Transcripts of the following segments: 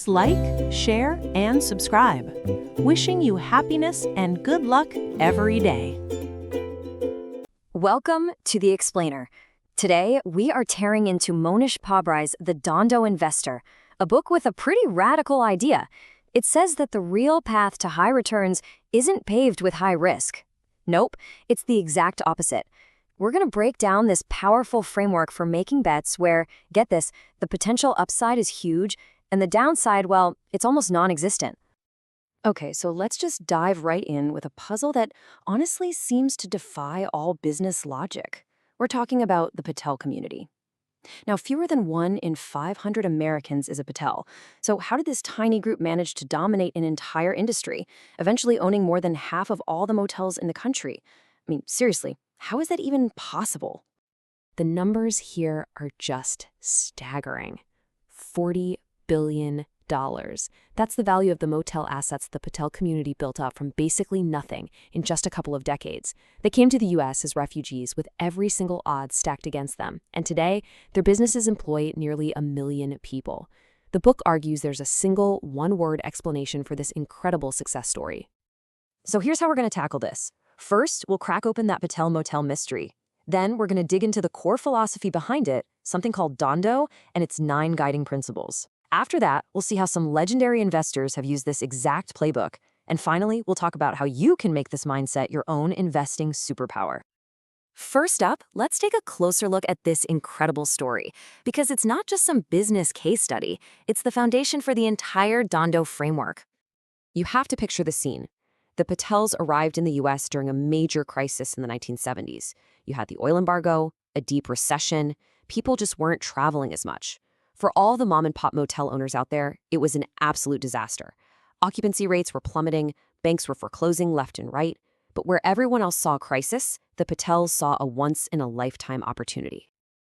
Please like, share, and subscribe. Wishing you happiness and good luck every day. Welcome to The Explainer. Today, we are tearing into Mohnish Pabrai's The Dhandho Investor, a book with a pretty radical idea. It says that the real path to high returns isn't paved with high risk. Nope, it's the exact opposite. We're going to break down this powerful framework for making bets where, get this, the potential upside is huge, and the downside, well, it's almost non-existent. Okay, so let's just dive right in with a puzzle that honestly seems to defy all business logic. We're talking about the Patel community. Now, fewer than 1 in 500 Americans is a Patel. So how did this tiny group manage to dominate an entire industry, eventually owning more than half of all the motels in the country? I mean, seriously, how is that even possible? The numbers here are just staggering. $40 billion. That's the value of the motel assets the Patel community built up from basically nothing in just a couple of decades. They came to the U.S. as refugees with every single odds stacked against them, and today, their businesses employ nearly 1 million people. The book argues there's a single, one-word explanation for this incredible success story. So here's how we're going to tackle this. First, we'll crack open that Patel motel mystery. Then, we're going to dig into the core philosophy behind it, something called Dhandho, and its 9 guiding principles. After that, we'll see how some legendary investors have used this exact playbook. And finally, we'll talk about how you can make this mindset your own investing superpower. First up, let's take a closer look at this incredible story, because it's not just some business case study, it's the foundation for the entire Dhandho framework. You have to picture the scene. The Patels arrived in the U.S. during a major crisis in the 1970s. You had the oil embargo, a deep recession, people just weren't traveling as much. For all the mom-and-pop motel owners out there, it was an absolute disaster. Occupancy rates were plummeting, banks were foreclosing left and right, but where everyone else saw a crisis, the Patels saw a once-in-a-lifetime opportunity.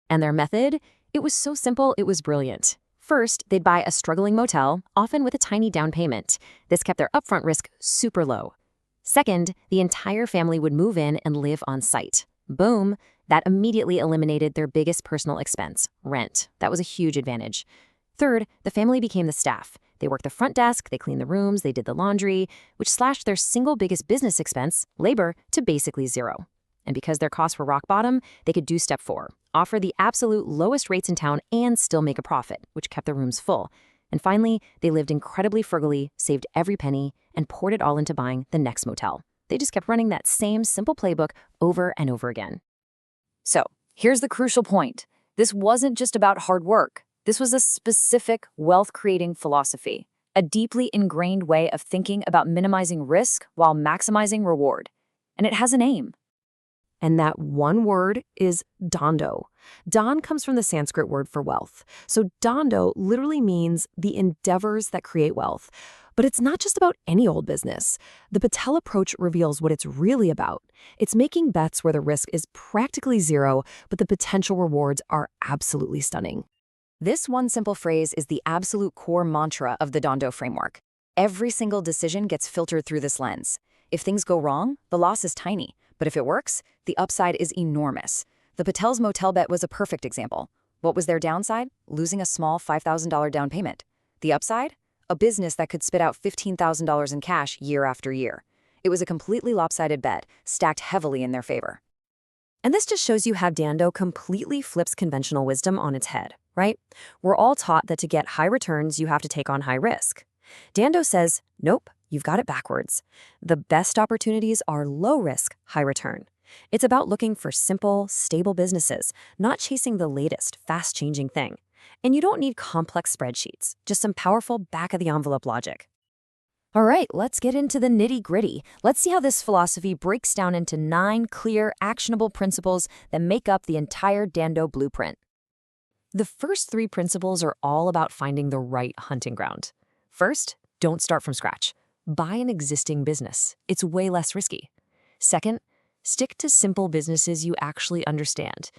And their method? It was so simple, it was brilliant. First, they'd buy a struggling motel, often with a tiny down payment. This kept their upfront risk super low. Second, the entire family would move in and live on site. Boom! That immediately eliminated their biggest personal expense, rent. That was a huge advantage. Third, the family became the staff. They worked the front desk, they cleaned the rooms, they did the laundry, which slashed their single biggest business expense, labor, to basically zero. And because their costs were rock bottom, they could do step 4, offer the absolute lowest rates in town and still make a profit, which kept the rooms full. And finally, they lived incredibly frugally, saved every penny, and poured it all into buying the next motel. They just kept running that same simple playbook over and over again. So, here's the crucial point. This wasn't just about hard work. This was a specific wealth-creating philosophy, a deeply ingrained way of thinking about minimizing risk while maximizing reward. And it has a name. And that one word is Dhandho. Dhan comes from the Sanskrit word for wealth. So Dhandho literally means the endeavors that create wealth. But it's not just about any old business. The Patel approach reveals what it's really about. It's making bets where the risk is practically zero, but the potential rewards are absolutely stunning. This one simple phrase is the absolute core mantra of the Dhandho framework. Every single decision gets filtered through this lens. If things go wrong, the loss is tiny. But if it works, the upside is enormous. The Patel's motel bet was a perfect example. What was their downside? Losing a small $5,000 down payment. The upside? A business that could spit out $15,000 in cash year after year. It was a completely lopsided bet, stacked heavily in their favor. And this just shows you how Dhandho completely flips conventional wisdom on its head, right? We're all taught that to get high returns, you have to take on high risk. Dhandho says, nope, you've got it backwards. The best opportunities are low risk, high return. It's about looking for simple, stable businesses, not chasing the latest, fast-changing thing. And you don't need complex spreadsheets, just some powerful back-of-the-envelope logic. All right, let's get into the nitty-gritty. Let's see how this philosophy breaks down into 9 clear, actionable principles that make up the entire Dhandho blueprint. The first 3 principles are all about finding the right hunting ground. First, don't start from scratch. Buy an existing business. It's way less risky. Second, stick to simple businesses you actually understand.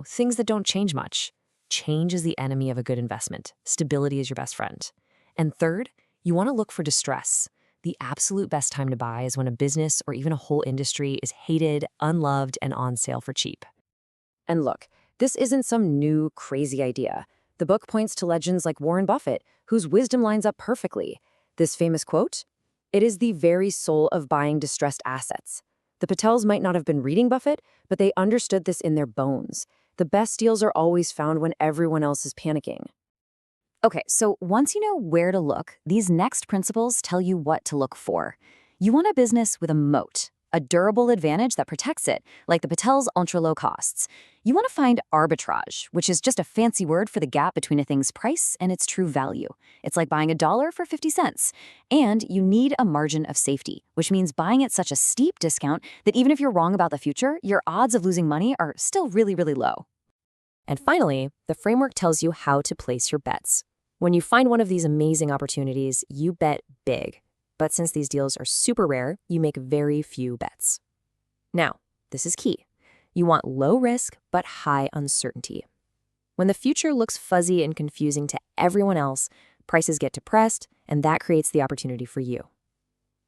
Things that don't change much. Change is the enemy of a good investment. Stability is your best friend. And third, you want to look for distress. The absolute best time to buy is when a business or even a whole industry is hated, unloved, and on sale for cheap. And look, this isn't some new, crazy idea. The book points to legends like Warren Buffett, whose wisdom lines up perfectly. This famous quote, "It is the very soul of buying distressed assets." The Patels might not have been reading Buffett, but they understood this in their bones. The best deals are always found when everyone else is panicking. Okay, so once you know where to look, these next principles tell you what to look for. You want a business with a moat, a durable advantage that protects it, like the Patel's ultra-low costs. You want to find arbitrage, which is just a fancy word for the gap between a thing's price and its true value. It's like buying a dollar for 50 cents. And you need a margin of safety, which means buying at such a steep discount that even if you're wrong about the future, your odds of losing money are still really, really low. And finally, the framework tells you how to place your bets. When you find one of these amazing opportunities, you bet big. But since these deals are super rare, you make very few bets. Now, this is key. You want low risk but high uncertainty. When the future looks fuzzy and confusing to everyone else, prices get depressed, and that creates the opportunity for you.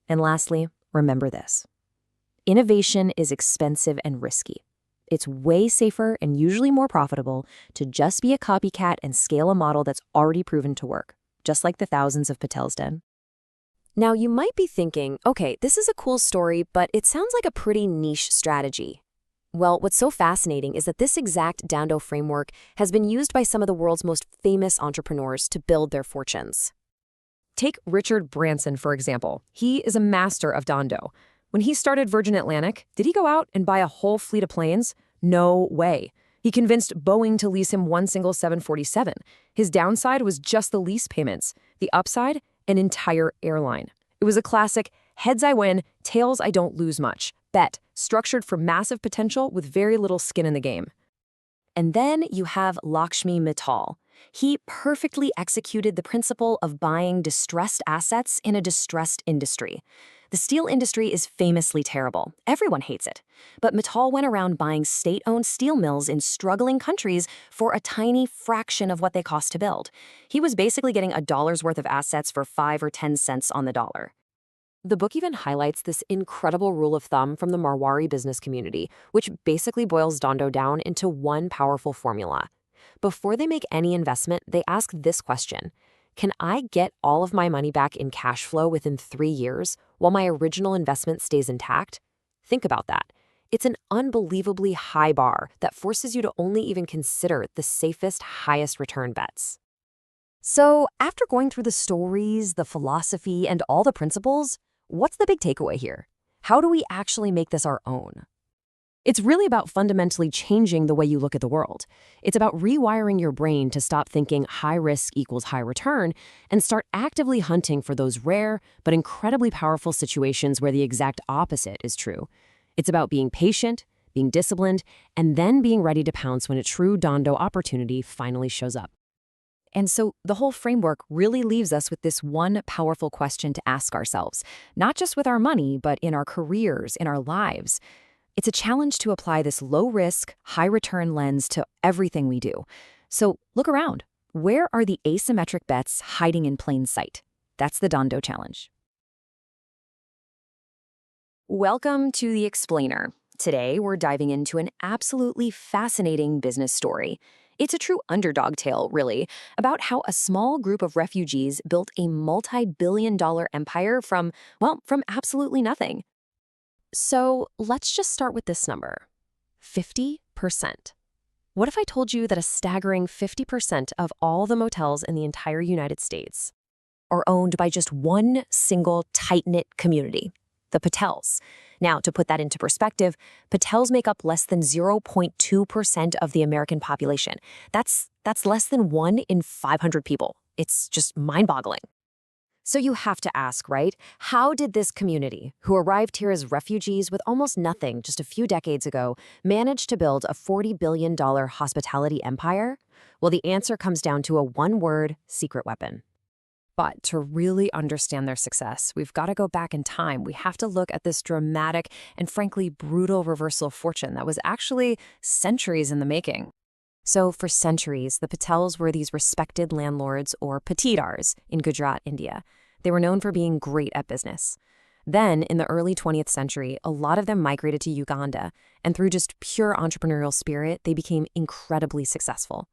And lastly, remember this. Innovation is expensive and risky. It's way safer and usually more profitable to just be a copycat and scale a model that's already proven to work, just like the thousands of Patel's done. Now, you might be thinking, okay, this is a cool story, but it sounds like a pretty niche strategy. Well, what's so fascinating is that this exact Dhandho framework has been used by some of the world's most famous entrepreneurs to build their fortunes. Take Richard Branson, for example. He is a master of Dhandho. When he started Virgin Atlantic, did he go out and buy a whole fleet of planes? No way. He convinced Boeing to lease him one single 747. His downside was just the lease payments. The upside, an entire airline. It was a classic, heads I win, tails I don't lose much. Bet, structured for massive potential with very little skin in the game. And then you have Lakshmi Mittal. He perfectly executed the principle of buying distressed assets in a distressed industry. The steel industry is famously terrible. Everyone hates it. But Mittal went around buying state-owned steel mills in struggling countries for a tiny fraction of what they cost to build. He was basically getting $1's worth of assets for 5 or 10 cents on the dollar. The book even highlights this incredible rule of thumb from the Marwari business community, which basically boils Dhandho down into one powerful formula. Before they make any investment, they ask this question: can I get all of my money back in cash flow within 3 years while my original investment stays intact? Think about that. It's an unbelievably high bar that forces you to only even consider the safest, highest return bets. So, after going through the stories, the philosophy, and all the principles, what's the big takeaway here? How do we actually make this our own? It's really about fundamentally changing the way you look at the world. It's about rewiring your brain to stop thinking high risk equals high return and start actively hunting for those rare but incredibly powerful situations where the exact opposite is true. It's about being patient, being disciplined, and then being ready to pounce when a true Dhandho opportunity finally shows up. And so the whole framework really leaves us with this one powerful question to ask ourselves, not just with our money, but in our careers, in our lives. It's a challenge to apply this low-risk, high-return lens to everything we do. So look around. Where are the asymmetric bets hiding in plain sight? That's the Dhandho challenge. Welcome to The Explainer. Today, we're diving into an absolutely fascinating business story. It's a true underdog tale, really, about how a small group of refugees built a multi-billion-dollar empire from absolutely nothing. So let's just start with this number, 50%. What if I told you that a staggering 50% of all the motels in the entire United States are owned by just one single tight-knit community, the Patels? Now, to put that into perspective, Patels make up less than 0.2% of the American population. That's less than 1 in 500 people. It's just mind-boggling. So you have to ask, right? How did this community, who arrived here as refugees with almost nothing just a few decades ago, manage to build a $40 billion hospitality empire? Well, the answer comes down to a one-word secret weapon. But to really understand their success, we've got to go back in time. We have to look at this dramatic and frankly brutal reversal of fortune that was actually centuries in the making. So for centuries, the Patels were these respected landlords, or patidars, in Gujarat, India. They were known for being great at business. Then, in the early 20th century, a lot of them migrated to Uganda, and through just pure entrepreneurial spirit, they became incredibly successful.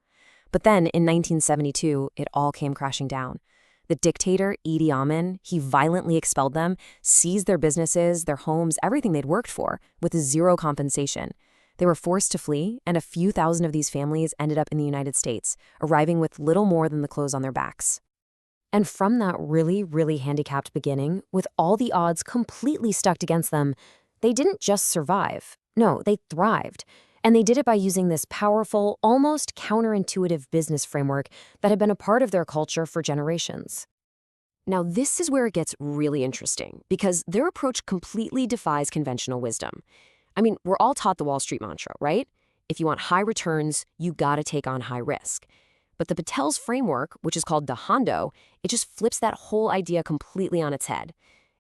But then in 1972, it all came crashing down. The dictator, Idi Amin, he violently expelled them, seized their businesses, their homes, everything they'd worked for, with zero compensation. They were forced to flee, and a few thousand of these families ended up in the United States, arriving with little more than the clothes on their backs. And from that really, really handicapped beginning, with all the odds completely stacked against them, they didn't just survive. No, they thrived. And they did it by using this powerful, almost counterintuitive business framework that had been a part of their culture for generations. Now, this is where it gets really interesting, because their approach completely defies conventional wisdom. I mean, we're all taught the Wall Street mantra, right? If you want high returns, you gotta take on high risk. But the Patel's framework, which is called Dhandho, it just flips that whole idea completely on its head.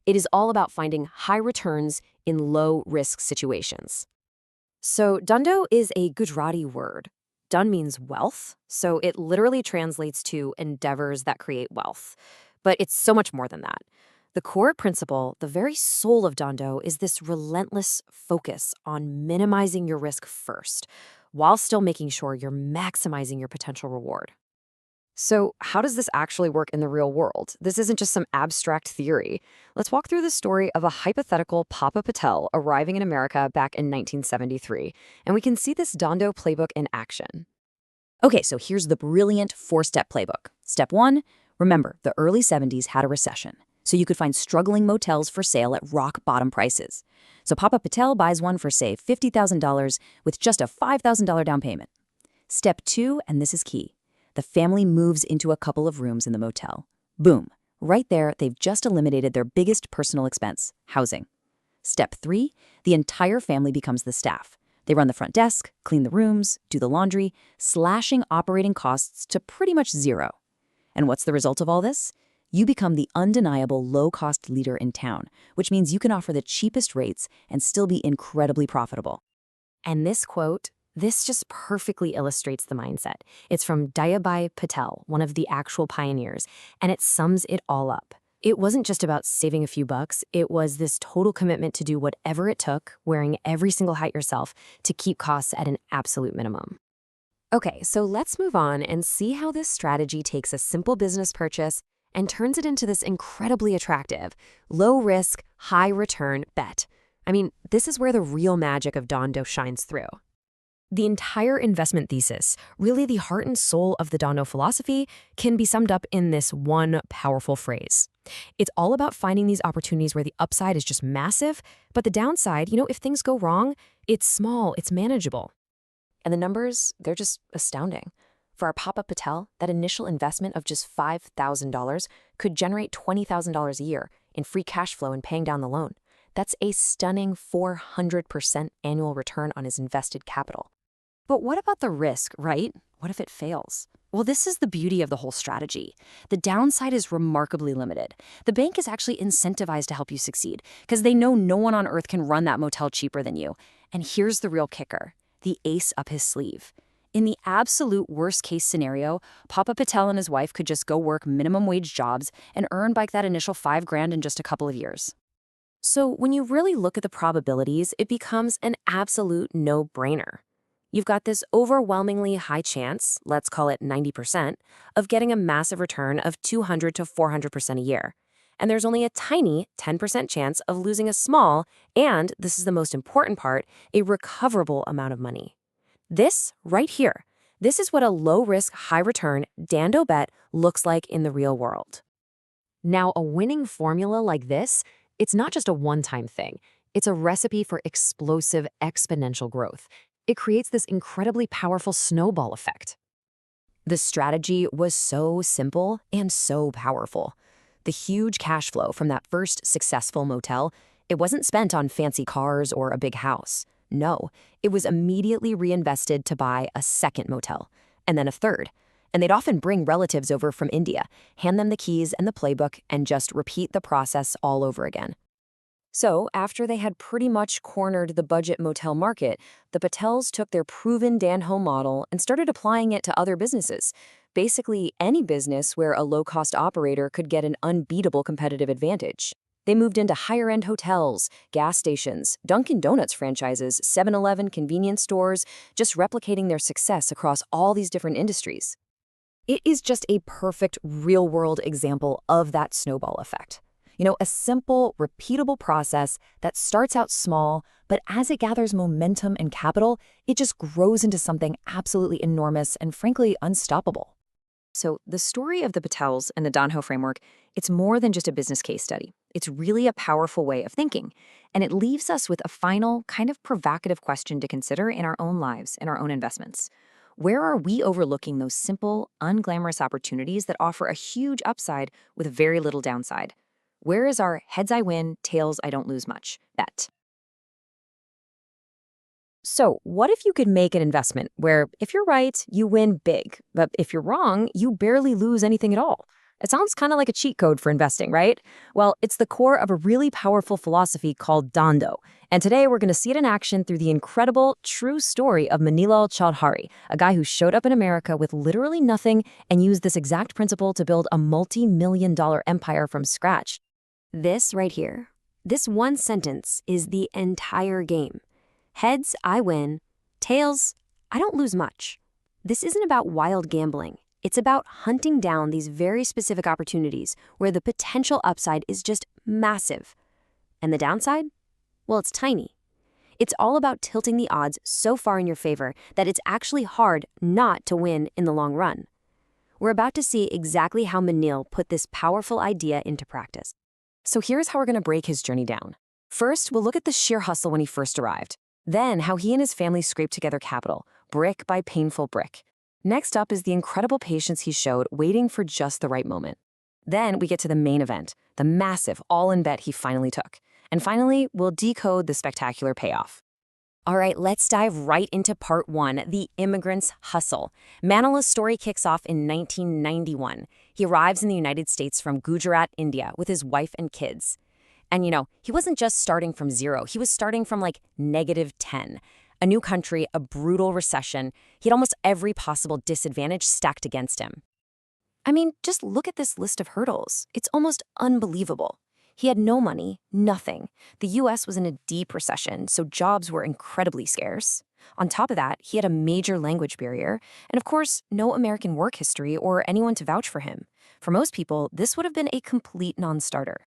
It is all about finding high returns in low-risk situations. So Dhandho is a Gujarati word. Dhan means wealth, so it literally translates to endeavors that create wealth. But it's so much more than that. The core principle, the very soul of Dhandho, is this relentless focus on minimizing your risk first, while still making sure you're maximizing your potential reward. So how does this actually work in the real world? This isn't just some abstract theory. Let's walk through the story of a hypothetical Papa Patel arriving in America back in 1973, and we can see this Dhandho playbook in action. Okay, so here's the brilliant 4-step playbook. Step 1, remember, the early 70s had a recession, so you could find struggling motels for sale at rock-bottom prices. So Papa Patel buys one for, say, $50,000 with just a $5,000 down payment. Step 2, and this is key, the family moves into a couple of rooms in the motel. Boom, right there, they've just eliminated their biggest personal expense, housing. Step 3, the entire family becomes the staff. They run the front desk, clean the rooms, do the laundry, slashing operating costs to pretty much zero. And what's the result of all this? You become the undeniable low-cost leader in town, which means you can offer the cheapest rates and still be incredibly profitable. And this quote, this just perfectly illustrates the mindset. It's from Dayabai Patel, one of the actual pioneers, and it sums it all up. It wasn't just about saving a few bucks. It was this total commitment to do whatever it took, wearing every single hat yourself, to keep costs at an absolute minimum. Okay, so let's move on and see how this strategy takes a simple business purchase and turns it into this incredibly attractive, low-risk, high-return bet. I mean, this is where the real magic of Dhandho shines through. The entire investment thesis, really the heart and soul of the Dhandho philosophy, can be summed up in this one powerful phrase. It's all about finding these opportunities where the upside is just massive, but the downside, if things go wrong, it's small, it's manageable. And the numbers, they're just astounding. For our Papa Patel, that initial investment of just $5,000 could generate $20,000 a year in free cash flow and paying down the loan. That's a stunning 400% annual return on his invested capital. But what about the risk, right? What if it fails? Well, this is the beauty of the whole strategy. The downside is remarkably limited. The bank is actually incentivized to help you succeed because they know no one on earth can run that motel cheaper than you. And here's the real kicker, the ace up his sleeve. In the absolute worst-case scenario, Papa Patel and his wife could just go work minimum wage jobs and earn back that initial $5,000 in just a couple of years. So when you really look at the probabilities, it becomes an absolute no-brainer. You've got this overwhelmingly high chance, let's call it 90%, of getting a massive return of 200 to 400% a year. And there's only a tiny 10% chance of losing a small, and this is the most important part, a recoverable amount of money. This right here, this is what a low-risk, high-return Dhandho bet looks like in the real world. Now, a winning formula like this, it's not just a one-time thing. It's a recipe for explosive, exponential growth. It creates this incredibly powerful snowball effect. The strategy was so simple and so powerful. The huge cash flow from that first successful motel, it wasn't spent on fancy cars or a big house. No, it was immediately reinvested to buy a second motel, and then a third. And they'd often bring relatives over from India, hand them the keys and the playbook, and just repeat the process all over again. So, after they had pretty much cornered the budget motel market, the Patels took their proven Dhandho model and started applying it to other businesses. Basically, any business where a low-cost operator could get an unbeatable competitive advantage. They moved into higher-end hotels, gas stations, Dunkin' Donuts franchises, 7-Eleven convenience stores, just replicating their success across all these different industries. It is just a perfect real-world example of that snowball effect. A simple, repeatable process that starts out small, but as it gathers momentum and capital, it just grows into something absolutely enormous and frankly unstoppable. So the story of the Patels and the Dhandho framework, it's more than just a business case study. It's really a powerful way of thinking, and it leaves us with a final, kind of provocative question to consider in our own lives and our own investments. Where are we overlooking those simple, unglamorous opportunities that offer a huge upside with very little downside? Where is our heads I win, tails I don't lose much bet? So, what if you could make an investment where if you're right, you win big, but if you're wrong, you barely lose anything at all? It sounds kind of like a cheat code for investing, right? Well, it's the core of a really powerful philosophy called Dhandho. And today we're going to see it in action through the incredible, true story of Manilal Chaudhary, a guy who showed up in America with literally nothing and used this exact principle to build a multi-million-dollar empire from scratch. This right here, this one sentence is the entire game. Heads, I win. Tails, I don't lose much. This isn't about wild gambling. It's about hunting down these very specific opportunities where the potential upside is just massive. And the downside? Well, it's tiny. It's all about tilting the odds so far in your favor that it's actually hard not to win in the long run. We're about to see exactly how Manil put this powerful idea into practice. So here's how we're going to break his journey down. First, we'll look at the sheer hustle when he first arrived. Then, how he and his family scraped together capital, brick by painful brick. Next up is the incredible patience he showed waiting for just the right moment. Then we get to the main event, the massive all-in bet he finally took. And finally, we'll decode the spectacular payoff. All right, let's dive right into part one, the immigrant's hustle. Manilal's story kicks off in 1991. He arrives in the United States from Gujarat, India, with his wife and kids. And he wasn't just starting from zero. He was starting from like -10. A new country, a brutal recession. He had almost every possible disadvantage stacked against him. I mean, just look at this list of hurdles. It's almost unbelievable. He had no money, nothing. The US was in a deep recession, so jobs were incredibly scarce. On top of that, he had a major language barrier, and of course, no American work history or anyone to vouch for him. For most people, this would have been a complete non-starter.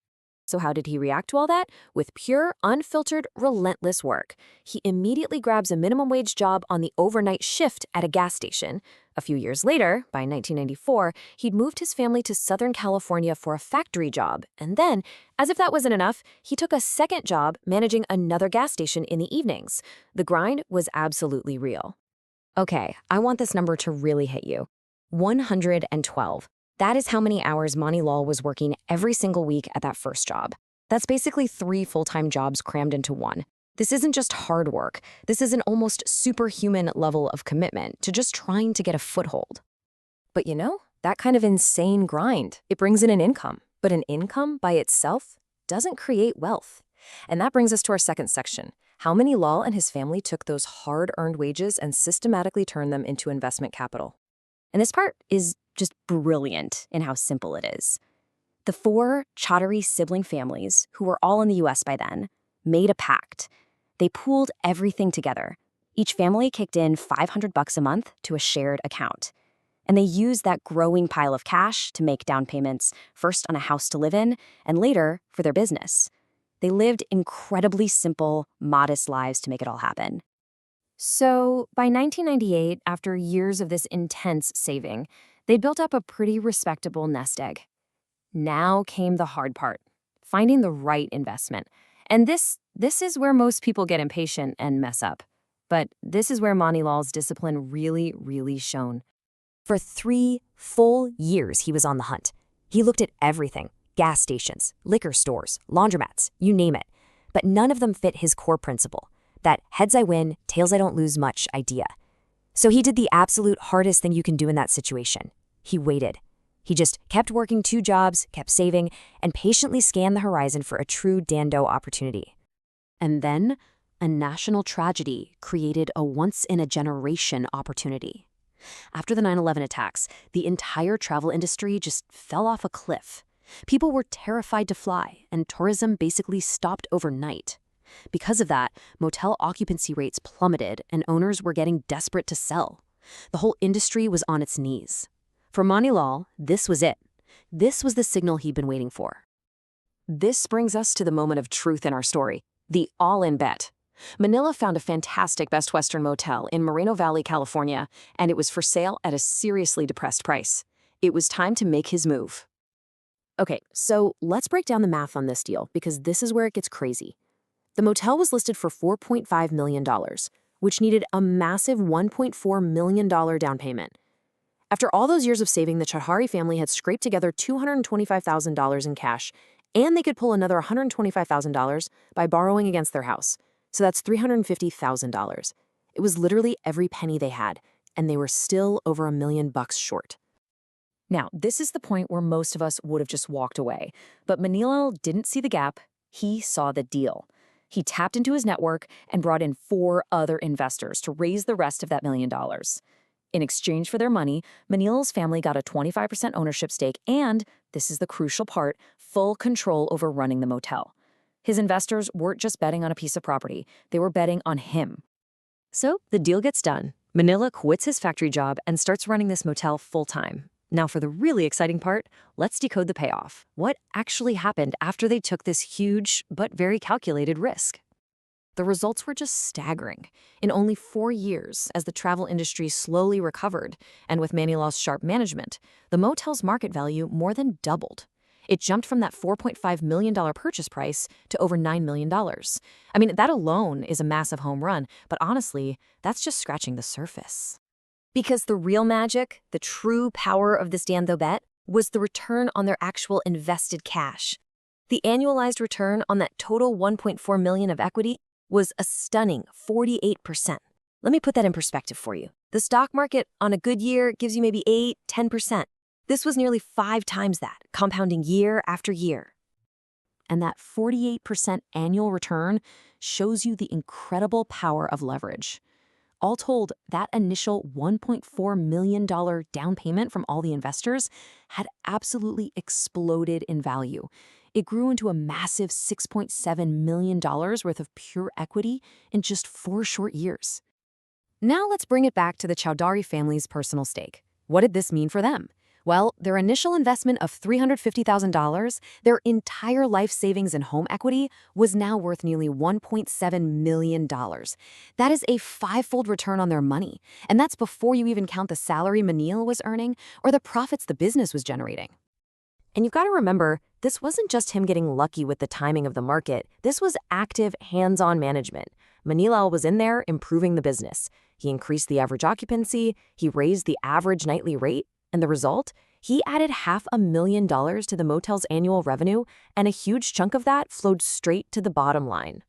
So how did he react to all that? With pure, unfiltered, relentless work. He immediately grabs a minimum wage job on the overnight shift at a gas station. A few years later, by 1994, he'd moved his family to Southern California for a factory job. And then, as if that wasn't enough, he took a second job managing another gas station in the evenings. The grind was absolutely real. Okay, I want this number to really hit you. 112. That is how many hours Manilal was working every single week at that first job. That's basically 3 full-time jobs crammed into one. This isn't just hard work. This is an almost superhuman level of commitment to just trying to get a foothold. But that kind of insane grind, it brings in an income. But an income by itself doesn't create wealth. And that brings us to our second section. How Manilal and his family took those hard-earned wages and systematically turned them into investment capital. And this part is just brilliant in how simple it is. The 4 Chaudhary sibling families, who were all in the US by then, made a pact. They pooled everything together. Each family kicked in $500 a month to a shared account. And they used that growing pile of cash to make down payments, first on a house to live in, and later for their business. They lived incredibly simple, modest lives to make it all happen. So, by 1998, after years of this intense saving, they built up a pretty respectable nest egg. Now came the hard part, finding the right investment. And this is where most people get impatient and mess up. But this is where Manilal's discipline really, really shone. For 3 full years, he was on the hunt. He looked at everything, gas stations, liquor stores, laundromats, you name it. But none of them fit his core principle, that heads I win, tails I don't lose much idea. So he did the absolute hardest thing you can do in that situation. He waited. He just kept working 2 jobs, kept saving, and patiently scanned the horizon for a true Dhandho opportunity. And then, a national tragedy created a once-in-a-generation opportunity. After the 9/11 attacks, the entire travel industry just fell off a cliff. People were terrified to fly, and tourism basically stopped overnight. Because of that, motel occupancy rates plummeted, and owners were getting desperate to sell. The whole industry was on its knees. For Manilal, this was it. This was the signal he'd been waiting for. This brings us to the moment of truth in our story, the all-in bet. Manila found a fantastic Best Western motel in Moreno Valley, California, and it was for sale at a seriously depressed price. It was time to make his move. Okay, so let's break down the math on this deal, because this is where it gets crazy. The motel was listed for $4.5 million, which needed a massive $1.4 million down payment. After all those years of saving, the Chaudhary family had scraped together $225,000 in cash, and they could pull another $125,000 by borrowing against their house. So that's $350,000. It was literally every penny they had, and they were still over $1 million short. Now, this is the point where most of us would have just walked away, but Manilal didn't see the gap, he saw the deal. He tapped into his network and brought in 4 other investors to raise the rest of that $1 million. In exchange for their money, Manilal's family got a 25% ownership stake and, this is the crucial part, full control over running the motel. His investors weren't just betting on a piece of property, they were betting on him. So the deal gets done. Manila quits his factory job and starts running this motel full-time. Now for the really exciting part, let's decode the payoff. What actually happened after they took this huge but very calculated risk? The results were just staggering. In only 4 years, as the travel industry slowly recovered, and with Manilal's sharp management, the motel's market value more than doubled. It jumped from that $4.5 million purchase price to over $9 million. I mean, that alone is a massive home run, but honestly, that's just scratching the surface. Because the real magic, the true power of this Dhandho bet, was the return on their actual invested cash. The annualized return on that total $1.4 million of equity was a stunning 48%. Let me put that in perspective for you. The stock market on a good year gives you maybe 8–10%. This was nearly 5 times that, compounding year after year. And that 48% annual return shows you the incredible power of leverage. All told, that initial $1.4 million down payment from all the investors had absolutely exploded in value. It grew into a massive $6.7 million worth of pure equity in just 4 short years. Now let's bring it back to the Chaudhary family's personal stake. What did this mean for them? Well, their initial investment of $350,000, their entire life savings and home equity, was now worth nearly $1.7 million. That is a 5-fold return on their money, and that's before you even count the salary Manil was earning or the profits the business was generating. And you've got to remember, this wasn't just him getting lucky with the timing of the market. This was active, hands-on management. Manilal was in there improving the business. He increased the average occupancy, he raised the average nightly rate, and the result? He added $500,000 to the motel's annual revenue, and a huge chunk of that flowed straight to the bottom line.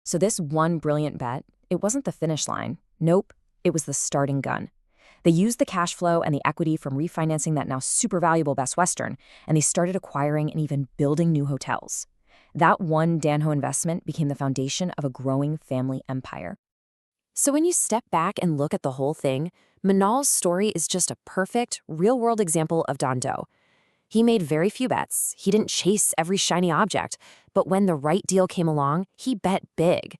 So this one brilliant bet, it wasn't the finish line. Nope, it was the starting gun. They used the cash flow and the equity from refinancing that now super valuable Best Western, and they started acquiring and even building new hotels. That one Dhandho investment became the foundation of a growing family empire. So when you step back and look at the whole thing, Manal's story is just a perfect, real-world example of Dhandho. He made very few bets, he didn't chase every shiny object, but when the right deal came along, he bet big.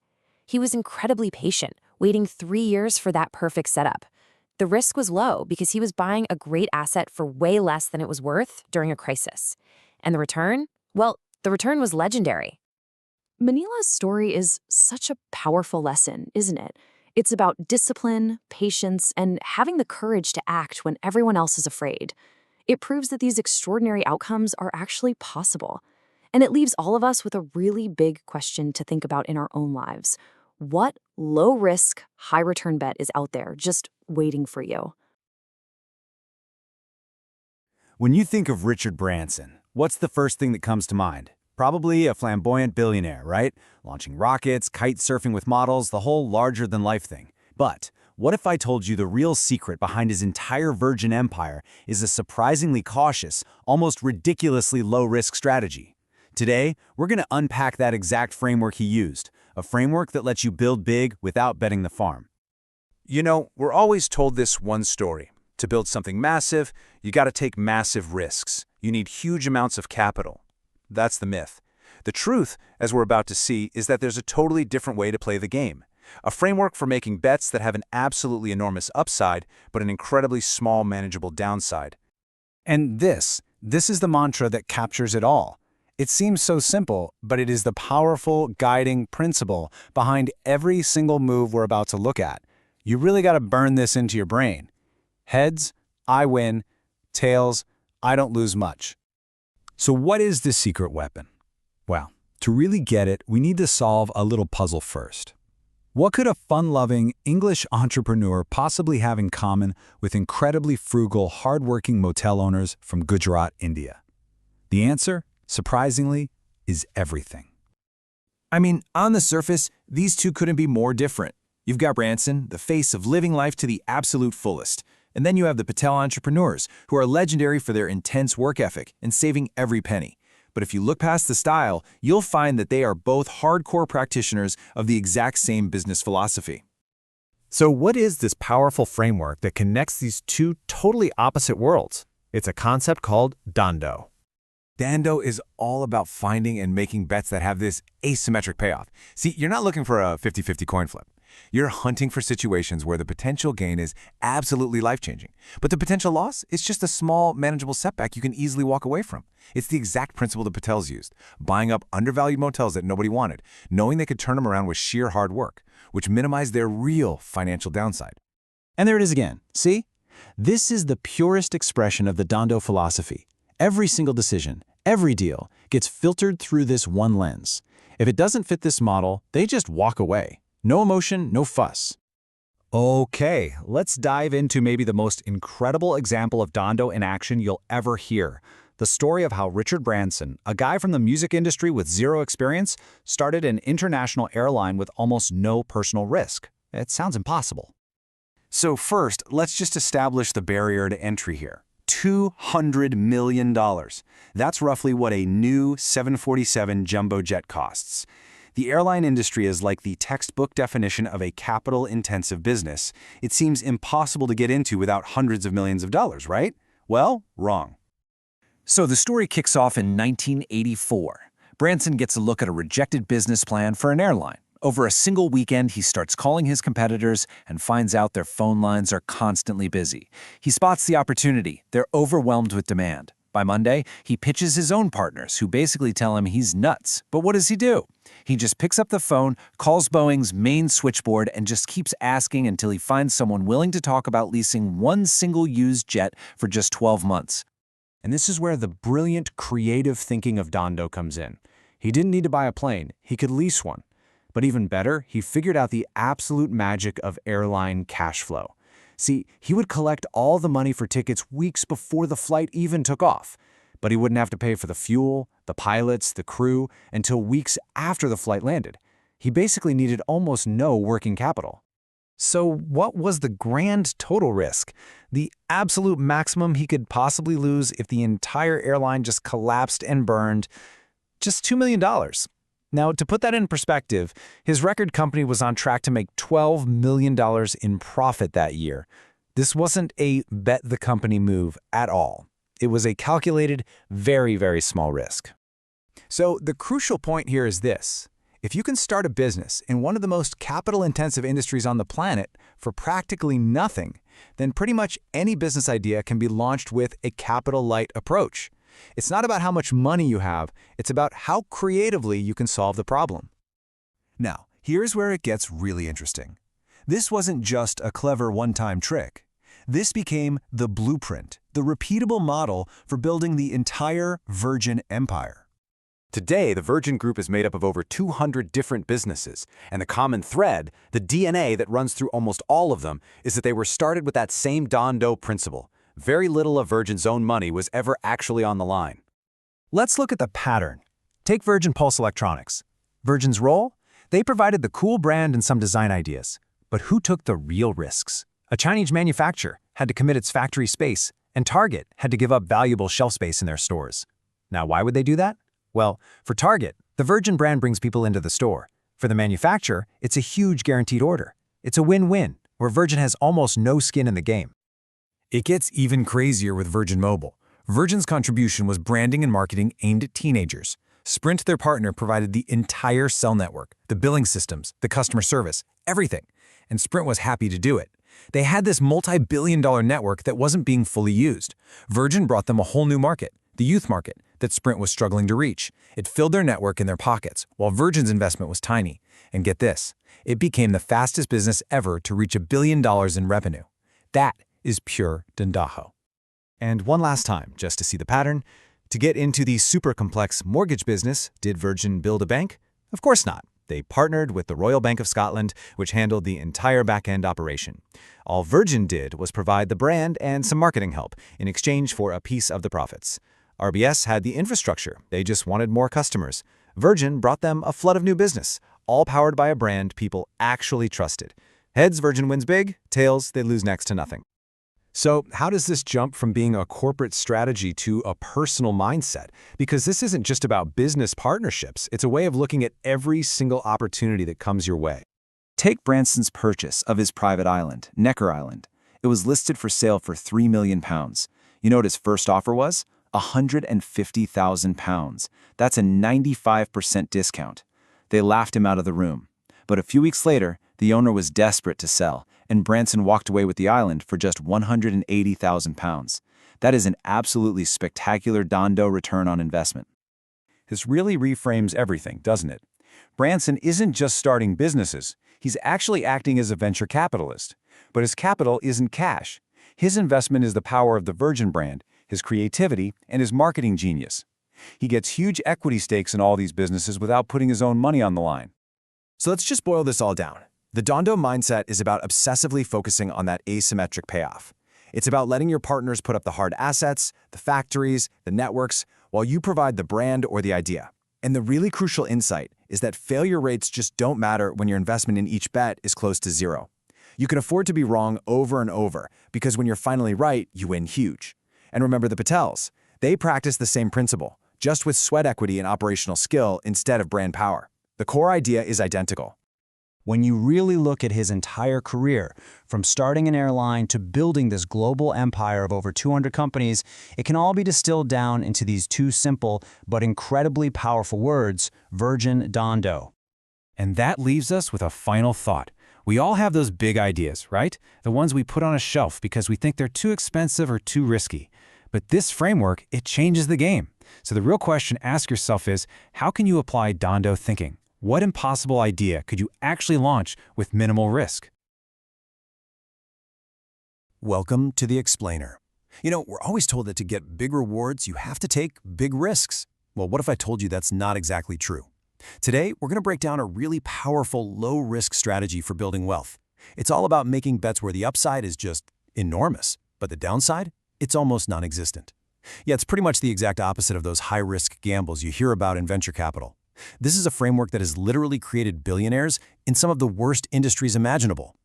He was incredibly patient, waiting 3 years for that perfect setup. The risk was low because he was buying a great asset for way less than it was worth during a crisis. And the return? Well, the return was legendary. Manila's story is such a powerful lesson, isn't it? It's about discipline, patience, and having the courage to act when everyone else is afraid. It proves that these extraordinary outcomes are actually possible. And it leaves all of us with a really big question to think about in our own lives. What low-risk, high-return bet is out there just waiting for you? When you think of Richard Branson, what's the first thing that comes to mind? Probably a flamboyant billionaire, right? Launching rockets, kite surfing with models, the whole larger-than-life thing. But what if I told you the real secret behind his entire Virgin empire is a surprisingly cautious, almost ridiculously low-risk strategy? Today, we're going to unpack that exact framework he used, a framework that lets you build big without betting the farm. You know, we're always told this one story. To build something massive, you got to take massive risks. You need huge amounts of capital. That's the myth. The truth, as we're about to see, is that there's a totally different way to play the game. A framework for making bets that have an absolutely enormous upside, but an incredibly small, manageable downside. And this is the mantra that captures it all. It seems so simple, but it is the powerful guiding principle behind every single move we're about to look at. You really got to burn this into your brain. Heads, I win. Tails, I don't lose much. So what is this secret weapon? Well, to really get it, we need to solve a little puzzle first. What could a fun-loving English entrepreneur possibly have in common with incredibly frugal, hard-working motel owners from Gujarat, India? The answer, surprisingly, is everything. I mean, on the surface, these two couldn't be more different. You've got Branson, the face of living life to the absolute fullest. And then you have the Patel entrepreneurs, who are legendary for their intense work ethic and saving every penny. But if you look past the style, you'll find that they are both hardcore practitioners of the exact same business philosophy. So what is this powerful framework that connects these two totally opposite worlds? It's a concept called Dhandho. Dhandho is all about finding and making bets that have this asymmetric payoff. See, you're not looking for a 50-50 coin flip. You're hunting for situations where the potential gain is absolutely life-changing, but the potential loss is just a small, manageable setback you can easily walk away from. It's the exact principle the Patels used, buying up undervalued motels that nobody wanted, knowing they could turn them around with sheer hard work, which minimized their real financial downside. And there it is again. See? This is the purest expression of the Dhandho philosophy. Every single decision, every deal, gets filtered through this one lens. If it doesn't fit this model, they just walk away. No emotion, no fuss. Okay, let's dive into maybe the most incredible example of Dhandho in action you'll ever hear. The story of how Richard Branson, a guy from the music industry with zero experience, started an international airline with almost no personal risk. It sounds impossible. So first, let's just establish the barrier to entry here. $200 million. That's roughly what a new 747 jumbo jet costs. The airline industry is like the textbook definition of a capital-intensive business. It seems impossible to get into without hundreds of millions of dollars, right? Well, wrong. So the story kicks off in 1984. Branson gets a look at a rejected business plan for an airline. Over a single weekend, he starts calling his competitors and finds out their phone lines are constantly busy. He spots the opportunity. They're overwhelmed with demand. By Monday, he pitches his own partners, who basically tell him he's nuts. But what does he do? He just picks up the phone, calls Boeing's main switchboard, and just keeps asking until he finds someone willing to talk about leasing one single used jet for just 12 months. And this is where the brilliant, creative thinking of Dhandho comes in. He didn't need to buy a plane. He could lease one. But even better, he figured out the absolute magic of airline cash flow. See, he would collect all the money for tickets weeks before the flight even took off. But he wouldn't have to pay for the fuel, the pilots, the crew, until weeks after the flight landed. He basically needed almost no working capital. So what was the grand total risk? The absolute maximum he could possibly lose if the entire airline just collapsed and burned? Just $2 million. Now, to put that in perspective, his record company was on track to make $12 million in profit that year. This wasn't a bet the company move at all. It was a calculated, very, very small risk. So the crucial point here is this. If you can start a business in one of the most capital-intensive industries on the planet for practically nothing, then pretty much any business idea can be launched with a capital-light approach. It's not about how much money you have, it's about how creatively you can solve the problem. Now, here's where it gets really interesting. This wasn't just a clever one-time trick. This became the blueprint, the repeatable model for building the entire Virgin Empire. Today, the Virgin Group is made up of over 200 different businesses, and the common thread, the DNA that runs through almost all of them, is that they were started with that same Dhandho principle. Very little of Virgin's own money was ever actually on the line. Let's look at the pattern. Take Virgin Pulse Electronics. Virgin's role? They provided the cool brand and some design ideas. But who took the real risks? A Chinese manufacturer had to commit its factory space, and Target had to give up valuable shelf space in their stores. Now, why would they do that? Well, for Target, the Virgin brand brings people into the store. For the manufacturer, it's a huge guaranteed order. It's a win-win, where Virgin has almost no skin in the game. It gets even crazier with Virgin Mobile. Virgin's contribution was branding and marketing aimed at teenagers. Sprint, their partner, provided the entire cell network, the billing systems, the customer service, everything. And Sprint was happy to do it. They had this multi-billion-dollar network that wasn't being fully used. Virgin brought them a whole new market, the youth market, that Sprint was struggling to reach. It filled their network in their pockets, while Virgin's investment was tiny. And get this, it became the fastest business ever to reach $1 billion in revenue. That is pure Dhandho. And one last time, just to see the pattern, to get into the super complex mortgage business, did Virgin build a bank? Of course not. They partnered with the Royal Bank of Scotland, which handled the entire back-end operation. All Virgin did was provide the brand and some marketing help in exchange for a piece of the profits. RBS had the infrastructure. They just wanted more customers. Virgin brought them a flood of new business, all powered by a brand people actually trusted. Heads, Virgin wins big. Tails, they lose next to nothing. So how does this jump from being a corporate strategy to a personal mindset? Because this isn't just about business partnerships. It's a way of looking at every single opportunity that comes your way. Take Branson's purchase of his private island, Necker Island. It was listed for sale for £3 million. You know what his first offer was? £150,000. That's a 95% discount. They laughed him out of the room. But a few weeks later, the owner was desperate to sell, and Branson walked away with the island for just £180,000. That is an absolutely spectacular Dhandho return on investment. This really reframes everything, doesn't it? Branson isn't just starting businesses. He's actually acting as a venture capitalist. But his capital isn't cash. His investment is the power of the Virgin brand, his creativity, and his marketing genius. He gets huge equity stakes in all these businesses without putting his own money on the line. So let's just boil this all down. The Dhandho mindset is about obsessively focusing on that asymmetric payoff. It's about letting your partners put up the hard assets, the factories, the networks, while you provide the brand or the idea. And the really crucial insight is that failure rates just don't matter when your investment in each bet is close to zero. You can afford to be wrong over and over, because when you're finally right, you win huge. And remember the Patels. They practice the same principle, just with sweat equity and operational skill instead of brand power. The core idea is identical. When you really look at his entire career, from starting an airline to building this global empire of over 200 companies, it can all be distilled down into these two simple but incredibly powerful words, Virgin Dhandho. And that leaves us with a final thought. We all have those big ideas, right? The ones we put on a shelf because we think they're too expensive or too risky. But this framework, it changes the game. So the real question to ask yourself is, how can you apply Dhandho thinking? What impossible idea could you actually launch with minimal risk? Welcome to The Explainer. You know, we're always told that to get big rewards, you have to take big risks. Well, what if I told you that's not exactly true? Today, we're going to break down a really powerful low-risk strategy for building wealth. It's all about making bets where the upside is just enormous, but the downside, it's almost non-existent. Yeah, it's pretty much the exact opposite of those high-risk gambles you hear about in venture capital. This is a framework that has literally created billionaires in some of the worst industries imaginable.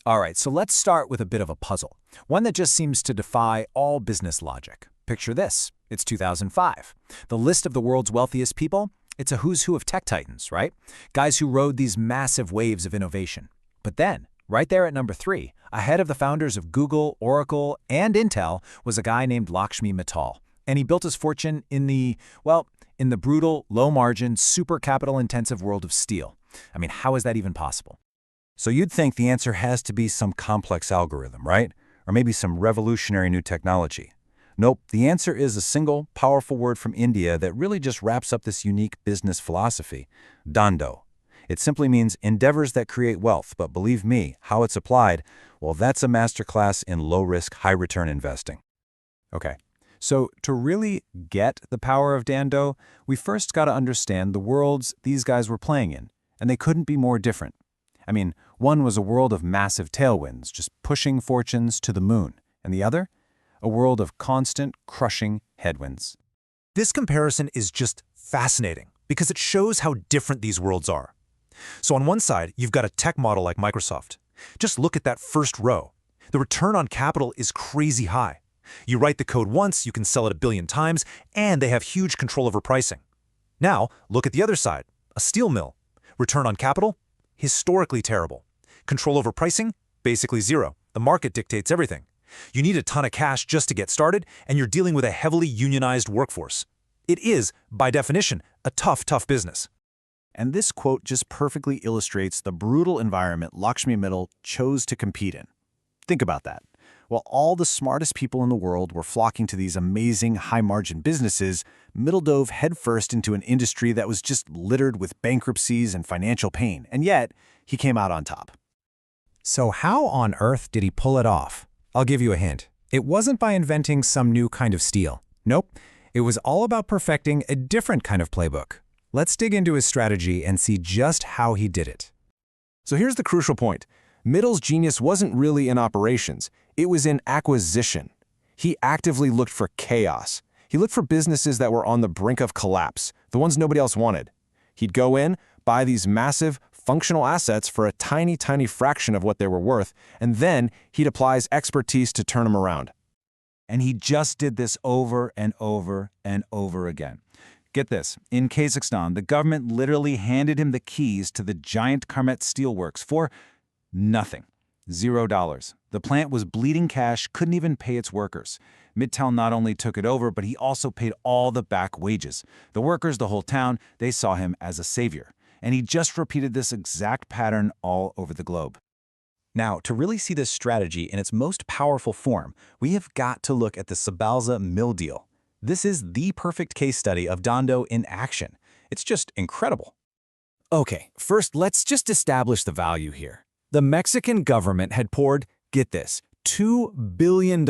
All right, so let's start with a bit of a puzzle, one that just seems to defy all business logic. Picture this. It's 2005. The list of the world's wealthiest people, it's a who's who of tech titans, right? Guys who rode these massive waves of innovation. But then, right there at number 3, ahead of the founders of Google, Oracle, and Intel, was a guy named Lakshmi Mittal. And he built his fortune in the brutal, low-margin, super capital-intensive world of steel. I mean, how is that even possible? So you'd think the answer has to be some complex algorithm, right? Or maybe some revolutionary new technology. Nope, the answer is a single, powerful word from India that really just wraps up this unique business philosophy, Dhandho. It simply means endeavors that create wealth, but believe me, how it's applied, well, that's a masterclass in low-risk, high-return investing. Okay. So to really get the power of Dhandho, we first got to understand the worlds these guys were playing in, and they couldn't be more different. I mean, one was a world of massive tailwinds, just pushing fortunes to the moon, and the other, a world of constant, crushing headwinds. This comparison is just fascinating because it shows how different these worlds are. So on one side, you've got a tech model like Microsoft. Just look at that first row. The return on capital is crazy high. You write the code once, you can sell it 1 billion times, and they have huge control over pricing. Now, look at the other side, a steel mill. Return on capital? Historically terrible. Control over pricing? Basically zero. The market dictates everything. You need a ton of cash just to get started, and you're dealing with a heavily unionized workforce. It is, by definition, a tough business. And this quote just perfectly illustrates the brutal environment Lakshmi Mittal chose to compete in. Think about that. While all the smartest people in the world were flocking to these amazing high-margin businesses, Mittal dove headfirst into an industry that was just littered with bankruptcies and financial pain, and yet he came out on top. So how on earth did he pull it off? I'll give you a hint. It wasn't by inventing some new kind of steel. Nope. It was all about perfecting a different kind of playbook. Let's dig into his strategy and see just how he did it. So here's the crucial point. Mittal's genius wasn't really in operations. It was in acquisition. He actively looked for chaos. He looked for businesses that were on the brink of collapse, the ones nobody else wanted. He'd go in, buy these massive, functional assets for a tiny fraction of what they were worth, and then he'd apply his expertise to turn them around. And he just did this over and over and over again. Get this, in Kazakhstan, the government literally handed him the keys to the giant Karmet steelworks for nothing. $0. The plant was bleeding cash, couldn't even pay its workers. Mittal not only took it over, but he also paid all the back wages. The workers, the whole town, they saw him as a savior. And he just repeated this exact pattern all over the globe. Now, to really see this strategy in its most powerful form, we have got to look at the Sabalza mill deal. This is the perfect case study of Dhandho in action. It's just incredible. Okay, first let's just establish the value here. The Mexican government had poured, get this, $2 billion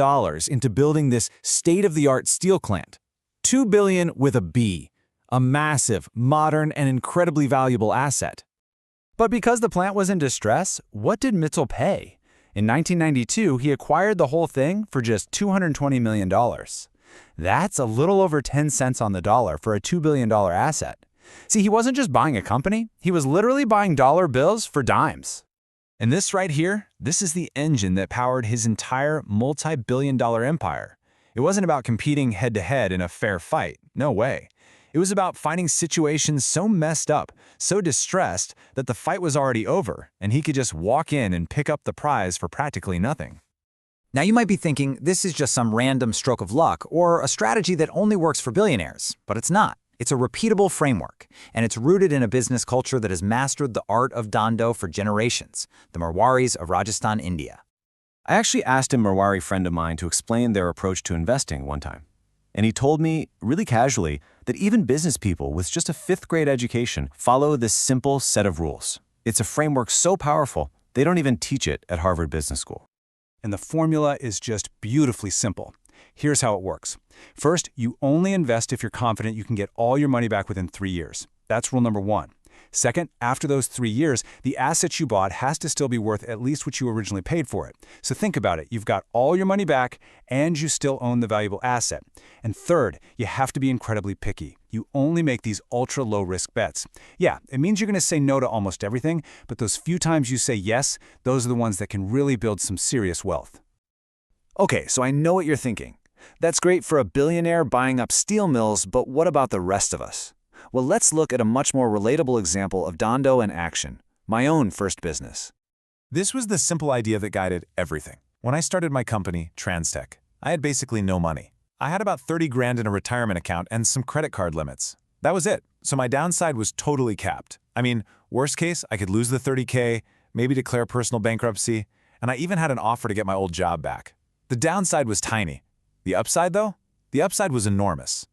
into building this state-of-the-art steel plant. $2 billion with a B, a massive, modern, and incredibly valuable asset. But because the plant was in distress, what did Mittal pay? In 1992, he acquired the whole thing for just $220 million. That's a little over 10 cents on the dollar for a $2 billion asset. See, he wasn't just buying a company, he was literally buying dollar bills for dimes. And this right here, this is the engine that powered his entire multi-billion-dollar empire. It wasn't about competing head-to-head in a fair fight, no way. It was about finding situations so messed up, so distressed, that the fight was already over, and he could just walk in and pick up the prize for practically nothing. Now you might be thinking this is just some random stroke of luck or a strategy that only works for billionaires, but it's not. It's a repeatable framework, and it's rooted in a business culture that has mastered the art of Dhandho for generations, the Marwaris of Rajasthan, India. I actually asked a Marwari friend of mine to explain their approach to investing one time. And he told me, really casually, that even business people with just a 5th grade education follow this simple set of rules. It's a framework so powerful, they don't even teach it at Harvard Business School. And the formula is just beautifully simple. Here's how it works. First, you only invest if you're confident you can get all your money back within 3 years. That's rule number 1. Second, after those 3 years, the asset you bought has to still be worth at least what you originally paid for it. So think about it. You've got all your money back, and you still own the valuable asset. And third, you have to be incredibly picky. You only make these ultra-low-risk bets. Yeah, it means you're going to say no to almost everything, but those few times you say yes, those are the ones that can really build some serious wealth. Okay, so I know what you're thinking. That's great for a billionaire buying up steel mills, but what about the rest of us? Well, let's look at a much more relatable example of Dhandho in action, my own first business. This was the simple idea that guided everything. When I started my company, Transtech, I had basically no money. I had about 30 grand in a retirement account and some credit card limits. That was it. So my downside was totally capped. I mean, worst case, I could lose the 30K, maybe declare personal bankruptcy, and I even had an offer to get my old job back. The downside was tiny. The upside, though? The upside was enormous.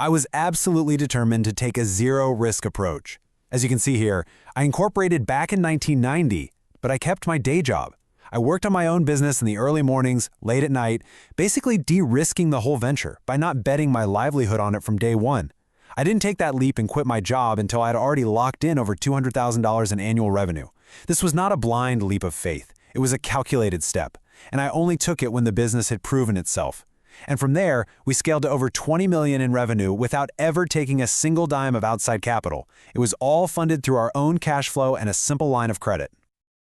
I was absolutely determined to take a zero-risk approach. As you can see here, I incorporated back in 1990, but I kept my day job. I worked on my own business in the early mornings, late at night, basically de-risking the whole venture by not betting my livelihood on it from day one. I didn't take that leap and quit my job until I had already locked in over $200,000 in annual revenue. This was not a blind leap of faith. It was a calculated step, and I only took it when the business had proven itself. And from there, we scaled to over $20 million in revenue without ever taking a single dime of outside capital. It was all funded through our own cash flow and a simple line of credit.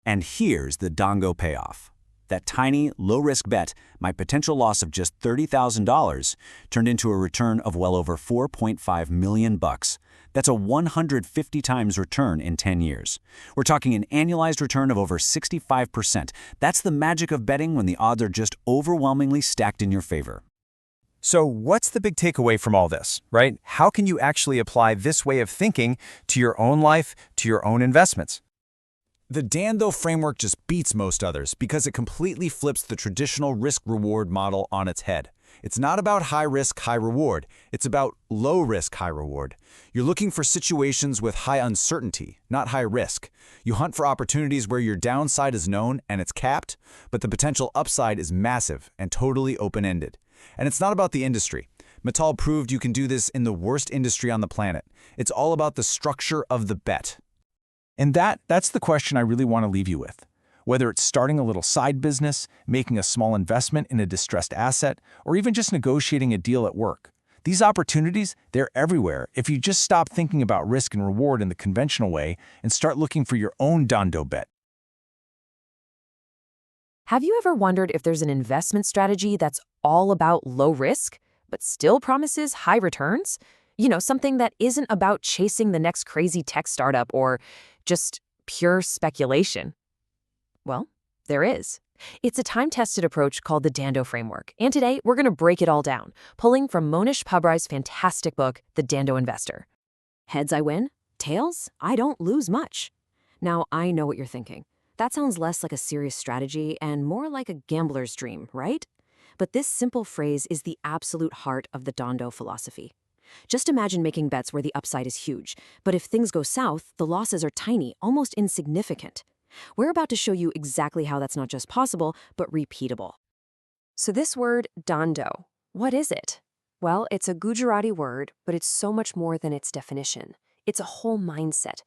And here's the Dhandho payoff. That tiny, low-risk bet, my potential loss of just $30,000, turned into a return of well over $4.5 million. That's a 150 times return in 10 years. We're talking an annualized return of over 65%. That's the magic of betting when the odds are just overwhelmingly stacked in your favor. So what's the big takeaway from all this, right? How can you actually apply this way of thinking to your own life, to your own investments? The Dhandho framework just beats most others because it completely flips the traditional risk-reward model on its head. It's not about high risk, high reward. It's about low risk, high reward. You're looking for situations with high uncertainty, not high risk. You hunt for opportunities where your downside is known and it's capped, but the potential upside is massive and totally open-ended. And it's not about the industry. Mittal proved you can do this in the worst industry on the planet. It's all about the structure of the bet. And that's the question I really want to leave you with. Whether it's starting a little side business, making a small investment in a distressed asset, or even just negotiating a deal at work. These opportunities, they're everywhere if you just stop thinking about risk and reward in the conventional way and start looking for your own Dhandho bet. Have you ever wondered if there's an investment strategy that's all about low risk, but still promises high returns? Something that isn't about chasing the next crazy tech startup or just pure speculation. Well, there is. It's a time-tested approach called the Dhandho framework, and today we're going to break it all down, pulling from Mohnish Pabrai's fantastic book, The Dhandho Investor. Heads I win, tails I don't lose much. Now, I know what you're thinking. That sounds less like a serious strategy and more like a gambler's dream, right? But this simple phrase is the absolute heart of the Dhandho philosophy. Just imagine making bets where the upside is huge, but if things go south, the losses are tiny, almost insignificant. We're about to show you exactly how that's not just possible, but repeatable. So this word, Dhandho, what is it? Well, it's a Gujarati word, but it's so much more than its definition. It's a whole mindset.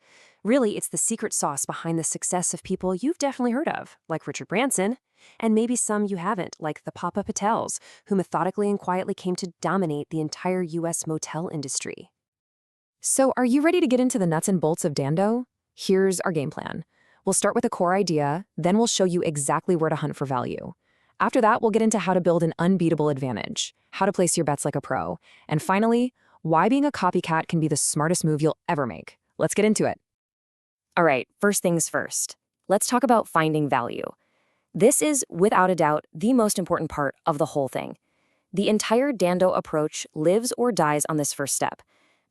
Really, it's the secret sauce behind the success of people you've definitely heard of, like Richard Branson, and maybe some you haven't, like the Papa Patels, who methodically and quietly came to dominate the entire U.S. motel industry. So are you ready to get into the nuts and bolts of Dhandho? Here's our game plan. We'll start with a core idea, then we'll show you exactly where to hunt for value. After that, we'll get into how to build an unbeatable advantage, how to place your bets like a pro, and finally, why being a copycat can be the smartest move you'll ever make. Let's get into it. All right, first things first. Let's talk about finding value. This is, without a doubt, the most important part of the whole thing. The entire Dhandho approach lives or dies on this first step,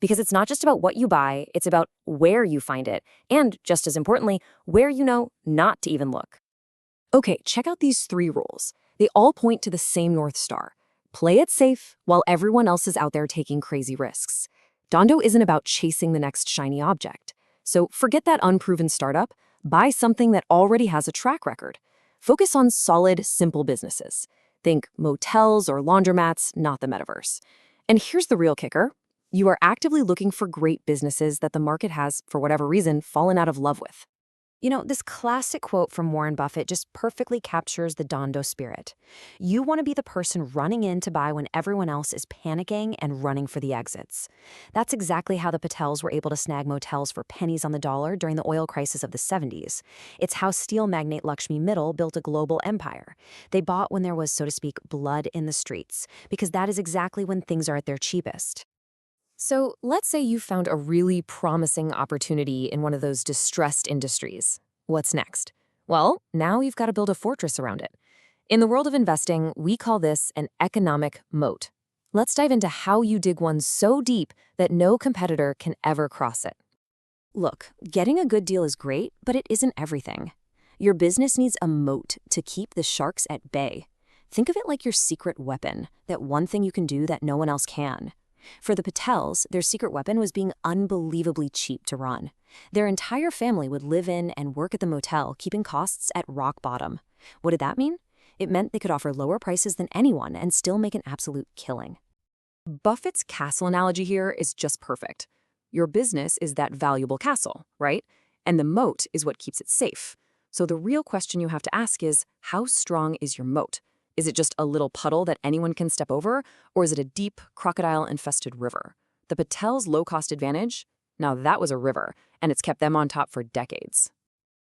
because it's not just about what you buy, it's about where you find it, and, just as importantly, where you know not to even look. Okay, check out these 3 rules. They all point to the same North Star. Play it safe while everyone else is out there taking crazy risks. Dhandho isn't about chasing the next shiny object. So forget that unproven startup. Buy something that already has a track record. Focus on solid, simple businesses. Think motels or laundromats, not the metaverse. And here's the real kicker. You are actively looking for great businesses that the market has, for whatever reason, fallen out of love with. This classic quote from Warren Buffett just perfectly captures the Dhandho spirit. You want to be the person running in to buy when everyone else is panicking and running for the exits. That's exactly how the Patels were able to snag motels for pennies on the dollar during the oil crisis of the 70s. It's how steel magnate Lakshmi Mittal built a global empire. They bought when there was, so to speak, blood in the streets, because that is exactly when things are at their cheapest. So let's say you found a really promising opportunity in one of those distressed industries. What's next? Well, now you've got to build a fortress around it. In the world of investing, we call this an economic moat. Let's dive into how you dig one so deep that no competitor can ever cross it. Look, getting a good deal is great, but it isn't everything. Your business needs a moat to keep the sharks at bay. Think of it like your secret weapon, that one thing you can do that no one else can. For the Patels, their secret weapon was being unbelievably cheap to run. Their entire family would live in and work at the motel, keeping costs at rock bottom. What did that mean? It meant they could offer lower prices than anyone and still make an absolute killing. Buffett's castle analogy here is just perfect. Your business is that valuable castle, right? And the moat is what keeps it safe. So the real question you have to ask is, how strong is your moat? Is it just a little puddle that anyone can step over, or is it a deep, crocodile-infested river? The Patels' low-cost advantage? Now that was a river, and it's kept them on top for decades.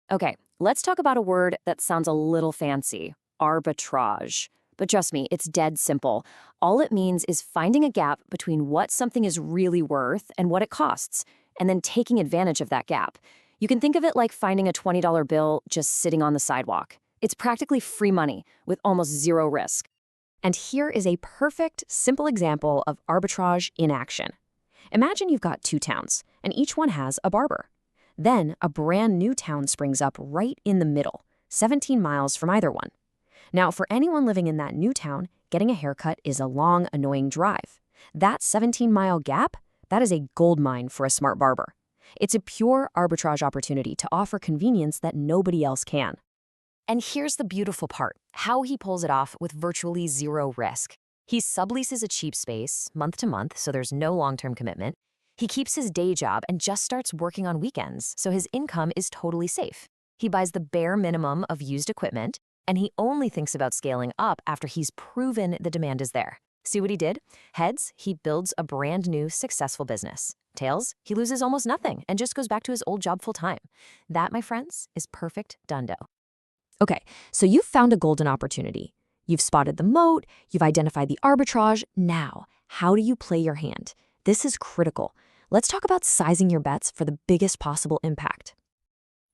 Okay, let's talk about a word that sounds a little fancy. arbitrage. But trust me, it's dead simple. All it means is finding a gap between what something is really worth and what it costs, and then taking advantage of that gap. You can think of it like finding a $20 bill just sitting on the sidewalk. It's practically free money with almost zero risk. And here is a perfect, simple example of arbitrage in action. Imagine you've got two towns, and each one has a barber. Then a brand new town springs up right in the middle, 17 miles from either one. Now, for anyone living in that new town, getting a haircut is a long, annoying drive. That 17-mile gap, that is a gold mine for a smart barber. It's a pure arbitrage opportunity to offer convenience that nobody else can. And here's the beautiful part, how he pulls it off with virtually zero risk. He subleases a cheap space, month to month, so there's no long-term commitment. He keeps his day job and just starts working on weekends, so his income is totally safe. He buys the bare minimum of used equipment, and he only thinks about scaling up after he's proven the demand is there. See what he did? Heads, he builds a brand new, successful business. Tails, he loses almost nothing and just goes back to his old job full-time. That, my friends, is perfect Dhandho. Okay, so you've found a golden opportunity. You've spotted the moat, you've identified the arbitrage. Now, how do you play your hand? This is critical. Let's talk about sizing your bets for the biggest possible impact.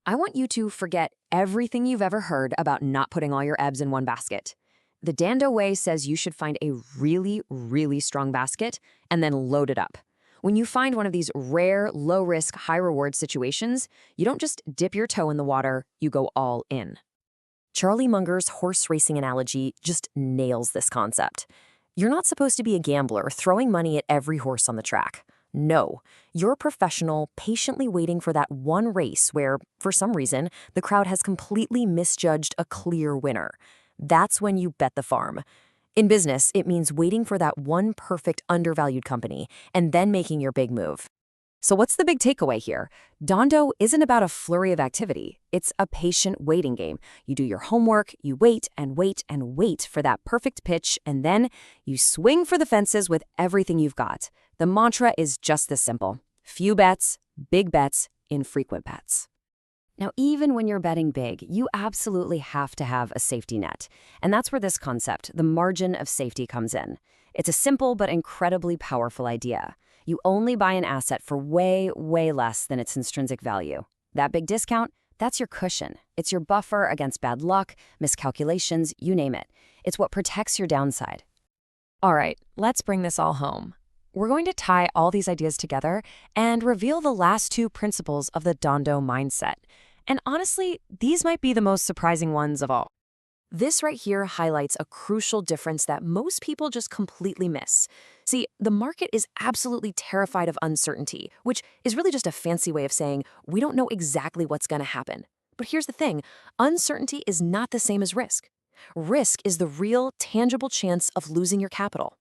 I want you to forget everything you've ever heard about not putting all your eggs in one basket. The Dhandho way says you should find a really, really strong basket and then load it up. When you find one of these rare, low-risk, high-reward situations, you don't just dip your toe in the water, you go all in. Charlie Munger's horse racing analogy just nails this concept. You're not supposed to be a gambler throwing money at every horse on the track. No, you're a professional patiently waiting for that one race where, for some reason, the crowd has completely misjudged a clear winner. That's when you bet the farm. In business, it means waiting for that one perfect undervalued company and then making your big move. So what's the big takeaway here? Dhandho isn't about a flurry of activity. It's a patient waiting game. You do your homework, you wait and wait and wait for that perfect pitch, and then you swing for the fences with everything you've got. The mantra is just this simple. Few bets, big bets, infrequent bets. Now, even when you're betting big, you absolutely have to have a safety net. And that's where this concept, the margin of safety, comes in. It's a simple but incredibly powerful idea. You only buy an asset for way, way less than its intrinsic value. That big discount, that's your cushion. It's your buffer against bad luck, miscalculations, you name it. It's what protects your downside. All right, let's bring this all home. We're going to tie all these ideas together and reveal the last two principles of the Dhandho mindset. And honestly, these might be the most surprising ones of all. This right here highlights a crucial difference that most people just completely miss. See, the market is absolutely terrified of uncertainty, which is really just a fancy way of saying we don't know exactly what's going to happen. But here's the thing, uncertainty is not the same as risk. Risk is the real, tangible chance of losing your capital.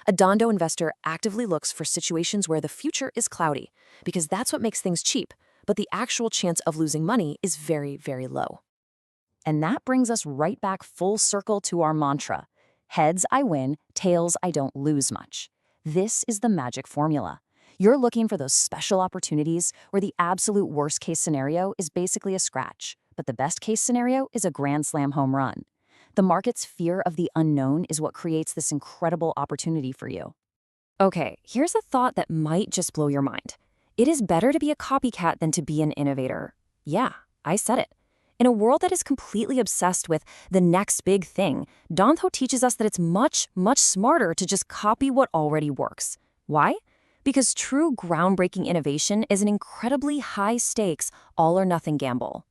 A Dhandho investor actively looks for situations where the future is cloudy, because that's what makes things cheap, but the actual chance of losing money is very, very low. And that brings us right back full circle to our mantra. Heads, I win. Tails, I don't lose much. This is the magic formula. You're looking for those special opportunities where the absolute worst-case scenario is basically a scratch, but the best-case scenario is a grand slam home run. The market's fear of the unknown is what creates this incredible opportunity for you. Okay, here's a thought that might just blow your mind. It is better to be a copycat than to be an innovator. Yeah, I said it. In a world that is completely obsessed with the next big thing, Dhandho teaches us that it's much, much smarter to just copy what already works. Why? Because true groundbreaking innovation is an incredibly high-stakes, all-or-nothing gamble.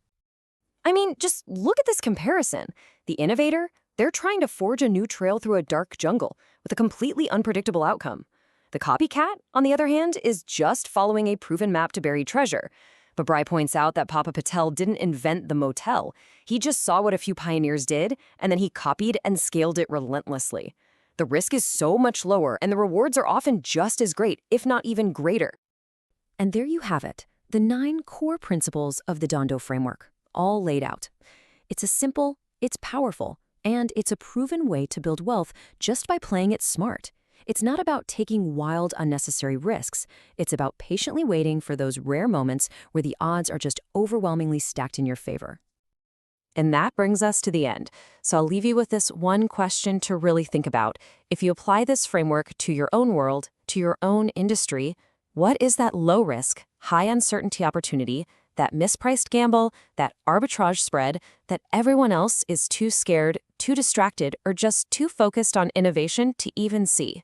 I mean, just look at this comparison. The innovator, they're trying to forge a new trail through a dark jungle with a completely unpredictable outcome. The copycat, on the other hand, is just following a proven map to buried treasure. Pabrai points out that Papa Patel didn't invent the motel. He just saw what a few pioneers did, and then he copied and scaled it relentlessly. The risk is so much lower, and the rewards are often just as great, if not even greater. And there you have it, the 9 core principles of the Dhandho framework, all laid out. It's a simple, it's powerful, and it's a proven way to build wealth just by playing it smart. It's not about taking wild, unnecessary risks. It's about patiently waiting for those rare moments where the odds are just overwhelmingly stacked in your favor. And that brings us to the end. So I'll leave you with this one question to really think about. If you apply this framework to your own world, to your own industry, what is that low risk, high uncertainty opportunity, that mispriced gamble, that arbitrage spread that everyone else is too scared, too distracted, or just too focused on innovation to even see?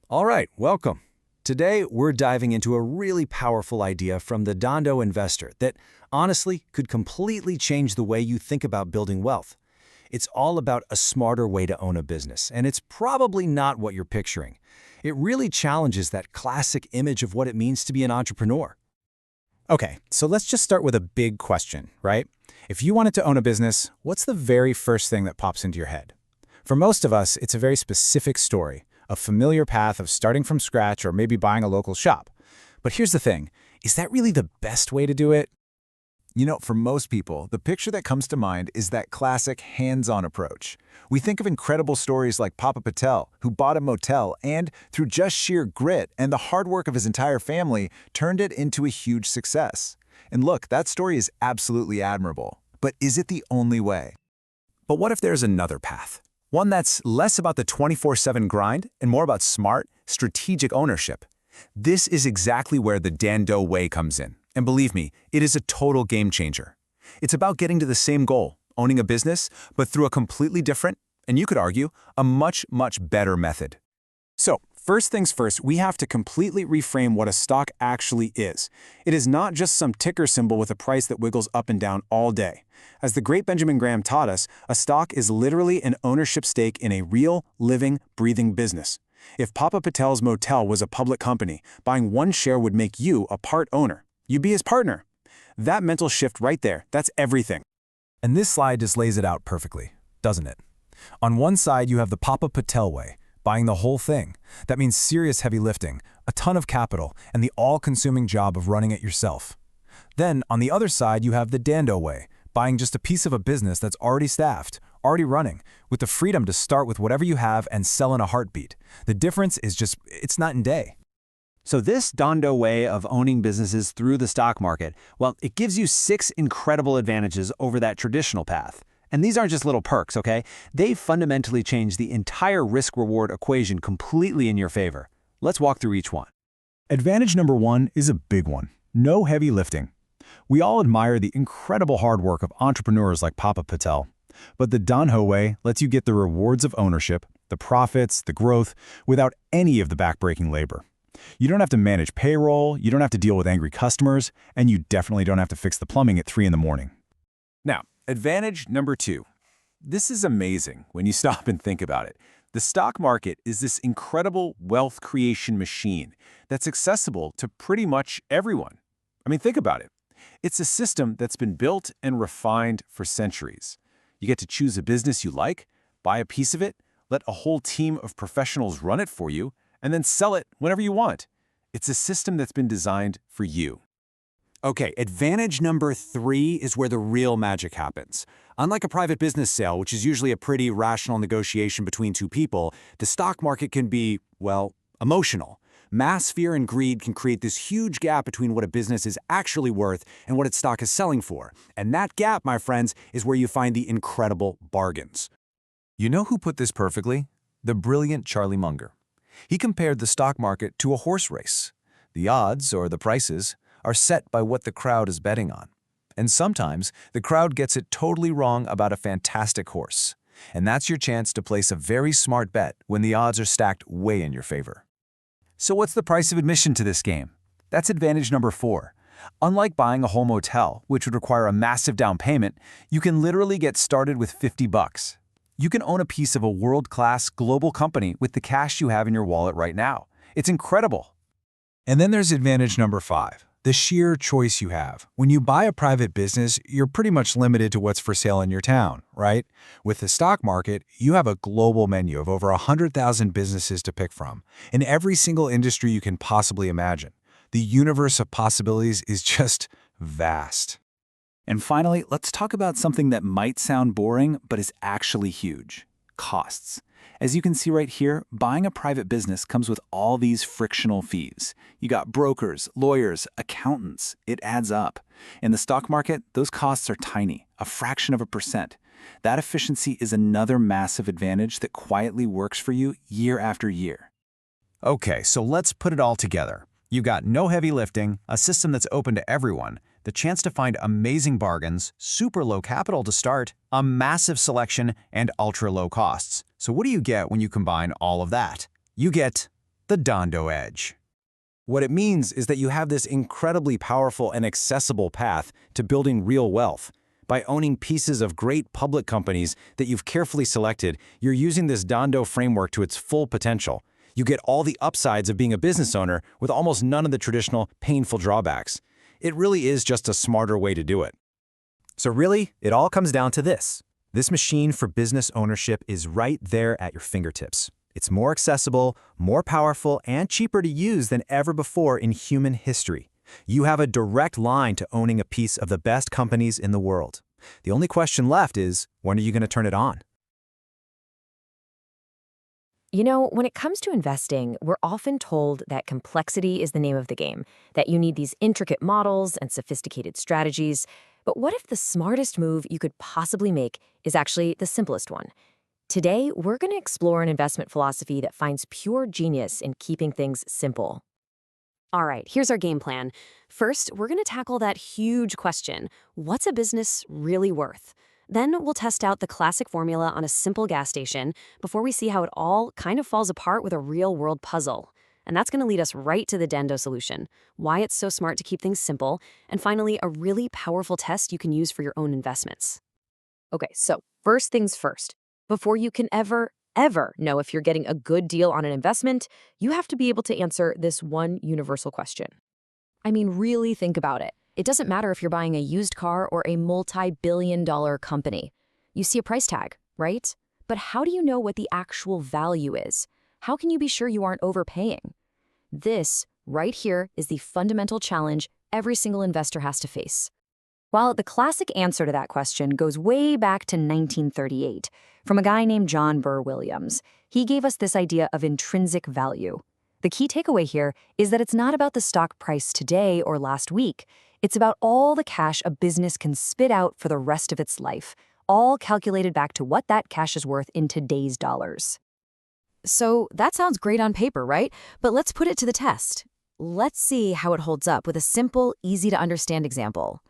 All right, welcome. Today, we're diving into a really powerful idea from the Dhandho investor that, honestly, could completely change the way you think about building wealth. It's all about a smarter way to own a business, and it's probably not what you're picturing. It really challenges that classic image of what it means to be an entrepreneur. Okay, so let's just start with a big question, right? If you wanted to own a business, what's the very first thing that pops into your head? For most of us, it's a very specific story, a familiar path of starting from scratch or maybe buying a local shop. But here's the thing, is that really the best way to do it? You know, for most people, the picture that comes to mind is that classic hands-on approach. We think of incredible stories like Papa Patel, who bought a motel and, through just sheer grit and the hard work of his entire family, turned it into a huge success. And look, that story is absolutely admirable. But is it the only way? But what if there's another path? One that's less about the 24/7 grind and more about smart, strategic ownership. This is exactly where the Dhandho way comes in. And believe me, it is a total game changer. It's about getting to the same goal, owning a business, but through a completely different, and you could argue, a much, much better method. So, first things first, we have to completely reframe what a stock actually is. It is not just some ticker symbol with a price that wiggles up and down all day. As the great Benjamin Graham taught us, a stock is literally an ownership stake in a real, living, breathing business. If Papa Patel's motel was a public company, buying one share would make you a part owner. You'd be his partner. That mental shift right there, that's everything. And this slide just lays it out perfectly, doesn't it? On one side, you have the Papa Patel way, buying the whole thing. That means serious heavy lifting, a ton of capital, and the all-consuming job of running it yourself. Then, on the other side, you have the Dhandho way, buying just a piece of a business that's already staffed, already running, with the freedom to start with whatever you have and sell in a heartbeat. The difference is just, it's night and day. So this Dhandho way of owning businesses through the stock market, well, it gives you 6 incredible advantages over that traditional path. And these aren't just little perks, okay? They fundamentally change the entire risk-reward equation completely in your favor. Let's walk through each one. Advantage number 1 is a big one. No heavy lifting. We all admire the incredible hard work of entrepreneurs like Papa Patel. But the Dhandho way lets you get the rewards of ownership, the profits, the growth, without any of the backbreaking labor. You don't have to manage payroll, you don't have to deal with angry customers, and you definitely don't have to fix the plumbing at 3 in the morning. Now, advantage number 2. This is amazing when you stop and think about it. The stock market is this incredible wealth creation machine that's accessible to pretty much everyone. I mean, think about it. It's a system that's been built and refined for centuries. You get to choose a business you like, buy a piece of it, let a whole team of professionals run it for you, and then sell it whenever you want. It's a system that's been designed for you. Okay, advantage number 3 is where the real magic happens. Unlike a private business sale, which is usually a pretty rational negotiation between two people, the stock market can be, well, emotional. Mass fear and greed can create this huge gap between what a business is actually worth and what its stock is selling for. And that gap, my friends, is where you find the incredible bargains. You know who put this perfectly? The brilliant Charlie Munger. He compared the stock market to a horse race. The odds, or the prices, are set by what the crowd is betting on. And sometimes, the crowd gets it totally wrong about a fantastic horse. And that's your chance to place a very smart bet when the odds are stacked way in your favor. So what's the price of admission to this game? That's advantage number 4. Unlike buying a whole motel, which would require a massive down payment, you can literally get started with $50. You can own a piece of a world-class global company with the cash you have in your wallet right now. It's incredible. And then there's advantage number 5, the sheer choice you have. When you buy a private business, you're pretty much limited to what's for sale in your town, right? With the stock market, you have a global menu of over 100,000 businesses to pick from, in every single industry you can possibly imagine. The universe of possibilities is just vast. And finally, let's talk about something that might sound boring, but is actually huge: costs. As you can see right here, buying a private business comes with all these frictional fees. You got brokers, lawyers, accountants. It adds up. In the stock market, those costs are tiny, a fraction of a percent. That efficiency is another massive advantage that quietly works for you year after year. Okay, so let's put it all together. You've got no heavy lifting, a system that's open to everyone, the chance to find amazing bargains, super low capital to start, a massive selection, and ultra-low costs. So what do you get when you combine all of that? You get the Dhandho edge. What it means is that you have this incredibly powerful and accessible path to building real wealth. By owning pieces of great public companies that you've carefully selected, you're using this Dhandho framework to its full potential. You get all the upsides of being a business owner with almost none of the traditional painful drawbacks. It really is just a smarter way to do it. So really, it all comes down to this. This machine for business ownership is right there at your fingertips. It's more accessible, more powerful, and cheaper to use than ever before in human history. You have a direct line to owning a piece of the best companies in the world. The only question left is, when are you going to turn it on? You know, when it comes to investing, we're often told that complexity is the name of the game, that you need these intricate models and sophisticated strategies. But what if the smartest move you could possibly make is actually the simplest one? Today, we're going to explore an investment philosophy that finds pure genius in keeping things simple. All right, here's our game plan. First, we're going to tackle that huge question, what's a business really worth? Then we'll test out the classic formula on a simple gas station before we see how it all kind of falls apart with a real-world puzzle. And that's going to lead us right to the Dhandho solution, why it's so smart to keep things simple, and finally, a really powerful test you can use for your own investments. Okay, so first things first. Before you can ever know if you're getting a good deal on an investment, you have to be able to answer this one universal question. I mean, really think about it. It doesn't matter if you're buying a used car or a multi-billion-dollar company. You see a price tag, right? But how do you know what the actual value is? How can you be sure you aren't overpaying? This, right here, is the fundamental challenge every single investor has to face. While the classic answer to that question goes way back to 1938, from a guy named John Burr Williams, he gave us this idea of intrinsic value. The key takeaway here is that it's not about the stock price today or last week. It's about all the cash a business can spit out for the rest of its life, all calculated back to what that cash is worth in today's dollars. So that sounds great on paper, right? But let's put it to the test. Let's see how it holds up with a simple, easy-to-understand example.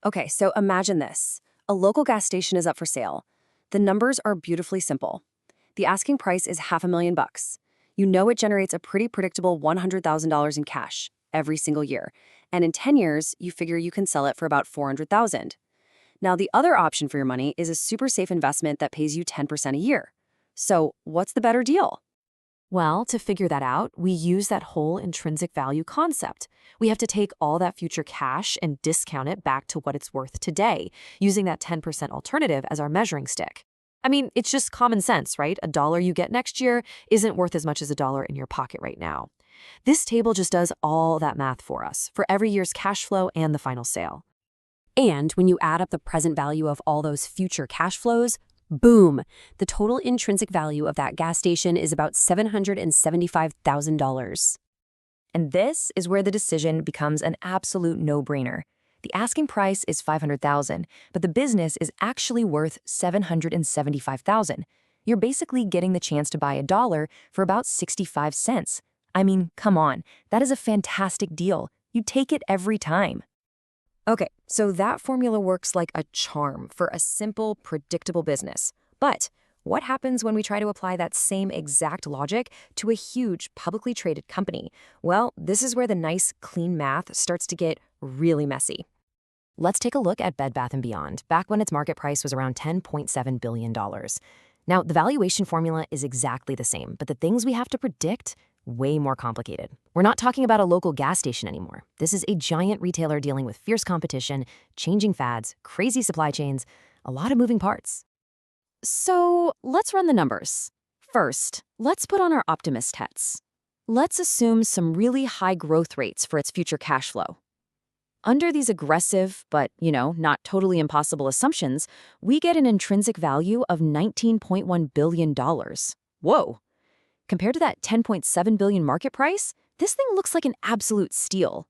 Okay, so imagine this. A local gas station is up for sale. The numbers are beautifully simple. The asking price is $500,000. You know it generates a pretty predictable $100,000 in cash every single year. And in 10 years, you figure you can sell it for about $400,000. Now, the other option for your money is a super safe investment that pays you 10% a year. So what's the better deal? Well, to figure that out, we use that whole intrinsic value concept. We have to take all that future cash and discount it back to what it's worth today, using that 10% alternative as our measuring stick. I mean, it's just common sense, right? A dollar you get next year isn't worth as much as a dollar in your pocket right now. This table just does all that math for us, for every year's cash flow and the final sale. And when you add up the present value of all those future cash flows, boom! The total intrinsic value of that gas station is about $775,000. And this is where the decision becomes an absolute no-brainer. The asking price is $500,000, but the business is actually worth $775,000. You're basically getting the chance to buy a dollar for about 65 cents. I mean, come on, that is a fantastic deal. You take it every time. Okay, so that formula works like a charm for a simple, predictable business. But what happens when we try to apply that same exact logic to a huge, publicly traded company? Well, this is where the nice, clean math starts to get really messy. Let's take a look at Bed Bath & Beyond, back when its market price was around $10.7 billion. Now, the valuation formula is exactly the same, but the things we have to predict, way more complicated. We're not talking about a local gas station anymore. This is a giant retailer dealing with fierce competition, changing fads, crazy supply chains, a lot of moving parts. So let's run the numbers. First, let's put on our optimist hats. Let's assume some really high growth rates for its future cash flow. Under these aggressive, but, not totally impossible assumptions, we get an intrinsic value of $19.1 billion. Whoa! Compared to that $10.7 billion market price, this thing looks like an absolute steal.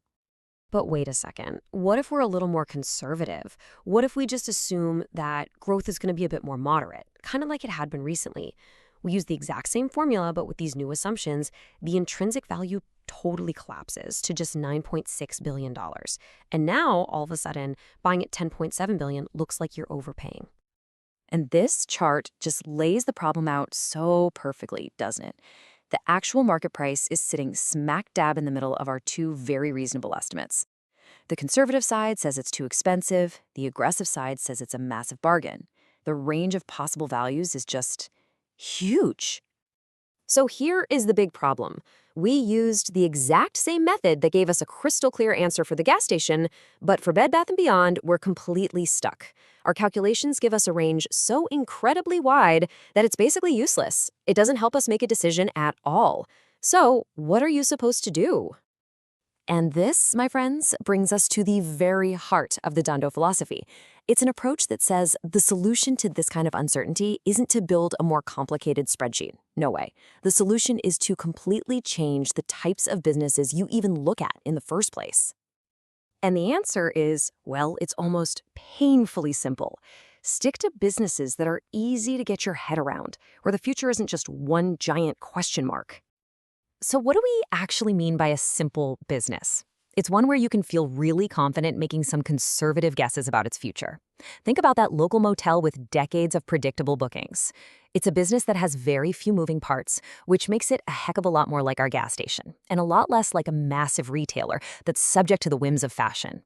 But wait a second. What if we're a little more conservative? What if we just assume that growth is going to be a bit more moderate, kind of like it had been recently? We use the exact same formula, but with these new assumptions, the intrinsic value totally collapses to just $9.6 billion. And now, all of a sudden, buying at $10.7 billion looks like you're overpaying. And this chart just lays the problem out so perfectly, doesn't it? The actual market price is sitting smack dab in the middle of our two very reasonable estimates. The conservative side says it's too expensive. The aggressive side says it's a massive bargain. The range of possible values is just huge. So here is the big problem. We used the exact same method that gave us a crystal clear answer for the gas station, but for Bed Bath & Beyond, we're completely stuck. Our calculations give us a range so incredibly wide that it's basically useless. It doesn't help us make a decision at all. So what are you supposed to do? And this, my friends, brings us to the very heart of the Dhandho philosophy. It's an approach that says the solution to this kind of uncertainty isn't to build a more complicated spreadsheet. No way. The solution is to completely change the types of businesses you even look at in the first place. And the answer is, well, it's almost painfully simple. Stick to businesses that are easy to get your head around, where the future isn't just one giant question mark. So what do we actually mean by a simple business? It's one where you can feel really confident making some conservative guesses about its future. Think about that local motel with decades of predictable bookings. It's a business that has very few moving parts, which makes it a heck of a lot more like our gas station, and a lot less like a massive retailer that's subject to the whims of fashion.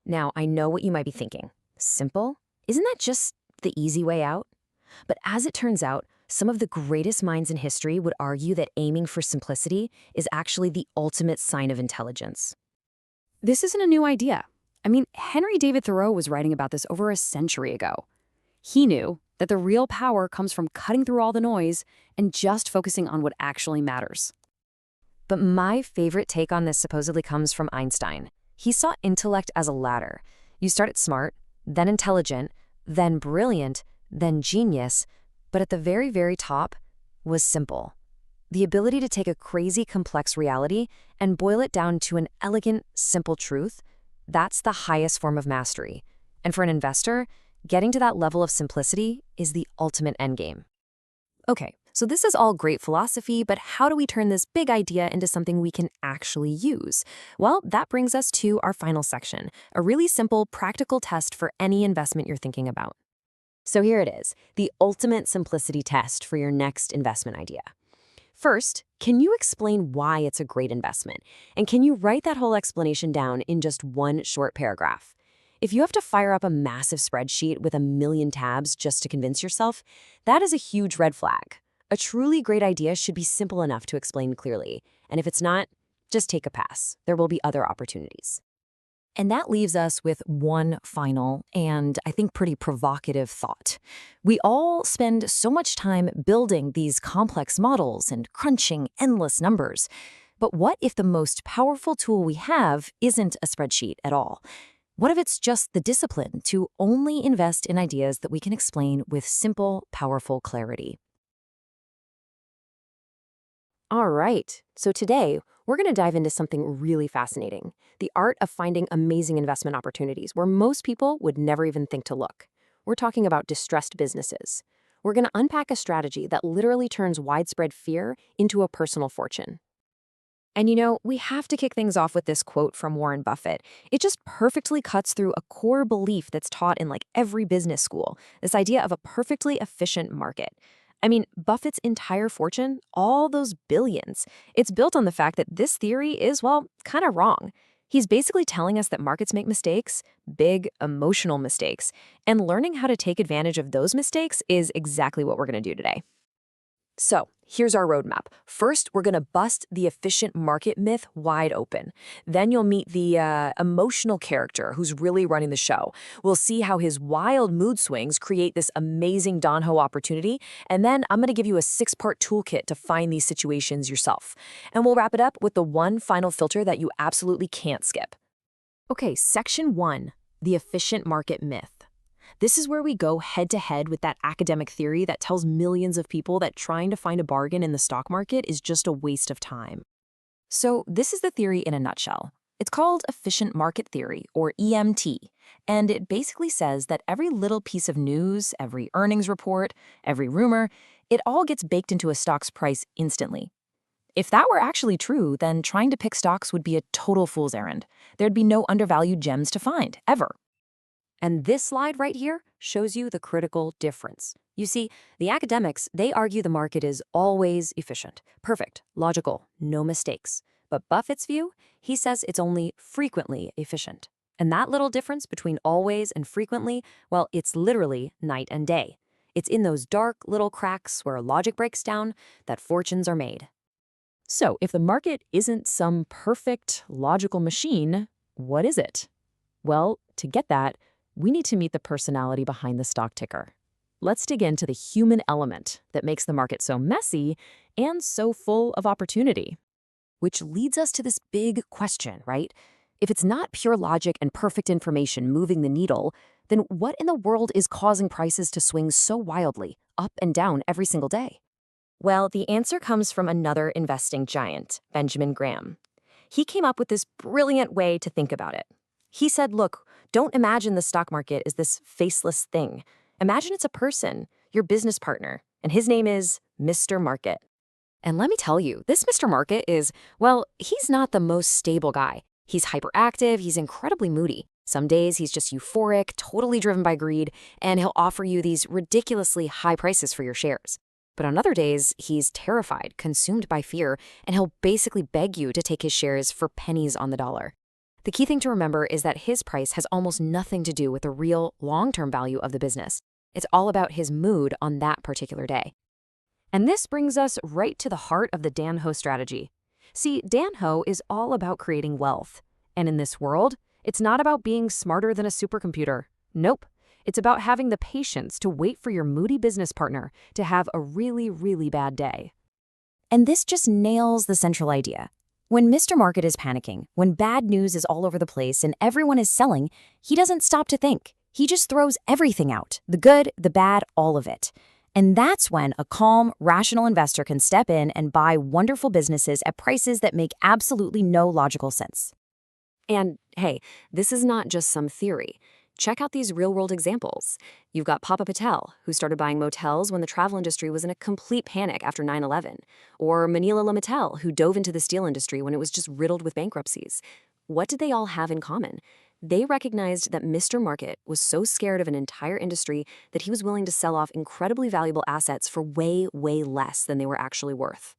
Now, I know what you might be thinking. Simple? Isn't that just the easy way out? But as it turns out, some of the greatest minds in history would argue that aiming for simplicity is actually the ultimate sign of intelligence. This isn't a new idea. I mean, Henry David Thoreau was writing about this over a century ago. He knew that the real power comes from cutting through all the noise and just focusing on what actually matters. But my favorite take on this supposedly comes from Einstein. He saw intellect as a ladder. You start at smart, then intelligent, then brilliant, then genius, but at the very, very top was simple. The ability to take a crazy, complex reality and boil it down to an elegant, simple truth, that's the highest form of mastery. And for an investor, getting to that level of simplicity is the ultimate endgame. Okay, so this is all great philosophy, but how do we turn this big idea into something we can actually use? Well, that brings us to our final section, a really simple, practical test for any investment you're thinking about. So here it is, the ultimate simplicity test for your next investment idea. First, can you explain why it's a great investment? And can you write that whole explanation down in just one short paragraph? If you have to fire up a massive spreadsheet with 1,000,000 tabs just to convince yourself, that is a huge red flag. A truly great idea should be simple enough to explain clearly. And if it's not, just take a pass. There will be other opportunities. And that leaves us with one final and I think pretty provocative thought. We all spend so much time building these complex models and crunching endless numbers. But what if the most powerful tool we have isn't a spreadsheet at all? What if it's just the discipline to only invest in ideas that we can explain with simple, powerful clarity? All right, so today we're going to dive into something really fascinating, the art of finding amazing investment opportunities where most people would never even think to look. We're talking about distressed businesses. We're going to unpack a strategy that literally turns widespread fear into a personal fortune. And we have to kick things off with this quote from Warren Buffett. It just perfectly cuts through a core belief that's taught in every business school, this idea of a perfectly efficient market. I mean, Buffett's entire fortune, all those billions, it's built on the fact that this theory is, well, kind of wrong. He's basically telling us that markets make mistakes, big, emotional mistakes, and learning how to take advantage of those mistakes is exactly what we're going to do today. So, here's our roadmap. First, we're going to bust the efficient market myth wide open. Then you'll meet the emotional character who's really running the show. We'll see how his wild mood swings create this amazing Dhandho opportunity. And then I'm going to give you a 6-part toolkit to find these situations yourself. And we'll wrap it up with the one final filter that you absolutely can't skip. Okay, Section 1, the efficient market myth. This is where we go head-to-head with that academic theory that tells millions of people that trying to find a bargain in the stock market is just a waste of time. So this is the theory in a nutshell. It's called efficient market theory, or EMT, and it basically says that every little piece of news, every earnings report, every rumor, it all gets baked into a stock's price instantly. If that were actually true, then trying to pick stocks would be a total fool's errand. There'd be no undervalued gems to find, ever. And this slide right here shows you the critical difference. You see, the academics, they argue the market is always efficient, perfect, logical, no mistakes. But Buffett's view, he says it's only frequently efficient. And that little difference between always and frequently, well, it's literally night and day. It's in those dark little cracks where logic breaks down that fortunes are made. So, if the market isn't some perfect, logical machine, what is it? Well, to get that, we need to meet the personality behind the stock ticker. Let's dig into the human element that makes the market so messy and so full of opportunity. Which leads us to this big question, right? If it's not pure logic and perfect information moving the needle, then what in the world is causing prices to swing so wildly, up and down every single day? Well, the answer comes from another investing giant, Benjamin Graham. He came up with this brilliant way to think about it. He said, look, don't imagine the stock market is this faceless thing. Imagine it's a person, your business partner, and his name is Mr. Market. And let me tell you, this Mr. Market is, well, he's not the most stable guy. He's hyperactive, he's incredibly moody. Some days he's just euphoric, totally driven by greed, and he'll offer you these ridiculously high prices for your shares. But on other days, he's terrified, consumed by fear, and he'll basically beg you to take his shares for pennies on the dollar. The key thing to remember is that his price has almost nothing to do with the real long-term value of the business. It's all about his mood on that particular day. And this brings us right to the heart of the Dhandho strategy. See, Dhandho is all about creating wealth. And in this world, it's not about being smarter than a supercomputer. Nope. It's about having the patience to wait for your moody business partner to have a really, really bad day. And this just nails the central idea. When Mr. Market is panicking, when bad news is all over the place and everyone is selling, he doesn't stop to think. He just throws everything out, the good, the bad, all of it. And that's when a calm, rational investor can step in and buy wonderful businesses at prices that make absolutely no logical sense. And hey, this is not just some theory. Check out these real-world examples. You've got Papa Patel, who started buying motels when the travel industry was in a complete panic after 9/11. Or Manila Lamitel, who dove into the steel industry when it was just riddled with bankruptcies. What did they all have in common? They recognized that Mr. Market was so scared of an entire industry that he was willing to sell off incredibly valuable assets for way, way less than they were actually worth.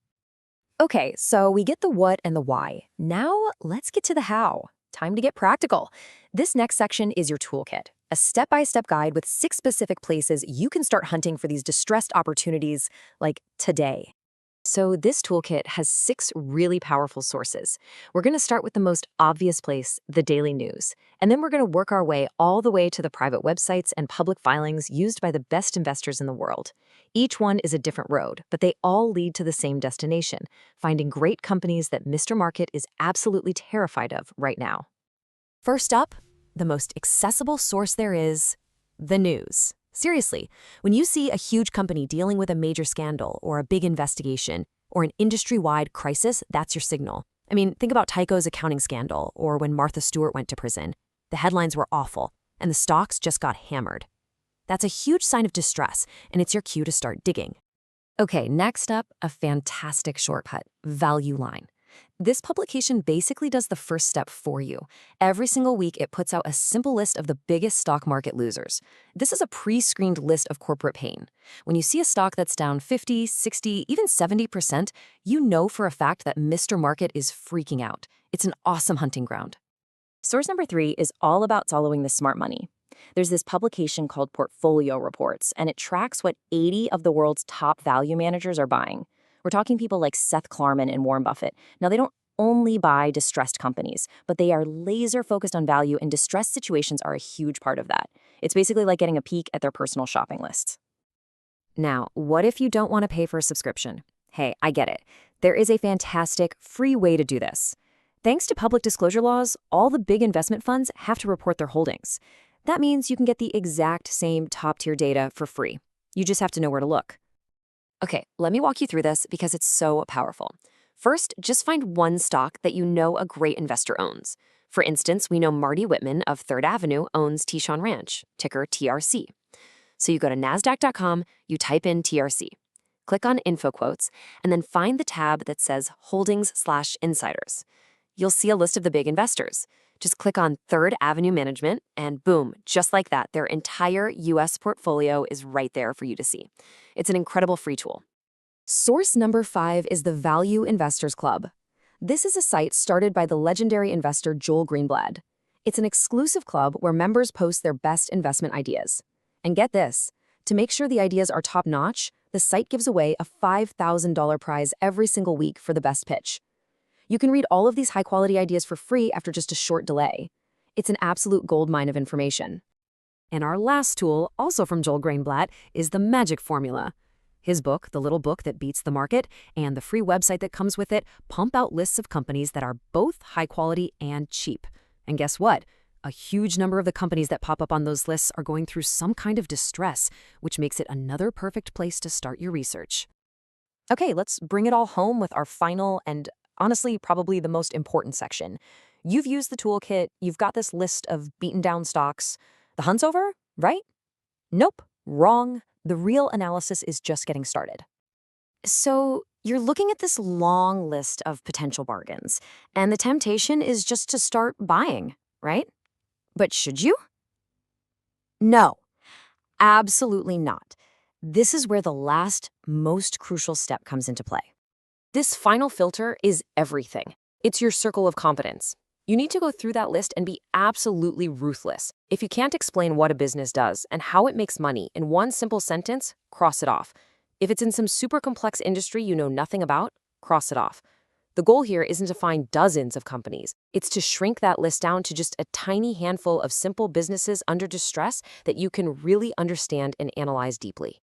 Okay, so we get the what and the why. Now let's get to the how. Time to get practical. This next section is your toolkit, a step-by-step guide with 6 specific places you can start hunting for these distressed opportunities, like today. So this toolkit has 6 really powerful sources. We're going to start with the most obvious place, the daily news. And then we're going to work our way all the way to the private websites and public filings used by the best investors in the world. Each one is a different road, but they all lead to the same destination, finding great companies that Mr. Market is absolutely terrified of right now. First up, the most accessible source there is, the news. Seriously, when you see a huge company dealing with a major scandal or a big investigation or an industry-wide crisis, that's your signal. I mean, think about Tyco's accounting scandal or when Martha Stewart went to prison. The headlines were awful, and the stocks just got hammered. That's a huge sign of distress, and it's your cue to start digging. Okay, next up, a fantastic shortcut, Value Line. This publication basically does the first step for you. Every single week, it puts out a simple list of the biggest stock market losers. This is a pre-screened list of corporate pain. When you see a stock that's down 50, 60, even 70%, you know for a fact that Mr. Market is freaking out. It's an awesome hunting ground. Source number 3 is all about following the smart money. There's this publication called Portfolio Reports, and it tracks what 80 of the world's top value managers are buying. We're talking people like Seth Klarman and Warren Buffett. Now, they don't only buy distressed companies, but they are laser focused on value, and distressed situations are a huge part of that. It's basically like getting a peek at their personal shopping lists. Now, what if you don't want to pay for a subscription? Hey, I get it. There is a fantastic free way to do this. Thanks to public disclosure laws, all the big investment funds have to report their holdings. That means you can get the exact same top-tier data for free. You just have to know where to look. Okay, let me walk you through this because it's so powerful. First, just find one stock that you know a great investor owns. For instance, we know Marty Whitman of Third Avenue owns Tishan Ranch, ticker TRC. So you go to NASDAQ.com, you type in TRC. Click on Info Quotes, and then find the tab that says Holdings/Insiders. You'll see a list of the big investors. Just click on Third Avenue Management, and boom, just like that, their entire U.S. portfolio is right there for you to see. It's an incredible free tool. Source number 5 is the Value Investors Club. This is a site started by the legendary investor Joel Greenblatt. It's an exclusive club where members post their best investment ideas. And get this, to make sure the ideas are top-notch, the site gives away a $5,000 prize every single week for the best pitch. You can read all of these high-quality ideas for free after just a short delay. It's an absolute goldmine of information. And our last tool, also from Joel Greenblatt, is the Magic Formula. His book, The Little Book That Beats the Market, and the free website that comes with it pump out lists of companies that are both high quality and cheap. And guess what? A huge number of the companies that pop up on those lists are going through some kind of distress, which makes it another perfect place to start your research. Okay, let's bring it all home with our final and honestly probably the most important section. You've used the toolkit, you've got this list of beaten down stocks. The hunt's over, right? Nope, wrong. The real analysis is just getting started. So you're looking at this long list of potential bargains, and the temptation is just to start buying, right? But should you? No, absolutely not. This is where the last, most crucial step comes into play. This final filter is everything. It's your circle of competence. You need to go through that list and be absolutely ruthless. If you can't explain what a business does and how it makes money in one simple sentence, cross it off. If it's in some super complex industry you know nothing about, cross it off. The goal here isn't to find dozens of companies. It's to shrink that list down to just a tiny handful of simple businesses under distress that you can really understand and analyze deeply.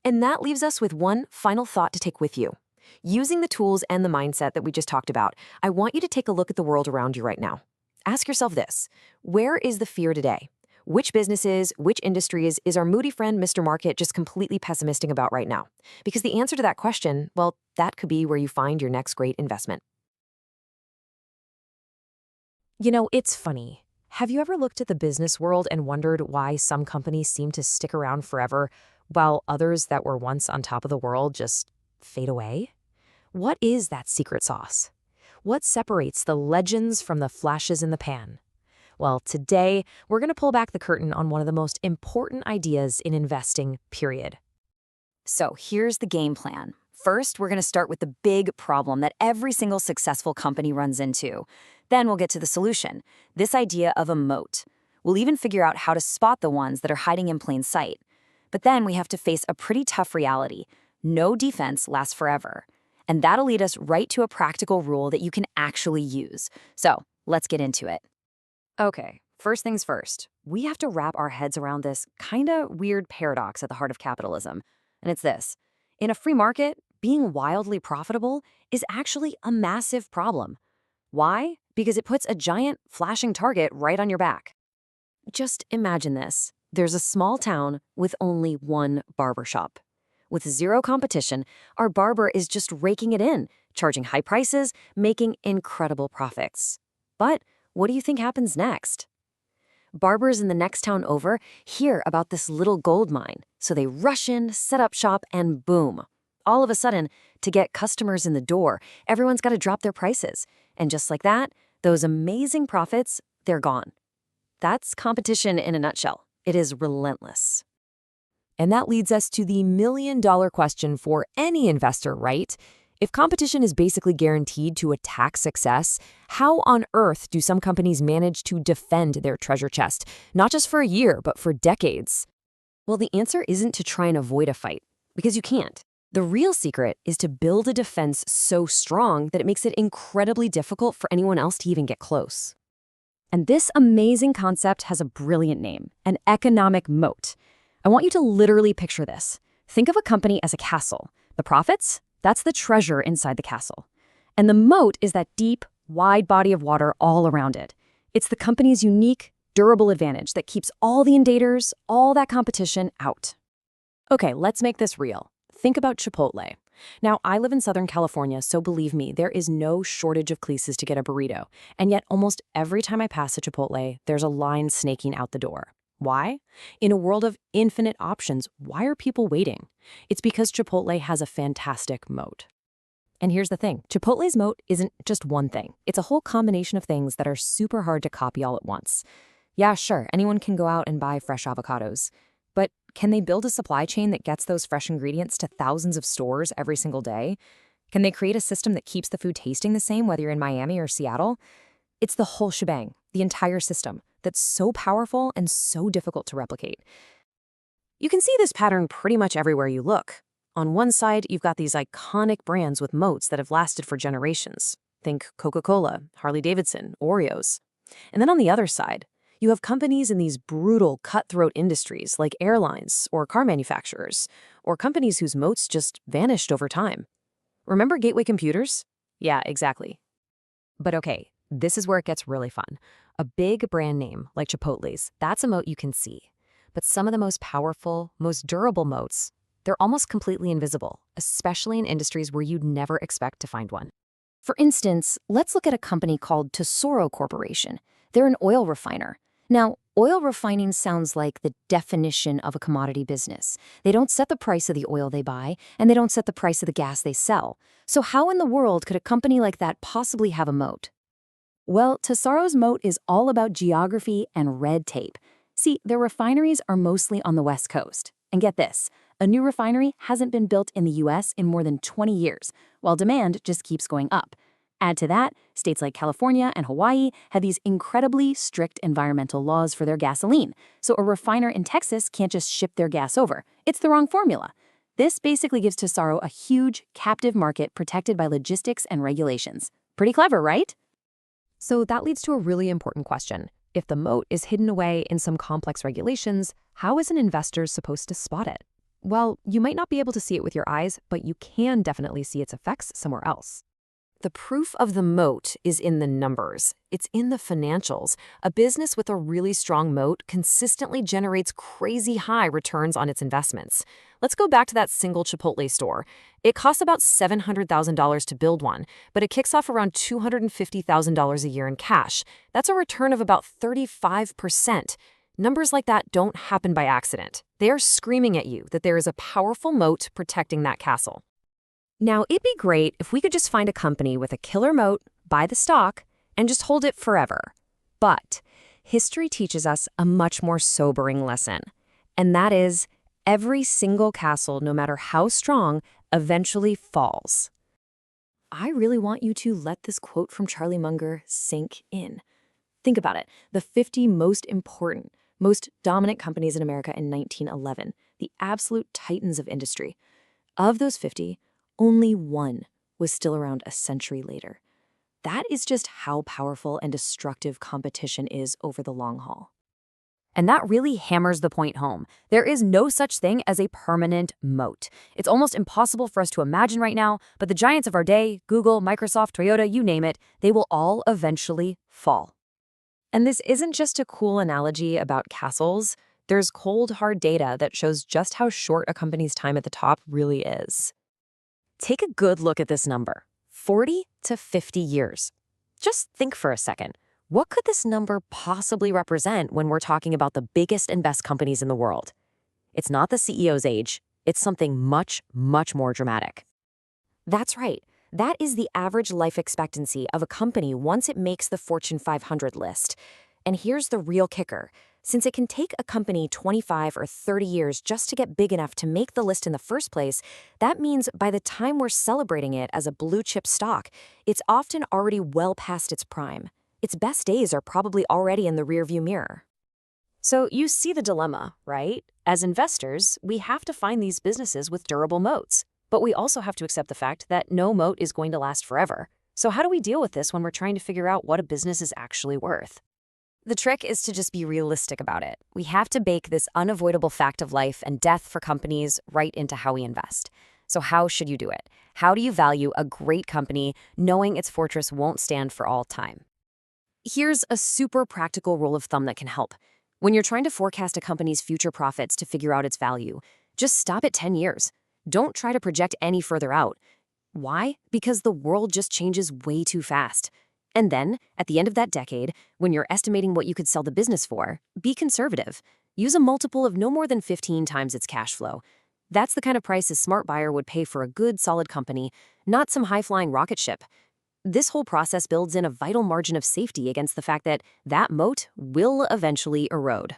And that leaves us with one final thought to take with you. Using the tools and the mindset that we just talked about, I want you to take a look at the world around you right now. Ask yourself this: where is the fear today? Which businesses, which industries is our moody friend Mr. Market just completely pessimistic about right now? Because the answer to that question, well, that could be where you find your next great investment. You know, it's funny. Have you ever looked at the business world and wondered why some companies seem to stick around forever, while others that were once on top of the world just fade away? What is that secret sauce? What separates the legends from the flashes in the pan? Well, today, we're going to pull back the curtain on one of the most important ideas in investing, period. So here's the game plan. First, we're going to start with the big problem that every single successful company runs into. Then we'll get to the solution, this idea of a moat. We'll even figure out how to spot the ones that are hiding in plain sight. But then we have to face a pretty tough reality. No defense lasts forever. And that'll lead us right to a practical rule that you can actually use. So let's get into it. Okay, first things first. We have to wrap our heads around this kinda weird paradox at the heart of capitalism. And it's this: in a free market, being wildly profitable is actually a massive problem. Why? Because it puts a giant, flashing target right on your back. Just imagine this. There's a small town with only one barbershop. With zero competition, our barber is just raking it in, charging high prices, making incredible profits. But what do you think happens next? Barbers in the next town over hear about this little gold mine, so they rush in, set up shop, and boom. All of a sudden, to get customers in the door, everyone's got to drop their prices. And just like that, those amazing profits, they're gone. That's competition in a nutshell. It is relentless. And that leads us to the million-dollar question for any investor, right? If competition is basically guaranteed to attack success, how on earth do some companies manage to defend their treasure chest, not just for a year, but for decades? Well, the answer isn't to try and avoid a fight, because you can't. The real secret is to build a defense so strong that it makes it incredibly difficult for anyone else to even get close. And this amazing concept has a brilliant name: an economic moat. I want you to literally picture this. Think of a company as a castle. The profits? That's the treasure inside the castle. And the moat is that deep, wide body of water all around it. It's the company's unique, durable advantage that keeps all the invaders, all that competition out. Okay, let's make this real. Think about Chipotle. Now, I live in Southern California, so believe me, there is no shortage of places to get a burrito. And yet, almost every time I pass a Chipotle, there's a line snaking out the door. Why? In a world of infinite options, why are people waiting? It's because Chipotle has a fantastic moat. And here's the thing, Chipotle's moat isn't just one thing. It's a whole combination of things that are super hard to copy all at once. Yeah, sure, anyone can go out and buy fresh avocados. But can they build a supply chain that gets those fresh ingredients to thousands of stores every single day? Can they create a system that keeps the food tasting the same whether you're in Miami or Seattle? It's the whole shebang, the entire system, that's so powerful and so difficult to replicate. You can see this pattern pretty much everywhere you look. On one side, you've got these iconic brands with moats that have lasted for generations. Think Coca-Cola, Harley-Davidson, Oreos. And then on the other side, you have companies in these brutal, cutthroat industries like airlines or car manufacturers, or companies whose moats just vanished over time. Remember Gateway Computers? Yeah, exactly. But okay, this is where it gets really fun. A big brand name like Chipotle's, that's a moat you can see. But some of the most powerful, most durable moats, they're almost completely invisible, especially in industries where you'd never expect to find one. For instance, let's look at a company called Tesoro Corporation. They're an oil refiner. Now, oil refining sounds like the definition of a commodity business. They don't set the price of the oil they buy, and they don't set the price of the gas they sell. So how in the world could a company like that possibly have a moat? Well, Tesoro's moat is all about geography and red tape. See, their refineries are mostly on the West Coast. And get this, a new refinery hasn't been built in the US in more than 20 years, while demand just keeps going up. Add to that, states like California and Hawaii have these incredibly strict environmental laws for their gasoline, so a refiner in Texas can't just ship their gas over. It's the wrong formula. This basically gives Tesoro a huge, captive market protected by logistics and regulations. Pretty clever, right? So that leads to a really important question. If the moat is hidden away in some complex regulations, how is an investor supposed to spot it? Well, you might not be able to see it with your eyes, but you can definitely see its effects somewhere else. The proof of the moat is in the numbers. It's in the financials. A business with a really strong moat consistently generates crazy high returns on its investments. Let's go back to that single Chipotle store. It costs about $700,000 to build one, but it kicks off around $250,000 a year in cash. That's a return of about 35%. Numbers like that don't happen by accident. They are screaming at you that there is a powerful moat protecting that castle. Now, it'd be great if we could just find a company with a killer moat, buy the stock, and just hold it forever. But history teaches us a much more sobering lesson, and that is every single castle, no matter how strong, eventually falls. I really want you to let this quote from Charlie Munger sink in. Think about it. The 50 most important, most dominant companies in America in 1911, the absolute titans of industry. Of those 50, only one was still around a century later. That is just how powerful and destructive competition is over the long haul. And that really hammers the point home. There is no such thing as a permanent moat. It's almost impossible for us to imagine right now, but the giants of our day, Google, Microsoft, Toyota, you name it, they will all eventually fall. And this isn't just a cool analogy about castles. There's cold, hard data that shows just how short a company's time at the top really is. Take a good look at this number, 40 to 50 years. Just think for a second. What could this number possibly represent when we're talking about the biggest and best companies in the world? It's not the CEO's age. It's something much, much more dramatic. That's right. That is the average life expectancy of a company once it makes the Fortune 500 list. And here's the real kicker. Since it can take a company 25 or 30 years just to get big enough to make the list in the first place, that means by the time we're celebrating it as a blue-chip stock, it's often already well past its prime. Its best days are probably already in the rearview mirror. So you see the dilemma, right? As investors, we have to find these businesses with durable moats. But we also have to accept the fact that no moat is going to last forever. So how do we deal with this when we're trying to figure out what a business is actually worth? The trick is to just be realistic about it. We have to bake this unavoidable fact of life and death for companies right into how we invest. So how should you do it? How do you value a great company knowing its fortress won't stand for all time? Here's a super practical rule of thumb that can help. When you're trying to forecast a company's future profits to figure out its value, just stop at 10 years. Don't try to project any further out. Why? Because the world just changes way too fast. And then, at the end of that decade, when you're estimating what you could sell the business for, be conservative. Use a multiple of no more than 15 times its cash flow. That's the kind of price a smart buyer would pay for a good, solid company, not some high-flying rocket ship. This whole process builds in a vital margin of safety against the fact that that moat will eventually erode.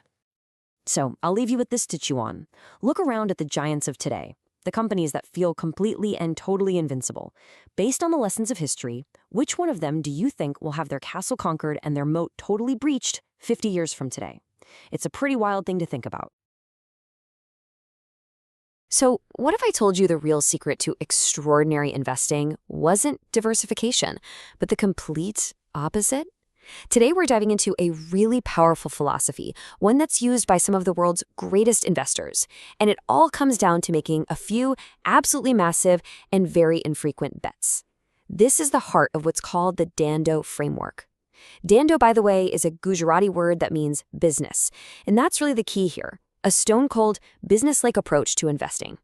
So, I'll leave you with this to chew on. Look around at the giants of today, the companies that feel completely and totally invincible. Based on the lessons of history, which one of them do you think will have their castle conquered and their moat totally breached 50 years from today? It's a pretty wild thing to think about. So, what if I told you the real secret to extraordinary investing wasn't diversification, but the complete opposite? Today, we're diving into a really powerful philosophy, one that's used by some of the world's greatest investors. And it all comes down to making a few absolutely massive and very infrequent bets. This is the heart of what's called the Dhandho framework. Dhandho, by the way, is a Gujarati word that means business. And that's really the key here, a stone-cold, business-like approach to investing.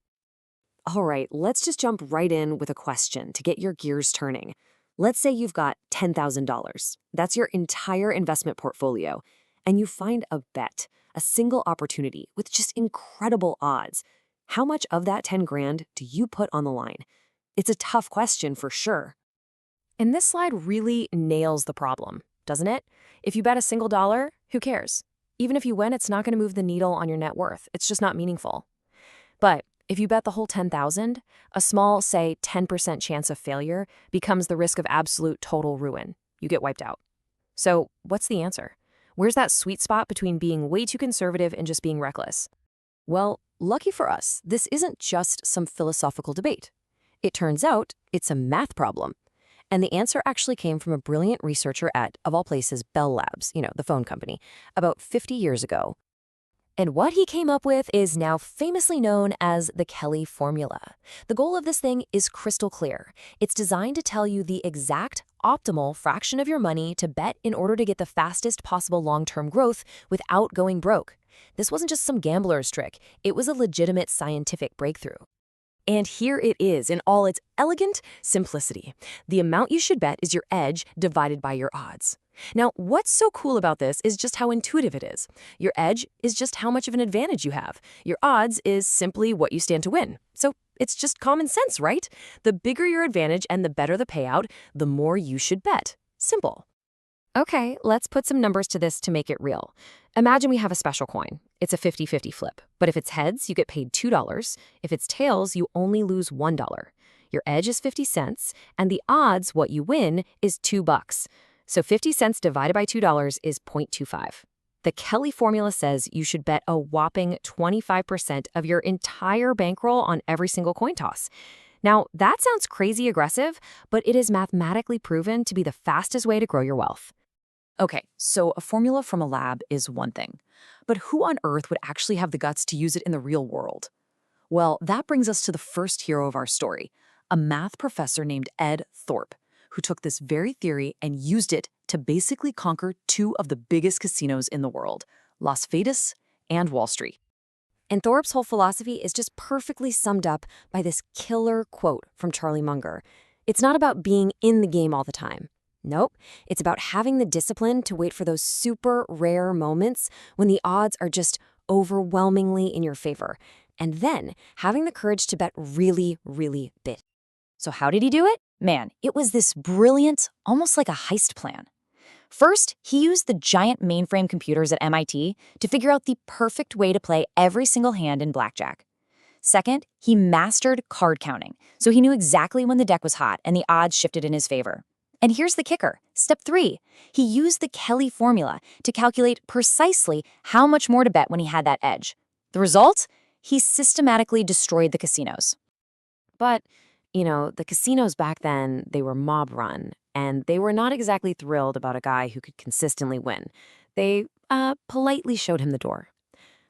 All right, let's just jump right in with a question to get your gears turning. Let's say you've got $10,000. That's your entire investment portfolio. And you find a bet, a single opportunity with just incredible odds. How much of that 10 grand do you put on the line? It's a tough question for sure. And this slide really nails the problem, doesn't it? If you bet a single dollar, who cares? Even if you win, it's not going to move the needle on your net worth. It's just not meaningful. But if you bet the whole 10,000, a small, say, 10% chance of failure becomes the risk of absolute total ruin. You get wiped out. So what's the answer? Where's that sweet spot between being way too conservative and just being reckless? Well, lucky for us, this isn't just some philosophical debate. It turns out it's a math problem. And the answer actually came from a brilliant researcher at, of all places, Bell Labs, the phone company, about 50 years ago. And what he came up with is now famously known as the Kelly formula. The goal of this thing is crystal clear. It's designed to tell you the exact optimal fraction of your money to bet in order to get the fastest possible long-term growth without going broke. This wasn't just some gambler's trick. It was a legitimate scientific breakthrough. And here it is in all its elegant simplicity. The amount you should bet is your edge divided by your odds. Now, what's so cool about this is just how intuitive it is. Your edge is just how much of an advantage you have. Your odds is simply what you stand to win. So it's just common sense, right? The bigger your advantage and the better the payout, the more you should bet. Simple. Okay, let's put some numbers to this to make it real. Imagine we have a special coin. It's a 50-50 flip. But if it's heads, you get paid $2. If it's tails, you only lose $1. Your edge is 50 cents, and the odds, what you win, is $2. So 50 cents divided by $2 is 0.25. The Kelly formula says you should bet a whopping 25% of your entire bankroll on every single coin toss. Now, that sounds crazy aggressive, but it is mathematically proven to be the fastest way to grow your wealth. Okay, so a formula from a lab is one thing, but who on earth would actually have the guts to use it in the real world? Well, that brings us to the first hero of our story, a math professor named Ed Thorpe, who took this very theory and used it to basically conquer two of the biggest casinos in the world, Las Vegas and Wall Street. And Thorpe's whole philosophy is just perfectly summed up by this killer quote from Charlie Munger. It's not about being in the game all the time. Nope, it's about having the discipline to wait for those super rare moments when the odds are just overwhelmingly in your favor, and then having the courage to bet really, really big. So how did he do it? Man, it was this brilliant, almost like a heist plan. First, he used the giant mainframe computers at MIT to figure out the perfect way to play every single hand in blackjack. Second, he mastered card counting, so he knew exactly when the deck was hot and the odds shifted in his favor. And here's the kicker. Step 3, he used the Kelly formula to calculate precisely how much more to bet when he had that edge. The result? He systematically destroyed the casinos. But, the casinos back then, they were mob-run, and they were not exactly thrilled about a guy who could consistently win. They politely showed him the door.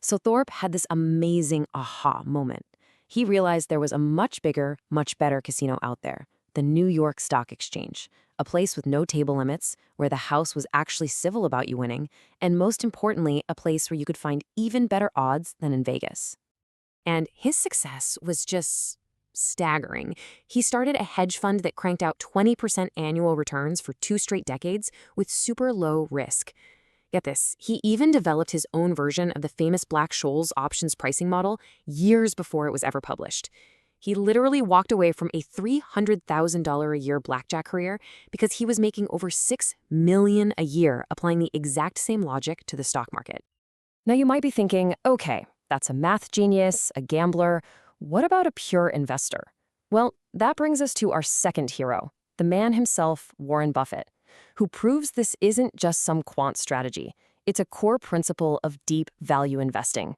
So Thorpe had this amazing aha moment. He realized there was a much bigger, much better casino out there, the New York Stock Exchange, a place with no table limits, where the house was actually civil about you winning, and most importantly, a place where you could find even better odds than in Vegas. And his success was just staggering. He started a hedge fund that cranked out 20% annual returns for 2 straight decades with super low risk. Get this, he even developed his own version of the famous Black-Scholes options pricing model years before it was ever published. He literally walked away from a $300,000 a year blackjack career because he was making over $6 million a year applying the exact same logic to the stock market. Now you might be thinking, okay, that's a math genius, a gambler. What about a pure investor? Well, that brings us to our second hero, the man himself, Warren Buffett, who proves this isn't just some quant strategy. It's a core principle of deep value investing.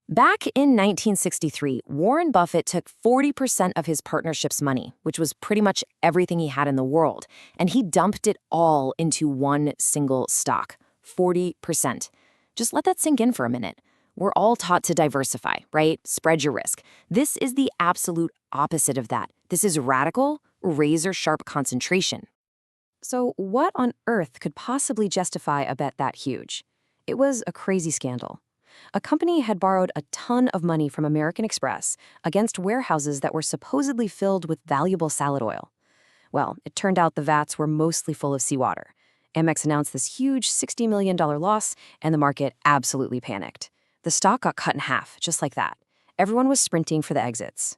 Back in 1963, Warren Buffett took 40% of his partnership's money, which was pretty much everything he had in the world, and he dumped it all into one single stock, 40%. Just let that sink in for a minute. We're all taught to diversify, right? Spread your risk. This is the absolute opposite of that. This is radical, razor-sharp concentration. So what on earth could possibly justify a bet that huge? It was a crazy scandal. A company had borrowed a ton of money from American Express against warehouses that were supposedly filled with valuable salad oil. Well, it turned out the vats were mostly full of seawater. Amex announced this huge $60 million loss, and the market absolutely panicked. The stock got cut in half, just like that. Everyone was sprinting for the exits.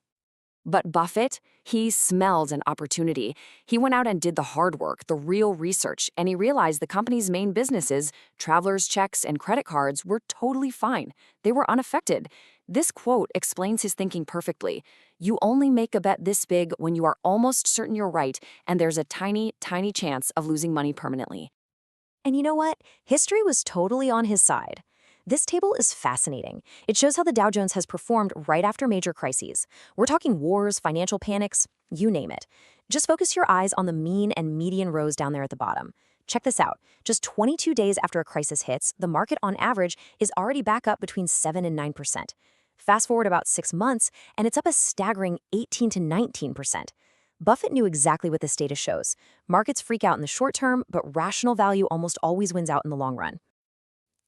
But Buffett, he smelled an opportunity. He went out and did the hard work, the real research, and he realized the company's main businesses, travelers' checks and credit cards, were totally fine. They were unaffected. This quote explains his thinking perfectly. You only make a bet this big when you are almost certain you're right, and there's a tiny, tiny chance of losing money permanently. And you know what? History was totally on his side. This table is fascinating. It shows how the Dow Jones has performed right after major crises. We're talking wars, financial panics, you name it. Just focus your eyes on the mean and median rows down there at the bottom. Check this out. Just 22 days after a crisis hits, the market on average is already back up between 7 and 9%. Fast forward about 6 months, and it's up a staggering 18 to 19%. Buffett knew exactly what this data shows. Markets freak out in the short term, but rational value almost always wins out in the long run.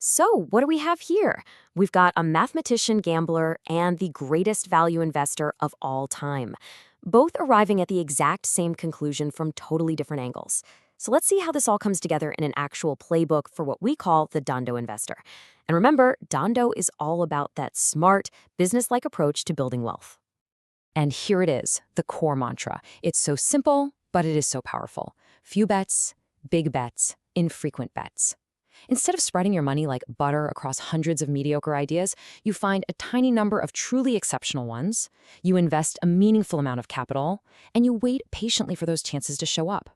So, what do we have here? We've got a mathematician gambler and the greatest value investor of all time, both arriving at the exact same conclusion from totally different angles. So let's see how this all comes together in an actual playbook for what we call the Dhandho investor. And remember, Dhandho is all about that smart, business-like approach to building wealth. And here it is, the core mantra. It's so simple, but it is so powerful. Few bets, big bets, infrequent bets. Instead of spreading your money like butter across hundreds of mediocre ideas, you find a tiny number of truly exceptional ones, you invest a meaningful amount of capital, and you wait patiently for those chances to show up.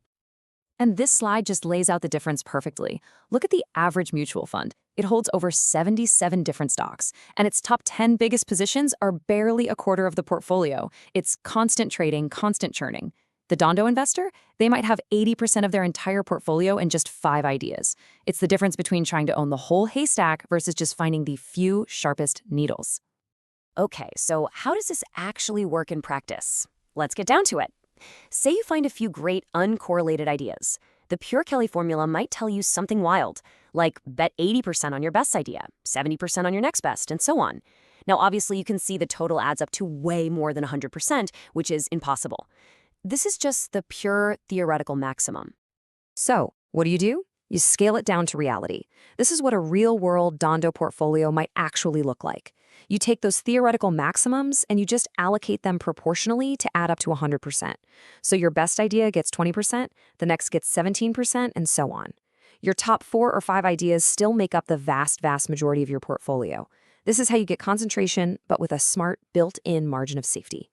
And this slide just lays out the difference perfectly. Look at the average mutual fund. It holds over 77 different stocks, and its top 10 biggest positions are barely a quarter of the portfolio. It's constant trading, constant churning. The Dhandho investor, they might have 80% of their entire portfolio in just 5 ideas. It's the difference between trying to own the whole haystack versus just finding the few sharpest needles. Okay, so how does this actually work in practice? Let's get down to it. Say you find a few great uncorrelated ideas. The Pure Kelly formula might tell you something wild, like bet 80% on your best idea, 70% on your next best, and so on. Now, obviously, you can see the total adds up to way more than 100%, which is impossible. This is just the pure theoretical maximum. So, what do? You scale it down to reality. This is what a real-world Dhandho portfolio might actually look like. You take those theoretical maximums and you just allocate them proportionally to add up to 100%. So your best idea gets 20%, the next gets 17%, and so on. Your top 4 or 5 ideas still make up the vast, vast majority of your portfolio. This is how you get concentration, but with a smart, built-in margin of safety.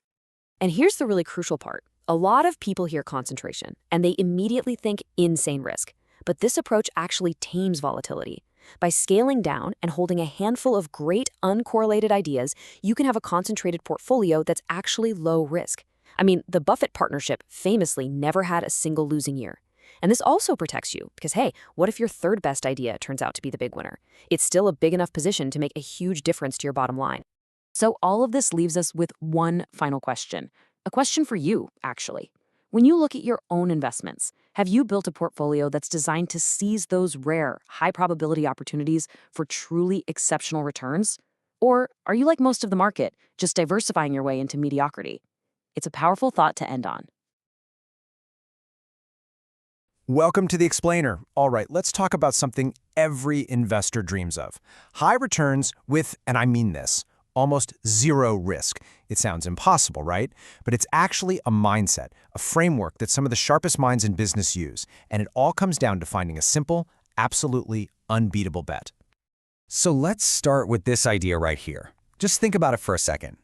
And here's the really crucial part. A lot of people hear concentration, and they immediately think insane risk. But this approach actually tames volatility. By scaling down and holding a handful of great uncorrelated ideas, you can have a concentrated portfolio that's actually low risk. I mean, the Buffett partnership famously never had a single losing year. And this also protects you because, hey, what if your third best idea turns out to be the big winner? It's still a big enough position to make a huge difference to your bottom line. So all of this leaves us with one final question. A question for you, actually. When you look at your own investments, have you built a portfolio that's designed to seize those rare, high-probability opportunities for truly exceptional returns? Or are you like most of the market, just diversifying your way into mediocrity? It's a powerful thought to end on. Welcome to The Explainer. All right, let's talk about something every investor dreams of. High returns with, and I mean this, almost zero risk. It sounds impossible, right? But it's actually a mindset, a framework that some of the sharpest minds in business use, and it all comes down to finding a simple, absolutely unbeatable bet. So let's start with this idea right here. Just think about it for a second.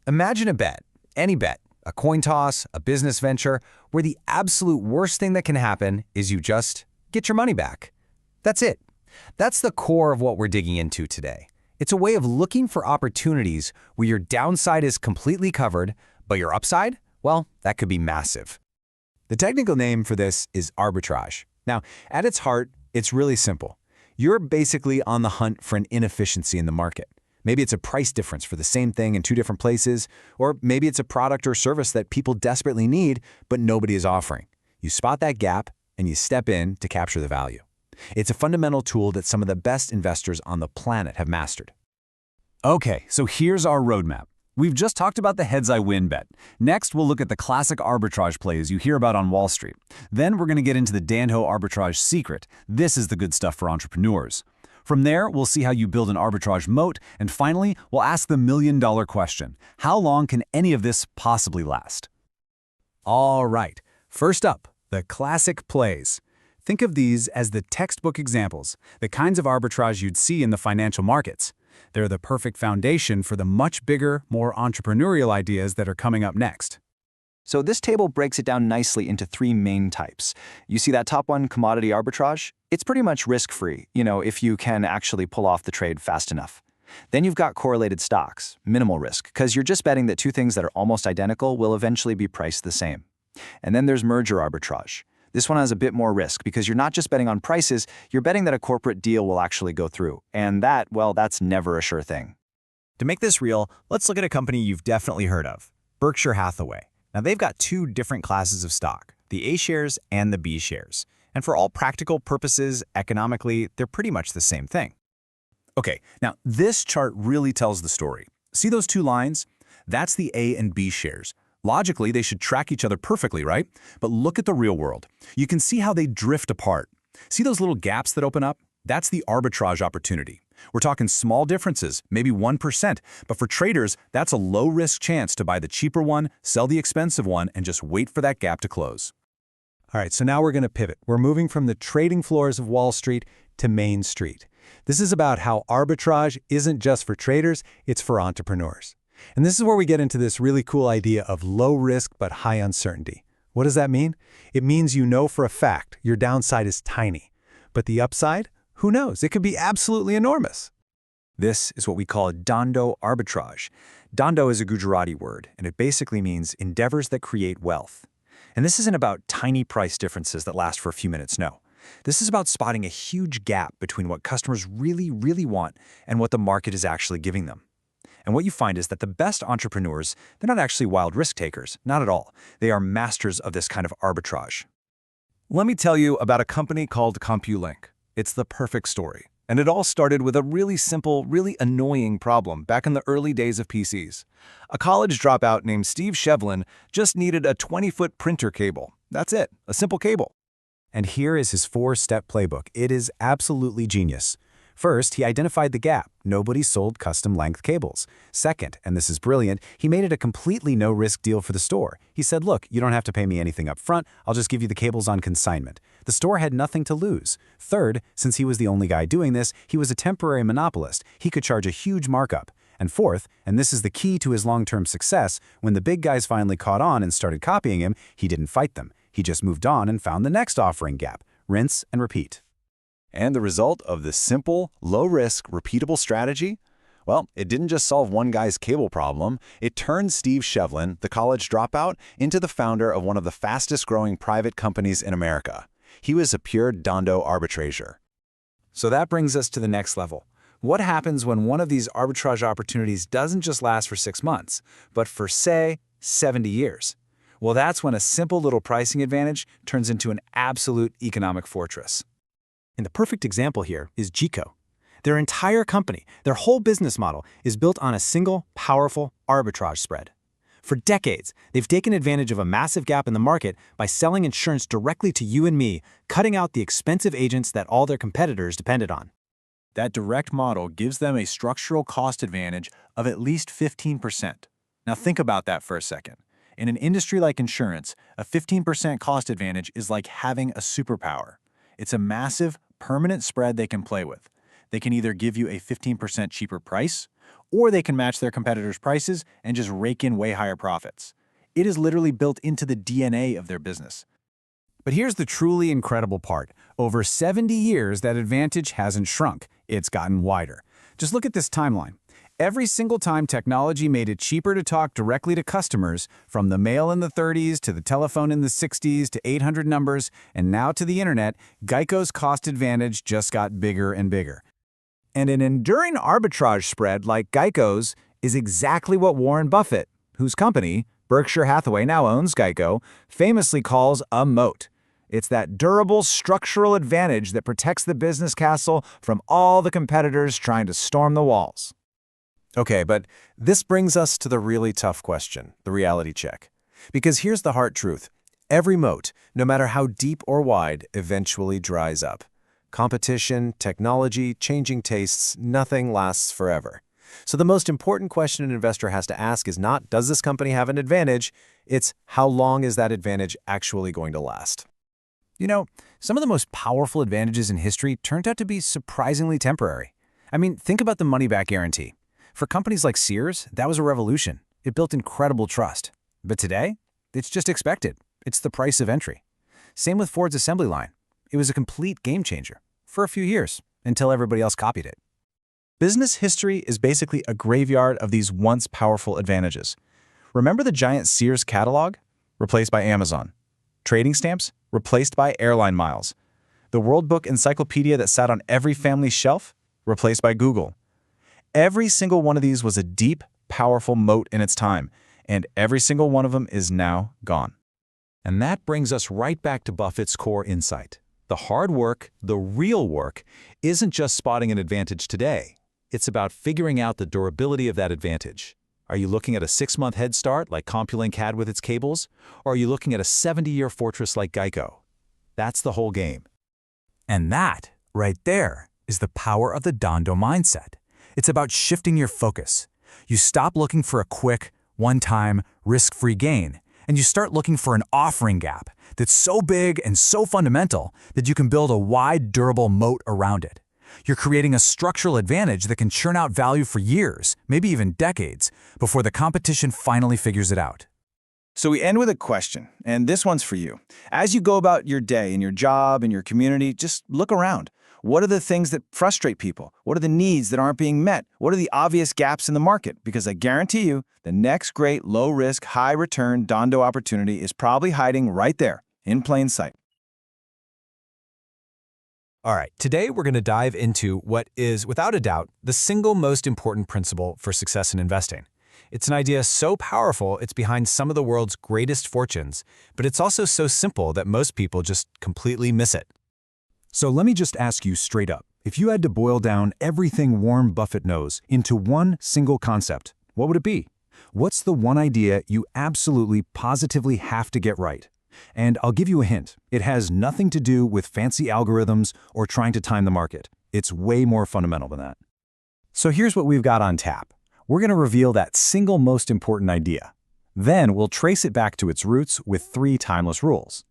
Imagine a bet, any bet, a coin toss, a business venture, where the absolute worst thing that can happen is you just get your money back. That's it. That's the core of what we're digging into today. It's a way of looking for opportunities where your downside is completely covered, but your upside, well, that could be massive. The technical name for this is arbitrage. Now, at its heart, it's really simple. You're basically on the hunt for an inefficiency in the market. Maybe it's a price difference for the same thing in two different places, or maybe it's a product or service that people desperately need, but nobody is offering. You spot that gap, and you step in to capture the value. It's a fundamental tool that some of the best investors on the planet have mastered. Okay, so here's our roadmap. We've just talked about the heads I win bet. Next, we'll look at the classic arbitrage plays you hear about on Wall Street. Then we're going to get into the Dhandho arbitrage secret. This is the good stuff for entrepreneurs. From there, we'll see how you build an arbitrage moat, and finally, we'll ask the million-dollar question. How long can any of this possibly last? All right, first up, the classic plays. Think of these as the textbook examples, the kinds of arbitrage you'd see in the financial markets. They're the perfect foundation for the much bigger, more entrepreneurial ideas that are coming up next. So this table breaks it down nicely into three main types. You see that top one, commodity arbitrage? It's pretty much risk-free, if you can actually pull off the trade fast enough. Then you've got correlated stocks, minimal risk, because you're just betting that two things that are almost identical will eventually be priced the same. And then there's merger arbitrage. This one has a bit more risk because you're not just betting on prices, you're betting that a corporate deal will actually go through. And that, well, that's never a sure thing. To make this real, let's look at a company you've definitely heard of, Berkshire Hathaway. Now, they've got two different classes of stock, the A shares and the B shares. And for all practical purposes, economically, they're pretty much the same thing. Okay, now this chart really tells the story. See those two lines? That's the A and B shares. Logically, they should track each other perfectly, right? But look at the real world. You can see how they drift apart. See those little gaps that open up? That's the arbitrage opportunity. We're talking small differences, maybe 1%, but for traders, that's a low-risk chance to buy the cheaper one, sell the expensive one, and just wait for that gap to close. All right, so now we're going to pivot. We're moving from the trading floors of Wall Street to Main Street. This is about how arbitrage isn't just for traders, it's for entrepreneurs. And this is where we get into this really cool idea of low risk but high uncertainty. What does that mean? It means you know for a fact your downside is tiny. But the upside? Who knows? It could be absolutely enormous. This is what we call Dhandho arbitrage. Dhandho is a Gujarati word, and it basically means endeavors that create wealth. And this isn't about tiny price differences that last for a few minutes, no. This is about spotting a huge gap between what customers really, really want and what the market is actually giving them. And what you find is that the best entrepreneurs, they're not actually wild risk takers, not at all. They are masters of this kind of arbitrage. Let me tell you about a company called CompuLink. It's the perfect story. And it all started with a really simple, really annoying problem back in the early days of PCs. A college dropout named Steve Shevlin just needed a 20-foot printer cable. That's it, a simple cable. And here is his 4-step playbook. It is absolutely genius. First, he identified the gap. Nobody sold custom-length cables. Second, and this is brilliant, he made it a completely no-risk deal for the store. He said, look, you don't have to pay me anything up front. I'll just give you the cables on consignment. The store had nothing to lose. Third, since he was the only guy doing this, he was a temporary monopolist. He could charge a huge markup. And fourth, and this is the key to his long-term success, when the big guys finally caught on and started copying him, he didn't fight them. He just moved on and found the next offering gap. Rinse and repeat. And the result of this simple, low-risk, repeatable strategy? Well, it didn't just solve one guy's cable problem. It turned Steve Shevlin, the college dropout, into the founder of one of the fastest-growing private companies in America. He was a pure Dhandho arbitrager. So that brings us to the next level. What happens when one of these arbitrage opportunities doesn't just last for 6 months, but for, say, 70 years? Well, that's when a simple little pricing advantage turns into an absolute economic fortress. And the perfect example here is GEICO. Their entire company, their whole business model, is built on a single, powerful arbitrage spread. For decades, they've taken advantage of a massive gap in the market by selling insurance directly to you and me, cutting out the expensive agents that all their competitors depended on. That direct model gives them a structural cost advantage of at least 15%. Now think about that for a second. In an industry like insurance, a 15% cost advantage is like having a superpower. It's a massive, permanent spread they can play with. They can either give you a 15% cheaper price, or they can match their competitors' prices and just rake in way higher profits. It is literally built into the DNA of their business. But here's the truly incredible part. Over 70 years, that advantage hasn't shrunk. It's gotten wider. Just look at this timeline. Every single time technology made it cheaper to talk directly to customers, from the mail in the 30s to the telephone in the 60s to 800 numbers, and now to the internet, GEICO's cost advantage just got bigger and bigger. And an enduring arbitrage spread like GEICO's is exactly what Warren Buffett, whose company, Berkshire Hathaway, now owns GEICO, famously calls a moat. It's that durable structural advantage that protects the business castle from all the competitors trying to storm the walls. Okay, but this brings us to the really tough question, the reality check. Because here's the hard truth. Every moat, no matter how deep or wide, eventually dries up. Competition, technology, changing tastes, nothing lasts forever. So the most important question an investor has to ask is not, does this company have an advantage? It's, how long is that advantage actually going to last? You know, some of the most powerful advantages in history turned out to be surprisingly temporary. I mean, think about the money-back guarantee. For companies like Sears, that was a revolution. It built incredible trust. But today, it's just expected. It's the price of entry. Same with Ford's assembly line. It was a complete game changer for a few years until everybody else copied it. Business history is basically a graveyard of these once powerful advantages. Remember the giant Sears catalog? Replaced by Amazon. Trading stamps? Replaced by airline miles. The World Book Encyclopedia that sat on every family's shelf? Replaced by Google. Every single one of these was a deep, powerful moat in its time, and every single one of them is now gone. And that brings us right back to Buffett's core insight. The hard work, the real work, isn't just spotting an advantage today. It's about figuring out the durability of that advantage. Are you looking at a 6-month head start like CompuLink had with its cables? Or are you looking at a 70-year fortress like GEICO? That's the whole game. And that, right there, is the power of the Dhandho mindset. It's about shifting your focus. You stop looking for a quick, one-time, risk-free gain, and you start looking for an offering gap that's so big and so fundamental that you can build a wide, durable moat around it. You're creating a structural advantage that can churn out value for years, maybe even decades, before the competition finally figures it out. So we end with a question, and this one's for you. As you go about your day, in your job, in your community, just look around. What are the things that frustrate people? What are the needs that aren't being met? What are the obvious gaps in the market? Because I guarantee you, the next great low-risk, high-return Dhandho opportunity is probably hiding right there, in plain sight. All right, today we're going to dive into what is, without a doubt, the single most important principle for success in investing. It's an idea so powerful it's behind some of the world's greatest fortunes, but it's also so simple that most people just completely miss it. So let me just ask you straight up, if you had to boil down everything Warren Buffett knows into one single concept, what would it be? What's the one idea you absolutely, positively have to get right? And I'll give you a hint. It has nothing to do with fancy algorithms or trying to time the market. It's way more fundamental than that. So here's what we've got on tap. We're going to reveal that single most important idea. Then we'll trace it back to its roots with 3 timeless rules.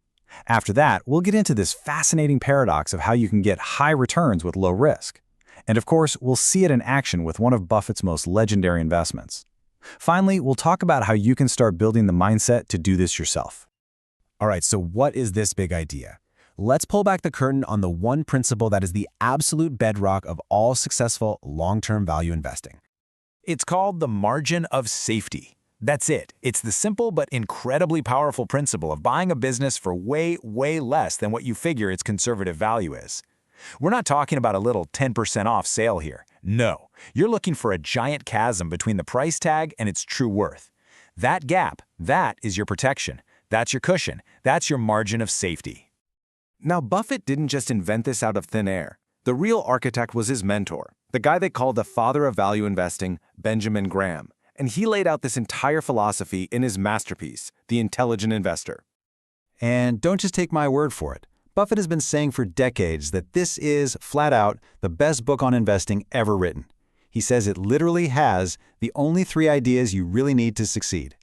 After that, we'll get into this fascinating paradox of how you can get high returns with low risk. And of course, we'll see it in action with one of Buffett's most legendary investments. Finally, we'll talk about how you can start building the mindset to do this yourself. All right, so what is this big idea? Let's pull back the curtain on the one principle that is the absolute bedrock of all successful long-term value investing. It's called the margin of safety. That's it. It's the simple but incredibly powerful principle of buying a business for way, way less than what you figure its conservative value is. We're not talking about a little 10% off sale here. No, you're looking for a giant chasm between the price tag and its true worth. That gap, that is your protection. That's your cushion. That's your margin of safety. Now, Buffett didn't just invent this out of thin air. The real architect was his mentor, the guy they called the father of value investing, Benjamin Graham. And he laid out this entire philosophy in his masterpiece, The Intelligent Investor. And don't just take my word for it. Buffett has been saying for decades that this is, flat out, the best book on investing ever written. He says it literally has the only 3 ideas you really need to succeed.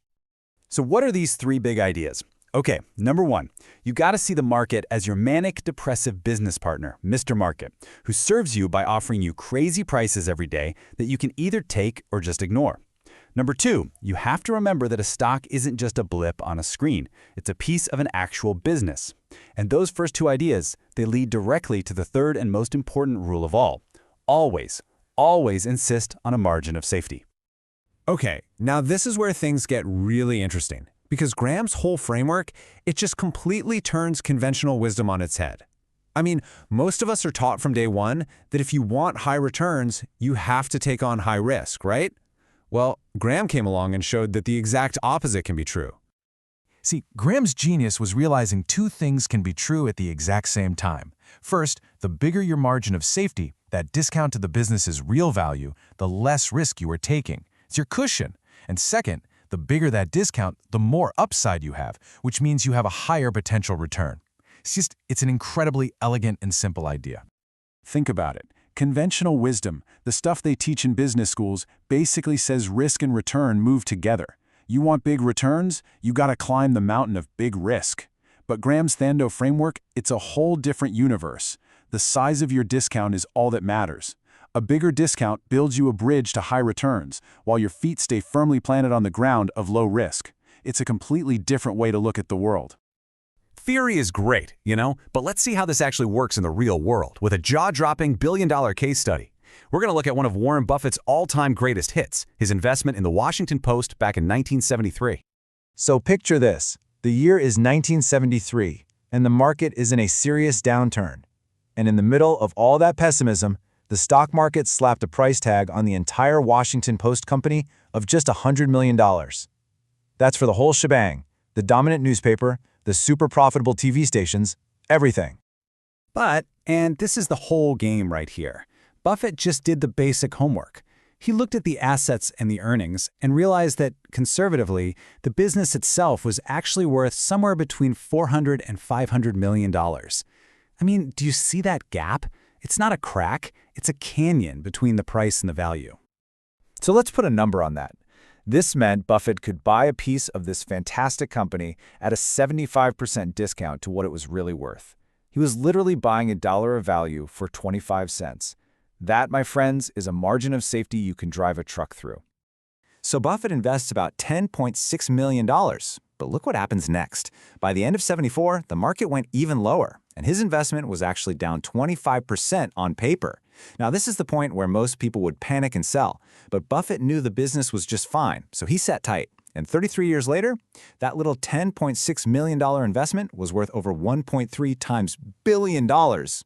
So what are these 3 big ideas? Okay, number 1, you got to see the market as your manic depressive business partner, Mr. Market, who serves you by offering you crazy prices every day that you can either take or just ignore. Number 2, you have to remember that a stock isn't just a blip on a screen. It's a piece of an actual business. And those first 2 ideas, they lead directly to the third and most important rule of all. Always, always insist on a margin of safety. Okay, now this is where things get really interesting, because Graham's whole framework, it just completely turns conventional wisdom on its head. I mean, most of us are taught from day one that if you want high returns, you have to take on high risk, right? Well, Graham came along and showed that the exact opposite can be true. See, Graham's genius was realizing 2 things can be true at the exact same time. First, the bigger your margin of safety, that discount to the business's real value, the less risk you are taking. It's your cushion. And second, the bigger that discount, the more upside you have, which means you have a higher potential return. It's an incredibly elegant and simple idea. Think about it. Conventional wisdom, the stuff they teach in business schools, basically says risk and return move together. You want big returns? You gotta climb the mountain of big risk. But Graham's Dhandho framework, it's a whole different universe. The size of your discount is all that matters. A bigger discount builds you a bridge to high returns, while your feet stay firmly planted on the ground of low risk. It's a completely different way to look at the world. Theory is great, but let's see how this actually works in the real world with a jaw-dropping billion-dollar case study. We're going to look at one of Warren Buffett's all-time greatest hits, his investment in the Washington Post back in 1973. So picture this. The year is 1973, and the market is in a serious downturn. And in the middle of all that pessimism, the stock market slapped a price tag on the entire Washington Post company of just $100 million. That's for the whole shebang, the dominant newspaper, the super profitable TV stations, everything. But, and this is the whole game right here, Buffett just did the basic homework. He looked at the assets and the earnings and realized that, conservatively, the business itself was actually worth somewhere between $400 and $500 million. I mean, do you see that gap? It's not a crack, it's a canyon between the price and the value. So let's put a number on that. This meant Buffett could buy a piece of this fantastic company at a 75% discount to what it was really worth. He was literally buying $1 of value for 25 cents. That, my friends, is a margin of safety you can drive a truck through. So Buffett invests about $10.6 million. But look what happens next. By the end of '74, the market went even lower, and his investment was actually down 25% on paper. Now, this is the point where most people would panic and sell, but Buffett knew the business was just fine, so he sat tight. And 33 years later, that little $10.6 million investment was worth over 1.3 times billion dollars.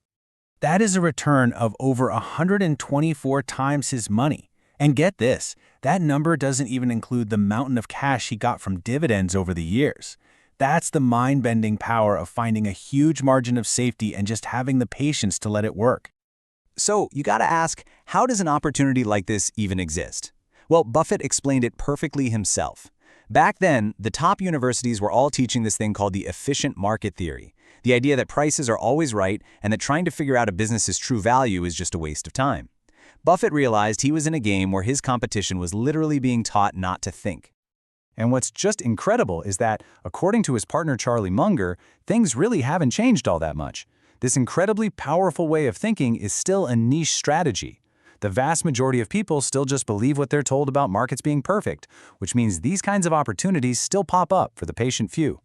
That is a return of over 124 times his money. And get this, that number doesn't even include the mountain of cash he got from dividends over the years. That's the mind-bending power of finding a huge margin of safety and just having the patience to let it work. So you gotta ask, how does an opportunity like this even exist? Well, Buffett explained it perfectly himself. Back then, the top universities were all teaching this thing called the efficient market theory, the idea that prices are always right and that trying to figure out a business's true value is just a waste of time. Buffett realized he was in a game where his competition was literally being taught not to think. And what's just incredible is that, according to his partner Charlie Munger, things really haven't changed all that much. This incredibly powerful way of thinking is still a niche strategy. The vast majority of people still just believe what they're told about markets being perfect, which means these kinds of opportunities still pop up for the patient few.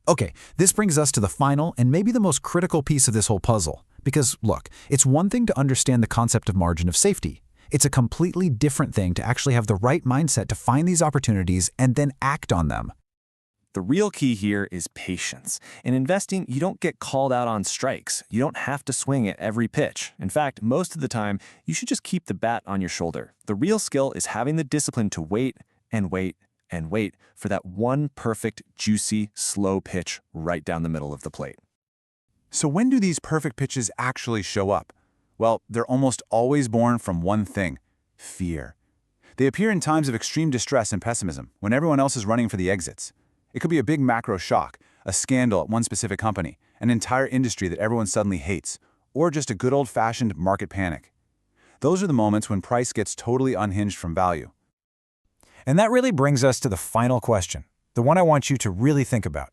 Okay, this brings us to the final and maybe the most critical piece of this whole puzzle. Because, look, it's one thing to understand the concept of margin of safety. It's a completely different thing to actually have the right mindset to find these opportunities and then act on them. The real key here is patience. In investing, you don't get called out on strikes. You don't have to swing at every pitch. In fact, most of the time, you should just keep the bat on your shoulder. The real skill is having the discipline to wait and wait and wait for that one perfect, juicy, slow pitch right down the middle of the plate. So when do these perfect pitches actually show up? Well, they're almost always born from one thing: fear. They appear in times of extreme distress and pessimism, when everyone else is running for the exits. It could be a big macro shock, a scandal at one specific company, an entire industry that everyone suddenly hates, or just a good old-fashioned market panic. Those are the moments when price gets totally unhinged from value. And that really brings us to the final question, the one I want you to really think about.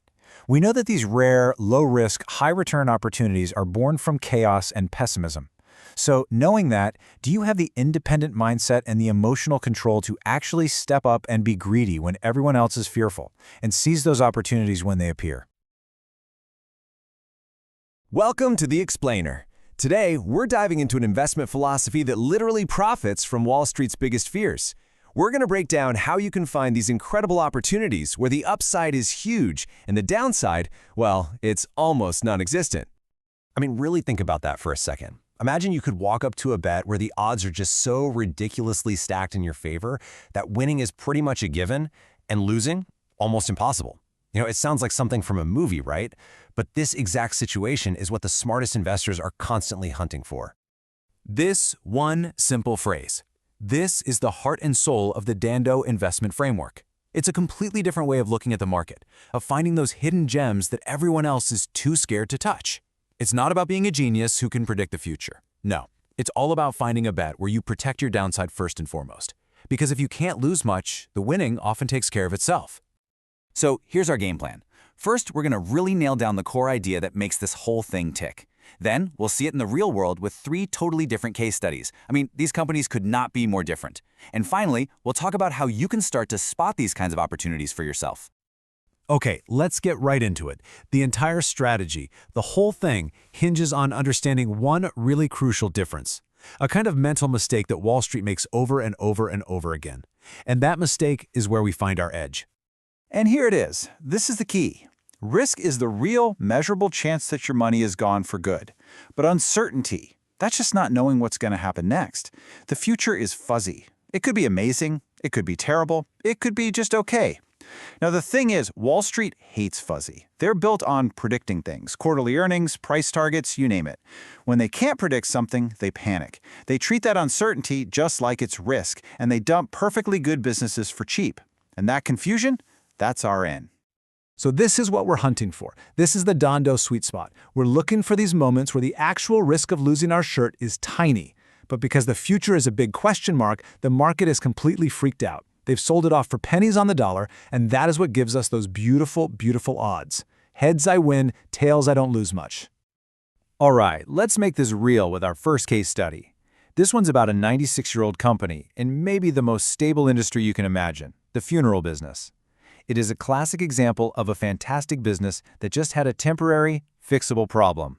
We know that these rare, low-risk, high-return opportunities are born from chaos and pessimism. So, knowing that, do you have the independent mindset and the emotional control to actually step up and be greedy when everyone else is fearful, and seize those opportunities when they appear? Welcome to The Explainer. Today, we're diving into an investment philosophy that literally profits from Wall Street's biggest fears. We're going to break down how you can find these incredible opportunities where the upside is huge and the downside, well, it's almost non-existent. I mean, really think about that for a second. Imagine you could walk up to a bet where the odds are just so ridiculously stacked in your favor that winning is pretty much a given and losing almost impossible. You know, it sounds like something from a movie, right? But this exact situation is what the smartest investors are constantly hunting for. This one simple phrase. This is the heart and soul of the Dhandho investment framework. It's a completely different way of looking at the market, of finding those hidden gems that everyone else is too scared to touch. It's not about being a genius who can predict the future. No, it's all about finding a bet where you protect your downside first and foremost. Because if you can't lose much, the winning often takes care of itself. So here's our game plan. First, we're going to really nail down the core idea that makes this whole thing tick. Then, we'll see it in the real world with 3 totally different case studies. I mean, these companies could not be more different. And finally, we'll talk about how you can start to spot these kinds of opportunities for yourself. Okay, let's get right into it. The entire strategy, the whole thing, hinges on understanding one really crucial difference. A kind of mental mistake that Wall Street makes over and over and over again. And that mistake is where we find our edge. And here it is. This is the key. Risk is the real, measurable chance that your money is gone for good. But uncertainty, that's just not knowing what's going to happen next. The future is fuzzy. It could be amazing, it could be terrible, it could be just okay. Now the thing is, Wall Street hates fuzzy. They're built on predicting things, quarterly earnings, price targets, you name it. When they can't predict something, they panic. They treat that uncertainty just like it's risk, and they dump perfectly good businesses for cheap. And that confusion, that's our end. So this is what we're hunting for. This is the Dhandho sweet spot. We're looking for these moments where the actual risk of losing our shirt is tiny. But because the future is a big question mark, the market is completely freaked out. They've sold it off for pennies on the dollar, and that is what gives us those beautiful, beautiful odds. Heads I win, tails I don't lose much. All right, let's make this real with our first case study. This one's about a 96-year-old company in maybe the most stable industry you can imagine, the funeral business. It is a classic example of a fantastic business that just had a temporary, fixable problem.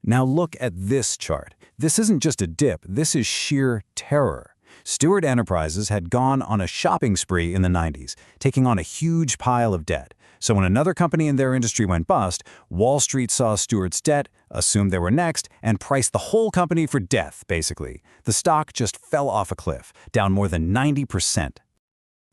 Now look at this chart. This isn't just a dip, this is sheer terror. Stewart Enterprises had gone on a shopping spree in the 90s, taking on a huge pile of debt. So when another company in their industry went bust, Wall Street saw Stewart's debt, assumed they were next, and priced the whole company for death, basically. The stock just fell off a cliff, down more than 90%.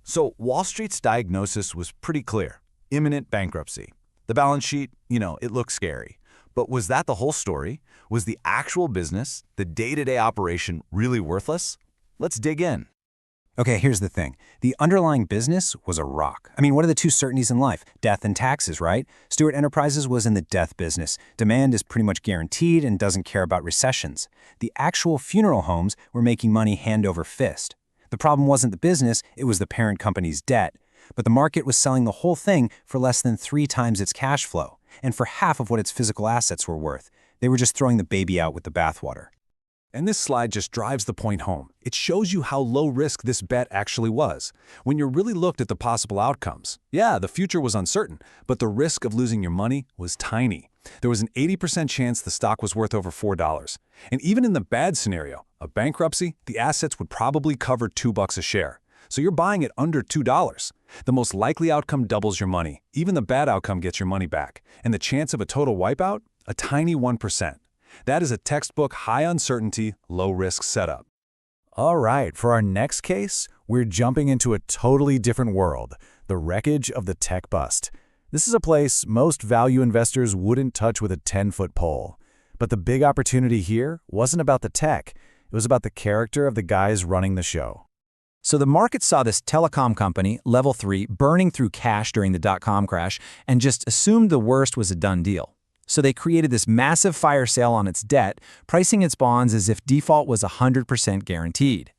So Wall Street's diagnosis was pretty clear: imminent bankruptcy. The balance sheet, it looked scary. But was that the whole story? Was the actual business, the day-to-day operation, really worthless? Let's dig in. Okay, here's the thing. The underlying business was a rock. I mean, what are the two certainties in life? Death and taxes, right? Stewart Enterprises was in the death business. Demand is pretty much guaranteed and doesn't care about recessions. The actual funeral homes were making money hand over fist. The problem wasn't the business, it was the parent company's debt. But the market was selling the whole thing for less than 3 times its cash flow, and for half of what its physical assets were worth. They were just throwing the baby out with the bathwater. And this slide just drives the point home. It shows you how low risk this bet actually was. When you really looked at the possible outcomes, yeah, the future was uncertain, but the risk of losing your money was tiny. There was an 80% chance the stock was worth over $4. And even in the bad scenario, a bankruptcy, the assets would probably cover $2 a share. So you're buying it under $2. The most likely outcome doubles your money. Even the bad outcome gets your money back. And the chance of a total wipeout? A tiny 1%. That is a textbook high uncertainty, low risk setup. All right, for our next case, we're jumping into a totally different world, the wreckage of the tech bust. This is a place most value investors wouldn't touch with a 10-foot pole. But the big opportunity here wasn't about the tech. It was about the character of the guys running the show. So the market saw this telecom company, Level 3, burning through cash during the dot-com crash and just assumed the worst was a done deal. So they created this massive fire sale on its debt, pricing its bonds as if default was 100% guaranteed.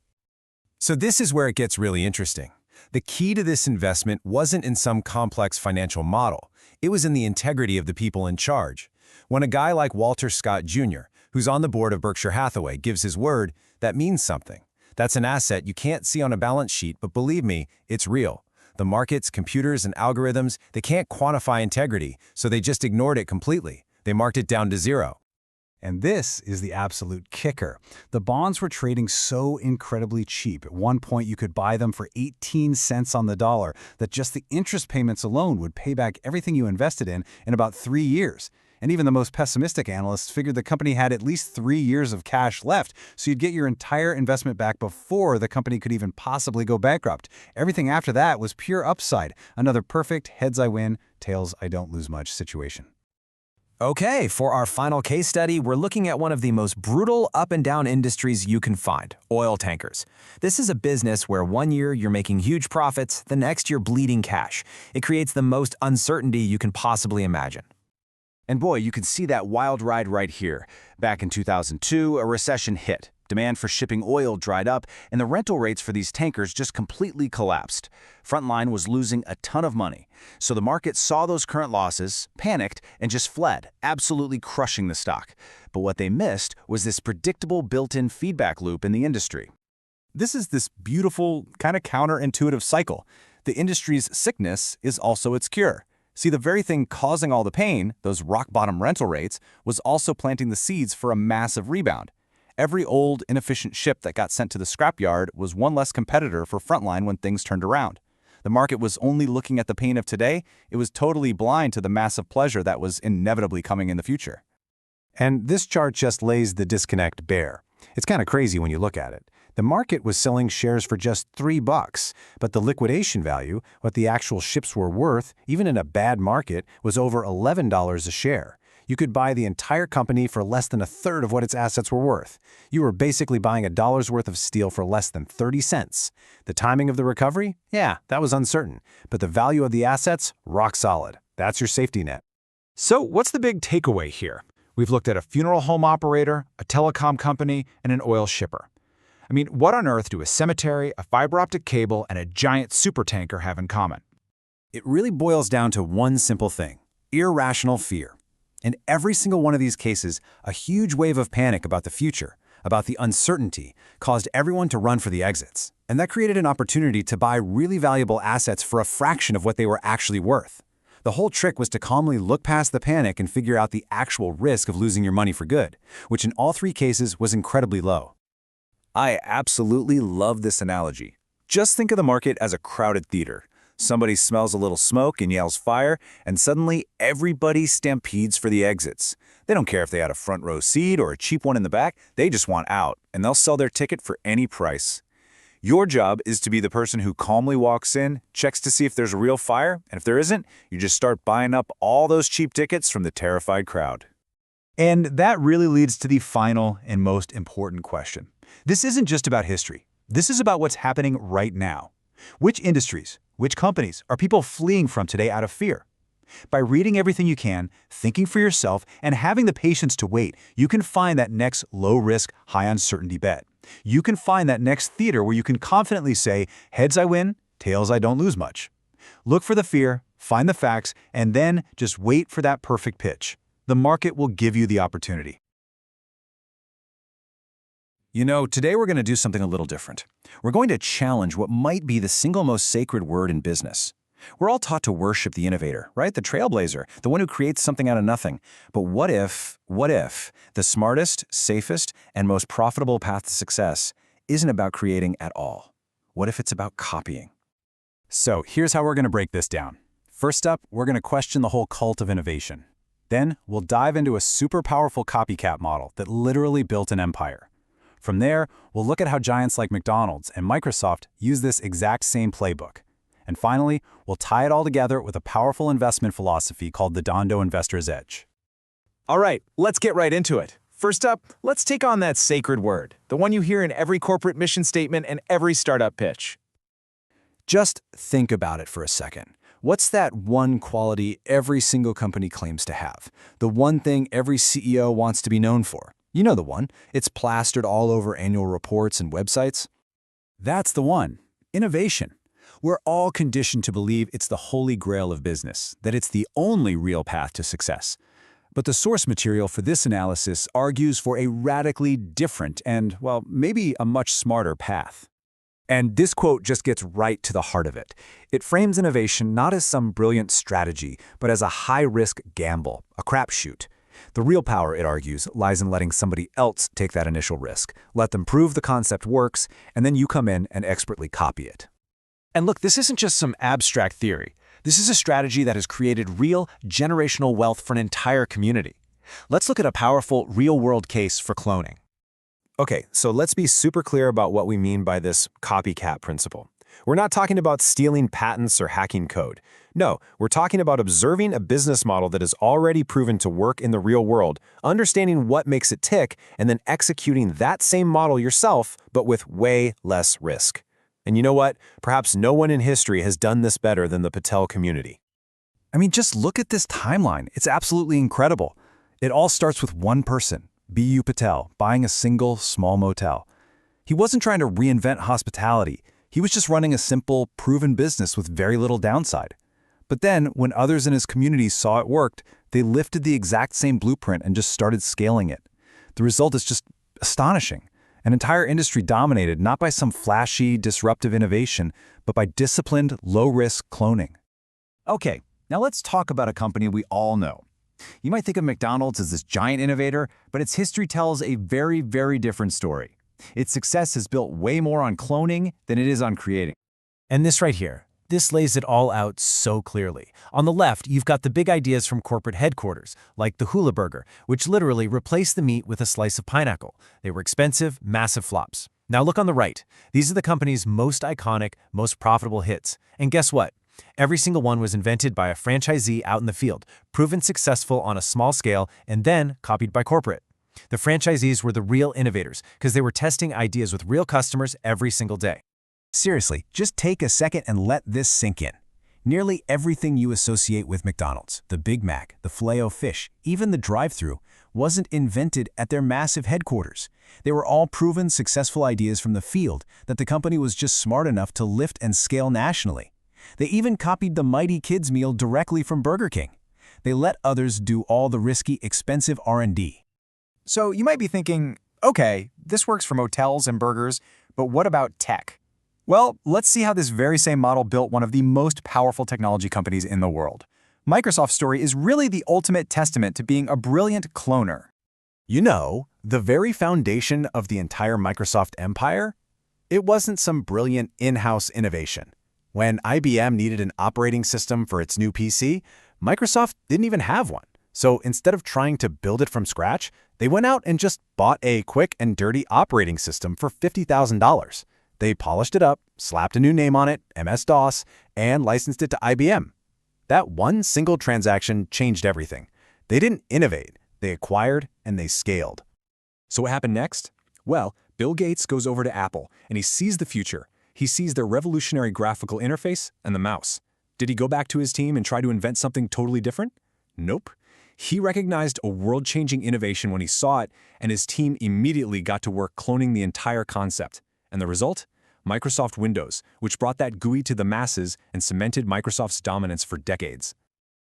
So this is where it gets really interesting. The key to this investment wasn't in some complex financial model. It was in the integrity of the people in charge. When a guy like Walter Scott Jr., who's on the board of Berkshire Hathaway, gives his word, that means something. That's an asset you can't see on a balance sheet, but believe me, it's real. The markets, computers, and algorithms, they can't quantify integrity, so they just ignored it completely. They marked it down to zero. And this is the absolute kicker. The bonds were trading so incredibly cheap. At one point, you could buy them for 18 cents on the dollar, that just the interest payments alone would pay back everything you invested in about 3 years. And even the most pessimistic analysts figured the company had at least 3 years of cash left, so you'd get your entire investment back before the company could even possibly go bankrupt. Everything after that was pure upside. Another perfect heads I win, tails I don't lose much situation. Okay, for our final case study, we're looking at one of the most brutal up-and-down industries you can find, oil tankers. This is a business where one year you're making huge profits, the next you're bleeding cash. It creates the most uncertainty you can possibly imagine. And boy, you can see that wild ride right here. Back in 2002, a recession hit. Demand for shipping oil dried up, and the rental rates for these tankers just completely collapsed. Frontline was losing a ton of money. So the market saw those current losses, panicked, and just fled, absolutely crushing the stock. But what they missed was this predictable built-in feedback loop in the industry. This is this beautiful, kind of counterintuitive cycle. The industry's sickness is also its cure. See, the very thing causing all the pain, those rock-bottom rental rates, was also planting the seeds for a massive rebound. Every old, inefficient ship that got sent to the scrapyard was one less competitor for Frontline when things turned around. The market was only looking at the pain of today. It was totally blind to the massive pleasure that was inevitably coming in the future. And this chart just lays the disconnect bare. It's kind of crazy when you look at it. The market was selling shares for just $3, but the liquidation value, what the actual ships were worth, even in a bad market, was over $11 a share. You could buy the entire company for less than a third of what its assets were worth. You were basically buying $1 worth of steel for less than 30 cents. The timing of the recovery? Yeah, that was uncertain. But the value of the assets? Rock solid. That's your safety net. So what's the big takeaway here? We've looked at a funeral home operator, a telecom company, and an oil shipper. I mean, what on earth do a cemetery, a fiber optic cable, and a giant supertanker have in common? It really boils down to one simple thing: irrational fear. In every single one of these cases, a huge wave of panic about the future, about the uncertainty, caused everyone to run for the exits. And that created an opportunity to buy really valuable assets for a fraction of what they were actually worth. The whole trick was to calmly look past the panic and figure out the actual risk of losing your money for good, which in all three cases was incredibly low. I absolutely love this analogy. Just think of the market as a crowded theater. Somebody smells a little smoke and yells fire, and suddenly everybody stampedes for the exits. They don't care if they had a front row seat or a cheap one in the back, they just want out, and they'll sell their ticket for any price. Your job is to be the person who calmly walks in, checks to see if there's a real fire, and if there isn't, you just start buying up all those cheap tickets from the terrified crowd. And that really leads to the final and most important question. This isn't just about history. This is about what's happening right now. Which industries, which companies are people fleeing from today out of fear? By reading everything you can, thinking for yourself, and having the patience to wait, you can find that next low-risk, high-uncertainty bet. You can find that next theater where you can confidently say, heads I win, tails I don't lose much. Look for the fear, find the facts, and then just wait for that perfect pitch. The market will give you the opportunity. You know, today we're going to do something a little different. We're going to challenge what might be the single most sacred word in business. We're all taught to worship the innovator, right? The trailblazer, the one who creates something out of nothing. But what if the smartest, safest, and most profitable path to success isn't about creating at all? What if it's about copying? So here's how we're going to break this down. First up, we're going to question the whole cult of innovation. Then we'll dive into a super powerful copycat model that literally built an empire. From there, we'll look at how giants like McDonald's and Microsoft use this exact same playbook. And finally, we'll tie it all together with a powerful investment philosophy called the Dhandho Investor's Edge. All right, let's get right into it. First up, let's take on that sacred word, the one you hear in every corporate mission statement and every startup pitch. Just think about it for a second. What's that one quality every single company claims to have? The one thing every CEO wants to be known for? You know the one. It's plastered all over annual reports and websites. That's the one. Innovation. We're all conditioned to believe it's the holy grail of business, that it's the only real path to success. But the source material for this analysis argues for a radically different and, well, maybe a much smarter path. And this quote just gets right to the heart of it. It frames innovation not as some brilliant strategy, but as a high-risk gamble, a crapshoot. The real power, it argues, lies in letting somebody else take that initial risk, let them prove the concept works, and then you come in and expertly copy it. And look, this isn't just some abstract theory. This is a strategy that has created real, generational wealth for an entire community. Let's look at a powerful, real-world case for cloning. Okay, so let's be super clear about what we mean by this copycat principle. We're not talking about stealing patents or hacking code. No, we're talking about observing a business model that has already proven to work in the real world, understanding what makes it tick, and then executing that same model yourself, but with way less risk. And you know what? Perhaps no one in history has done this better than the Patel community. I mean, just look at this timeline. It's absolutely incredible. It all starts with one person, B.U. Patel, buying a single, small motel. He wasn't trying to reinvent hospitality. He was just running a simple, proven business with very little downside. But then, when others in his community saw it worked, they lifted the exact same blueprint and just started scaling it. The result is just astonishing. An entire industry dominated not by some flashy, disruptive innovation, but by disciplined, low-risk cloning. Okay, now let's talk about a company we all know. You might think of McDonald's as this giant innovator, but its history tells a very, very different story. Its success is built way more on cloning than it is on creating. And this right here, this lays it all out so clearly. On the left, you've got the big ideas from corporate headquarters, like the hula burger, which literally replaced the meat with a slice of pineapple. They were expensive, massive flops. Now look on the right. These are the company's most iconic, most profitable hits. And guess what? Every single one was invented by a franchisee out in the field, proven successful on a small scale, and then copied by corporate. The franchisees were the real innovators because they were testing ideas with real customers every single day. Seriously, just take a second and let this sink in. Nearly everything you associate with McDonald's, the Big Mac, the Filet-O-Fish, even the drive-thru, wasn't invented at their massive headquarters. They were all proven successful ideas from the field that the company was just smart enough to lift and scale nationally. They even copied the mighty kids meal directly from Burger King. They let others do all the risky, expensive R&D. So you might be thinking, okay, this works for motels and burgers, but what about tech? Well, let's see how this very same model built one of the most powerful technology companies in the world. Microsoft's story is really the ultimate testament to being a brilliant cloner. You know, the very foundation of the entire Microsoft empire? It wasn't some brilliant in-house innovation. When IBM needed an operating system for its new PC, Microsoft didn't even have one. So instead of trying to build it from scratch, they went out and just bought a quick and dirty operating system for $50,000. They polished it up, slapped a new name on it, MS-DOS, and licensed it to IBM. That one single transaction changed everything. They didn't innovate, they acquired and they scaled. So what happened next? Well, Bill Gates goes over to Apple and he sees the future. He sees their revolutionary graphical interface and the mouse. Did he go back to his team and try to invent something totally different? Nope. He recognized a world-changing innovation when he saw it, and his team immediately got to work cloning the entire concept. And the result? Microsoft Windows, which brought that GUI to the masses and cemented Microsoft's dominance for decades.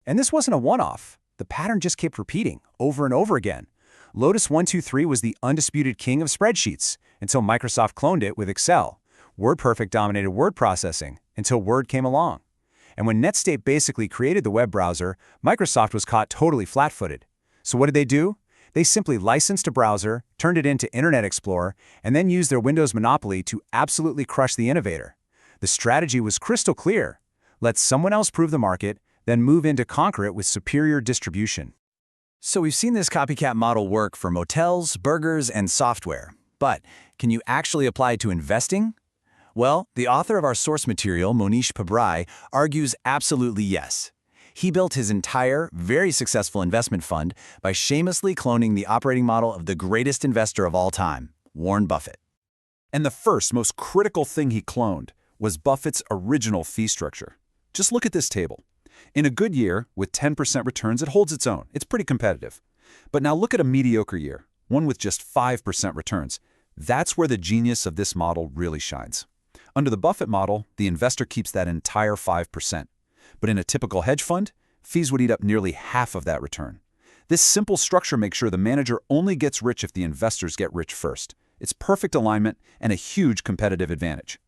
And this wasn't a one-off. The pattern just kept repeating over and over again. Lotus 1-2-3 was the undisputed king of spreadsheets until Microsoft cloned it with Excel. WordPerfect dominated word processing until Word came along. And when Netscape basically created the web browser, Microsoft was caught totally flat-footed. So what did they do? They simply licensed a browser, turned it into Internet Explorer, and then used their Windows monopoly to absolutely crush the innovator. The strategy was crystal clear. Let someone else prove the market, then move in to conquer it with superior distribution. So we've seen this copycat model work for motels, burgers, and software. But can you actually apply it to investing? Well, the author of our source material, Mohnish Pabrai, argues absolutely yes. He built his entire, very successful investment fund by shamelessly cloning the operating model of the greatest investor of all time, Warren Buffett. And the first, most critical thing he cloned was Buffett's original fee structure. Just look at this table. In a good year, with 10% returns, it holds its own. It's pretty competitive. But now look at a mediocre year, one with just 5% returns. That's where the genius of this model really shines. Under the Buffett model, the investor keeps that entire 5%. But in a typical hedge fund, fees would eat up nearly half of that return. This simple structure makes sure the manager only gets rich if the investors get rich first. It's perfect alignment and a huge competitive advantage.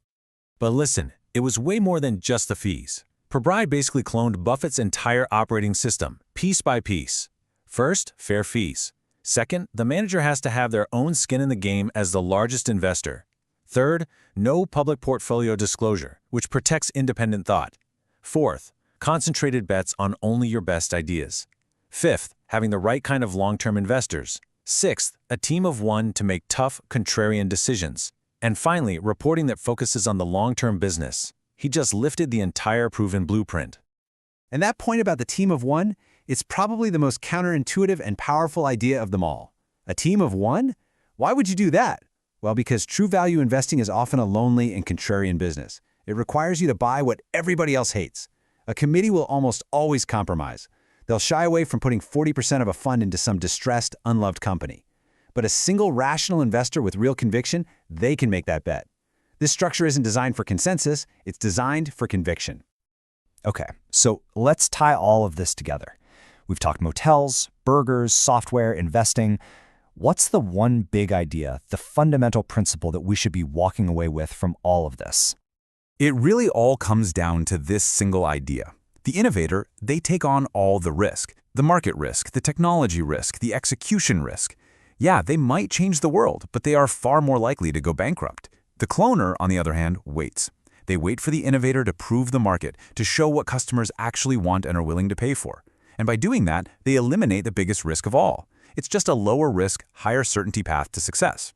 But listen, it was way more than just the fees. Pabrai basically cloned Buffett's entire operating system, piece by piece. First, fair fees. Second, the manager has to have their own skin in the game as the largest investor. Third, no public portfolio disclosure, which protects independent thought. Fourth, concentrated bets on only your best ideas. Fifth, having the right kind of long-term investors. Sixth, a team of one to make tough, contrarian decisions. And finally, reporting that focuses on the long-term business. He just lifted the entire proven blueprint. And that point about the team of one, it's probably the most counterintuitive and powerful idea of them all. A team of one? Why would you do that? Well, because true value investing is often a lonely and contrarian business. It requires you to buy what everybody else hates. A committee will almost always compromise. They'll shy away from putting 40% of a fund into some distressed, unloved company. But a single rational investor with real conviction, they can make that bet. This structure isn't designed for consensus, it's designed for conviction. Okay, so let's tie all of this together. We've talked motels, burgers, software, investing. What's the one big idea, the fundamental principle that we should be walking away with from all of this? It really all comes down to this single idea. The innovator, they take on all the risk. The market risk, the technology risk, the execution risk. Yeah, they might change the world, but they are far more likely to go bankrupt. The cloner, on the other hand, waits. They wait for the innovator to prove the market, to show what customers actually want and are willing to pay for. And by doing that, they eliminate the biggest risk of all. It's just a lower risk, higher certainty path to success.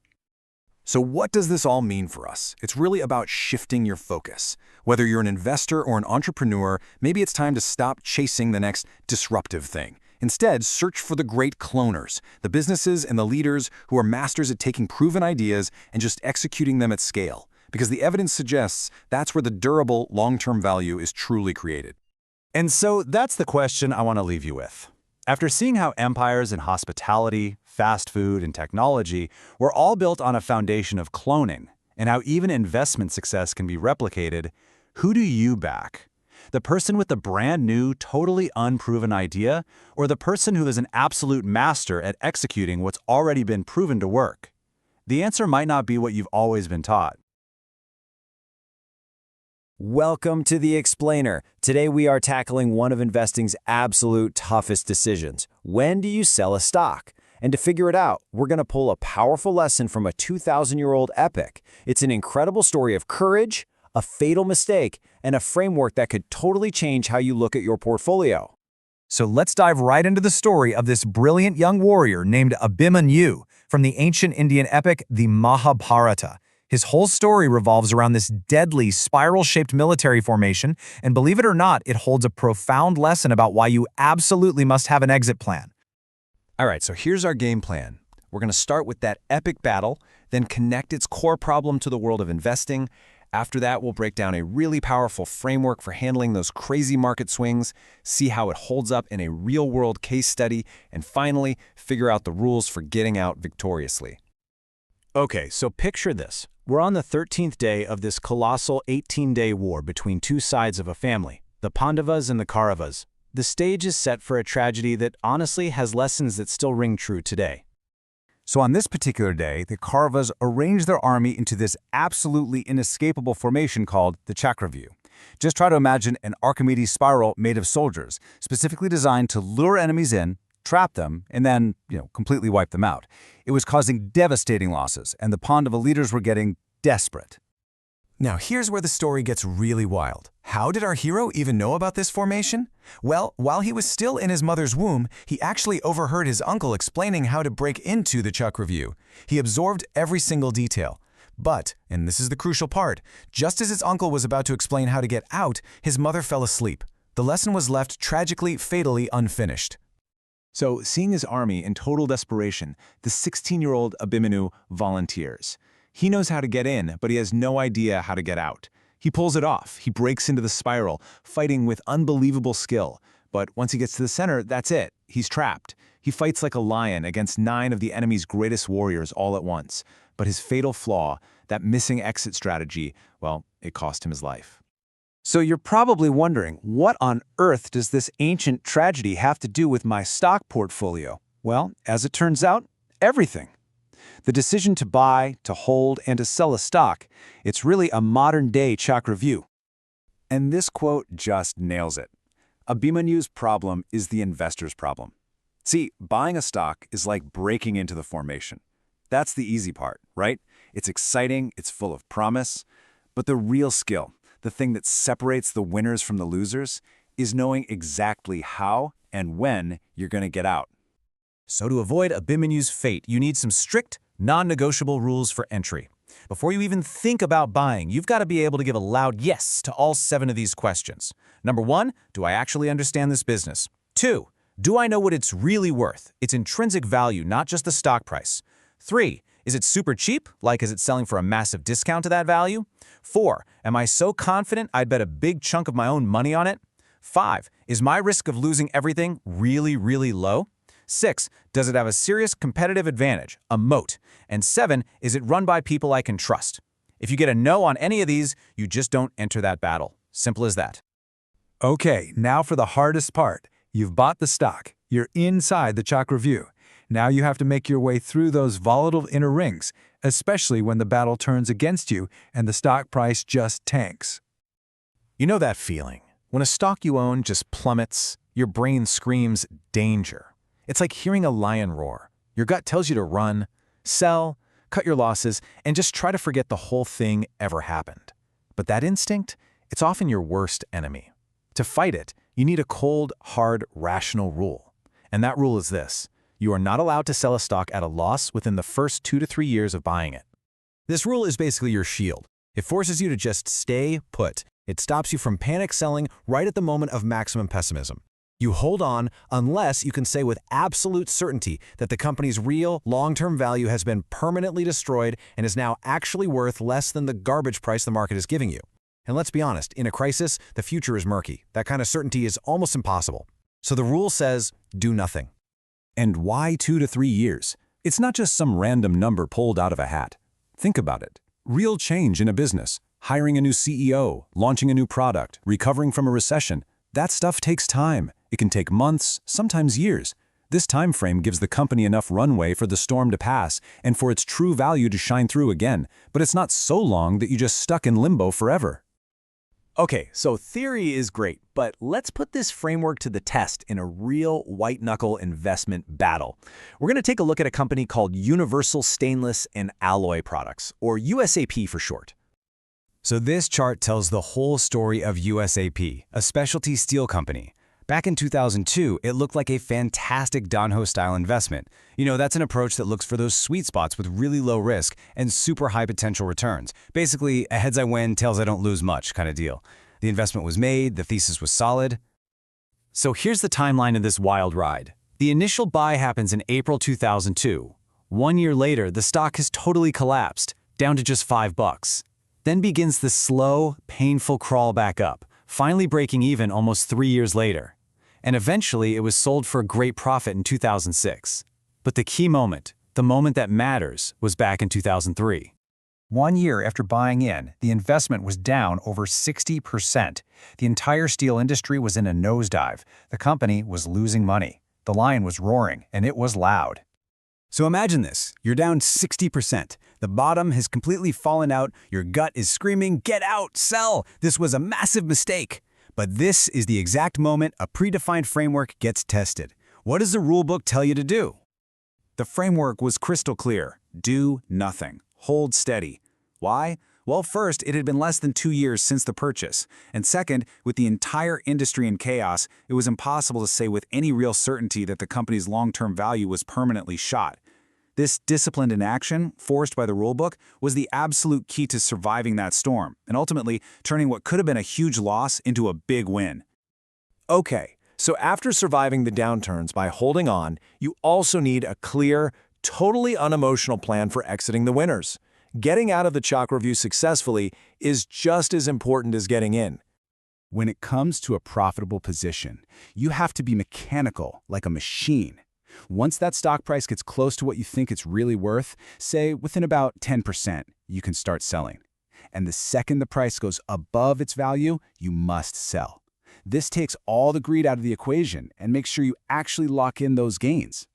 So what does this all mean for us? It's really about shifting your focus. Whether you're an investor or an entrepreneur, maybe it's time to stop chasing the next disruptive thing. Instead, search for the great cloners, the businesses and the leaders who are masters at taking proven ideas and just executing them at scale. Because the evidence suggests that's where the durable, long-term value is truly created. And so that's the question I want to leave you with. After seeing how empires in hospitality, fast food, and technology were all built on a foundation of cloning, and how even investment success can be replicated, who do you back? The person with the brand new, totally unproven idea, or the person who is an absolute master at executing what's already been proven to work? The answer might not be what you've always been taught. Welcome to The Explainer. Today we are tackling one of investing's absolute toughest decisions. When do you sell a stock? And to figure it out, we're going to pull a powerful lesson from a 2,000-year-old epic. It's an incredible story of courage, a fatal mistake, and a framework that could totally change how you look at your portfolio. So let's dive right into the story of this brilliant young warrior named Abhimanyu from the ancient Indian epic, the Mahabharata. His whole story revolves around this deadly, spiral-shaped military formation, and believe it or not, it holds a profound lesson about why you absolutely must have an exit plan. All right, so here's our game plan. We're going to start with that epic battle, then connect its core problem to the world of investing. After that, we'll break down a really powerful framework for handling those crazy market swings, see how it holds up in a real-world case study, and finally, figure out the rules for getting out victoriously. Okay, so picture this. We're on the 13th day of this colossal 18-day war between two sides of a family, the Pandavas and the Kauravas. The stage is set for a tragedy that honestly has lessons that still ring true today. So on this particular day, the Kauravas arranged their army into this absolutely inescapable formation called the Chakravyuh. Just try to imagine an Archimedes spiral made of soldiers, specifically designed to lure enemies in, trap them, and then, completely wipe them out. It was causing devastating losses, and the Pandava leaders were getting desperate. Now here's where the story gets really wild. How did our hero even know about this formation? Well, while he was still in his mother's womb, he actually overheard his uncle explaining how to break into the Chakravyuh. He absorbed every single detail. But, and this is the crucial part, just as his uncle was about to explain how to get out, his mother fell asleep. The lesson was left tragically, fatally unfinished. So, seeing his army in total desperation, the 16-year-old Abhimanyu volunteers. He knows how to get in, but he has no idea how to get out. He pulls it off. He breaks into the spiral, fighting with unbelievable skill. But once he gets to the center, that's it. He's trapped. He fights like a lion against 9 of the enemy's greatest warriors all at once. But his fatal flaw, that missing exit strategy, well, it cost him his life. So you're probably wondering, what on earth does this ancient tragedy have to do with my stock portfolio? Well, as it turns out, everything. The decision to buy, to hold, and to sell a stock, it's really a modern-day Chakravyuh. And this quote just nails it. Abhimanyu's problem is the investor's problem. See, buying a stock is like breaking into the formation. That's the easy part, right? It's exciting, it's full of promise. But the real skill, the thing that separates the winners from the losers, is knowing exactly how and when you're going to get out. So to avoid Abhimanyu's fate, you need some strict, non-negotiable rules for entry. Before you even think about buying, you've got to be able to give a loud yes to all 7 of these questions. Number 1, do I actually understand this business? 2, do I know what it's really worth, its intrinsic value, not just the stock price? 3, is it super cheap, like is it selling for a massive discount to that value? 4, am I so confident I'd bet a big chunk of my own money on it? 5, is my risk of losing everything really, really low? 6, does it have a serious competitive advantage, a moat? And 7, is it run by people I can trust? If you get a no on any of these, you just don't enter that battle. Simple as that. Okay, now for the hardest part. You've bought the stock. You're inside the Chakravyuh. Now you have to make your way through those volatile inner rings, especially when the battle turns against you and the stock price just tanks. You know that feeling? When a stock you own just plummets, your brain screams danger. It's like hearing a lion roar. Your gut tells you to run, sell, cut your losses, and just try to forget the whole thing ever happened. But that instinct, it's often your worst enemy. To fight it, you need a cold, hard, rational rule. And that rule is this: you are not allowed to sell a stock at a loss within the first 2 to 3 years of buying it. This rule is basically your shield. It forces you to just stay put. It stops you from panic selling right at the moment of maximum pessimism. You hold on unless you can say with absolute certainty that the company's real, long-term value has been permanently destroyed and is now actually worth less than the garbage price the market is giving you. And let's be honest, in a crisis, the future is murky. That kind of certainty is almost impossible. So the rule says, do nothing. And why 2 to 3 years? It's not just some random number pulled out of a hat. Think about it. Real change in a business, hiring a new CEO, launching a new product, recovering from a recession, that stuff takes time. It can take months, sometimes years. This time frame gives the company enough runway for the storm to pass and for its true value to shine through again, but it's not so long that you just stuck in limbo forever. Okay, so theory is great, but let's put this framework to the test in a real white-knuckle investment battle. We're going to take a look at a company called Universal Stainless and Alloy Products, or USAP for short. So this chart tells the whole story of USAP, a specialty steel company. Back in 2002, it looked like a fantastic Dhandho-style investment. You know, that's an approach that looks for those sweet spots with really low risk and super high potential returns. Basically, a heads I win, tails I don't lose much kind of deal. The investment was made, the thesis was solid. So here's the timeline of this wild ride. The initial buy happens in April 2002. 1 year later, the stock has totally collapsed, down to just $5. Then begins the slow, painful crawl back up, finally breaking even almost 3 years later. And eventually, it was sold for a great profit in 2006. But the key moment, the moment that matters, was back in 2003. 1 year after buying in, the investment was down over 60%. The entire steel industry was in a nosedive. The company was losing money. The lion was roaring, and it was loud. So imagine this, you're down 60%. The bottom has completely fallen out, your gut is screaming, get out, sell, this was a massive mistake. But this is the exact moment a predefined framework gets tested. What does the rulebook tell you to do? The framework was crystal clear, do nothing, hold steady. Why? Well, first, it had been less than 2 years since the purchase. And second, with the entire industry in chaos, it was impossible to say with any real certainty that the company's long-term value was permanently shot. This disciplined inaction, forced by the rulebook, was the absolute key to surviving that storm, and ultimately turning what could have been a huge loss into a big win. Okay, so after surviving the downturns by holding on, you also need a clear, totally unemotional plan for exiting the winners. Getting out of the chalk review successfully is just as important as getting in. When it comes to a profitable position, you have to be mechanical, like a machine. Once that stock price gets close to what you think it's really worth, say within about 10%, you can start selling. And the second the price goes above its value, you must sell. This takes all the greed out of the equation and makes sure you actually lock in those gains.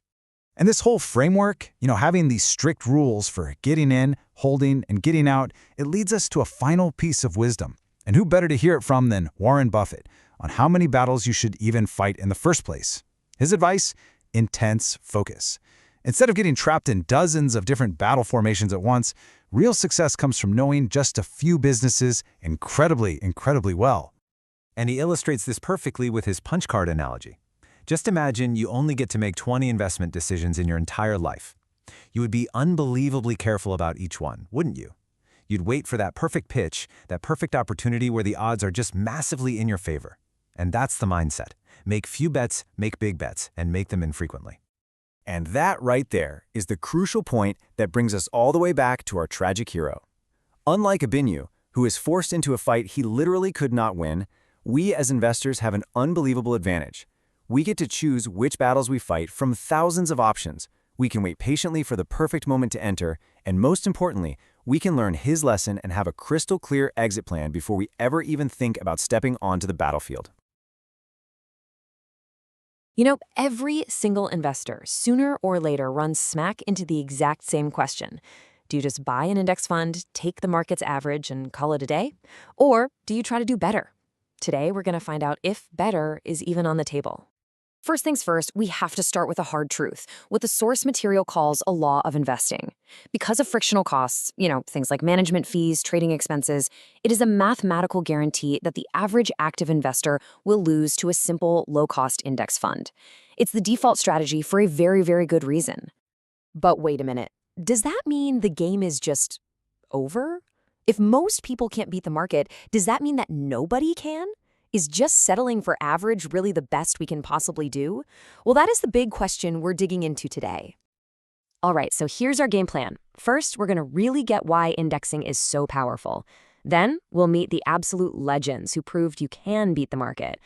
And this whole framework, having these strict rules for getting in, holding, and getting out, it leads us to a final piece of wisdom. And who better to hear it from than Warren Buffett on how many battles you should even fight in the first place. His advice? Intense focus. Instead of getting trapped in dozens of different battle formations at once, real success comes from knowing just a few businesses incredibly well. And he illustrates this perfectly with his punch card analogy. Just imagine you only get to make 20 investment decisions in your entire life. You would be unbelievably careful about each one, wouldn't you? You'd wait for that perfect pitch, that perfect opportunity where the odds are just massively in your favor. And that's the mindset. Make few bets, make big bets, and make them infrequently. And that right there is the crucial point that brings us all the way back to our tragic hero. Unlike Abinu, who is forced into a fight he literally could not win, we as investors have an unbelievable advantage. We get to choose which battles we fight from thousands of options. We can wait patiently for the perfect moment to enter, and most importantly, we can learn his lesson and have a crystal clear exit plan before we ever even think about stepping onto the battlefield. Every single investor, sooner or later, runs smack into the exact same question. Do you just buy an index fund, take the market's average, and call it a day? Or do you try to do better? Today, we're going to find out if better is even on the table. First things first, we have to start with a hard truth, what the source material calls a law of investing. Because of frictional costs, things like management fees, trading expenses, it is a mathematical guarantee that the average active investor will lose to a simple, low-cost index fund. It's the default strategy for a very, very good reason. But wait a minute, does that mean the game is just over? If most people can't beat the market, does that mean that nobody can? Is just settling for average really the best we can possibly do? Well, that is the big question we're digging into today. All right, so here's our game plan. First, we're going to really get why indexing is so powerful. Then, we'll meet the absolute legends who proved you can beat the market.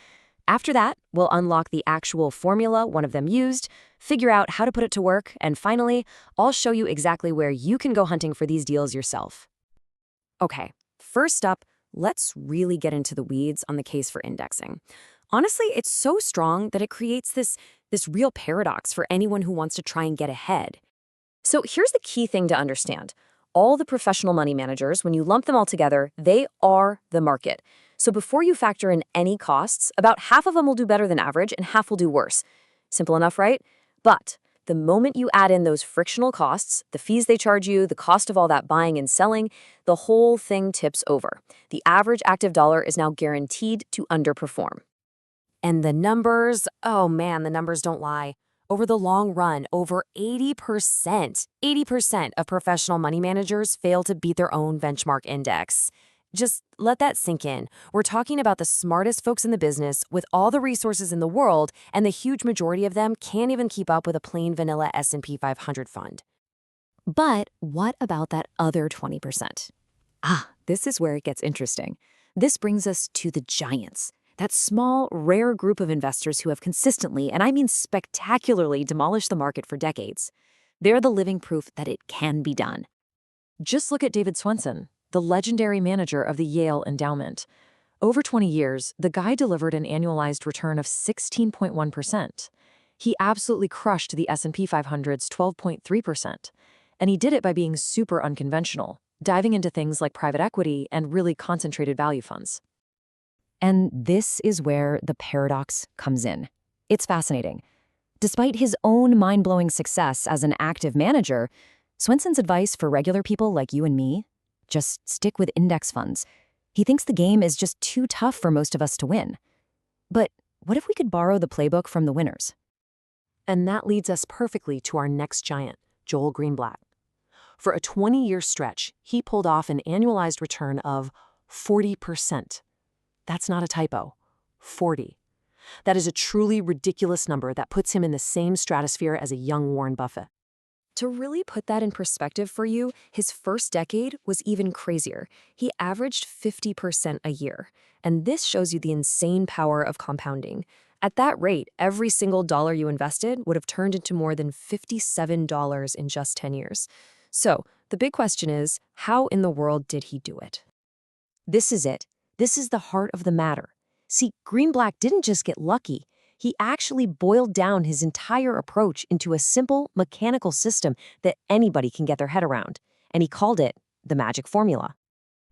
After that, we'll unlock the actual formula one of them used, figure out how to put it to work, and finally, I'll show you exactly where you can go hunting for these deals yourself. Okay, first up, let's really get into the weeds on the case for indexing. Honestly, it's so strong that it creates this real paradox for anyone who wants to try and get ahead. So here's the key thing to understand. All the professional money managers, when you lump them all together, they are the market. So before you factor in any costs, about half of them will do better than average and half will do worse. Simple enough, right? But the moment you add in those frictional costs, the fees they charge you, the cost of all that buying and selling, the whole thing tips over. The average active dollar is now guaranteed to underperform. And the numbers, oh man, the numbers don't lie. Over the long run, over 80% of professional money managers fail to beat their own benchmark index. Just let that sink in. We're talking about the smartest folks in the business with all the resources in the world, and the huge majority of them can't even keep up with a plain vanilla S&P 500 fund. But what about that other 20%? This is where it gets interesting. This brings us to the giants, that small, rare group of investors who have consistently, and I mean spectacularly, demolished the market for decades. They're the living proof that it can be done. Just look at David Swensen, the legendary manager of the Yale Endowment. Over 20 years, the guy delivered an annualized return of 16.1%. He absolutely crushed the S&P 500's 12.3%. And he did it by being super unconventional, diving into things like private equity and really concentrated value funds. And this is where the paradox comes in. It's fascinating. Despite his own mind-blowing success as an active manager, Swensen's advice for regular people like you and me? just stick with index funds. He thinks the game is just too tough for most of us to win. But what if we could borrow the playbook from the winners? And that leads us perfectly to our next giant, Joel Greenblatt. For a 20-year stretch, he pulled off an annualized return of 40%. That's not a typo. 40. That is a truly ridiculous number that puts him in the same stratosphere as a young Warren Buffett. To really put that in perspective for you, his first decade was even crazier. He averaged 50% a year. And this shows you the insane power of compounding. At that rate, every single dollar you invested would have turned into more than $57 in just 10 years. So, the big question is, how in the world did he do it? This is it. This is the heart of the matter. See, Greenblatt didn't just get lucky. He actually boiled down his entire approach into a simple, mechanical system that anybody can get their head around. And he called it the magic formula.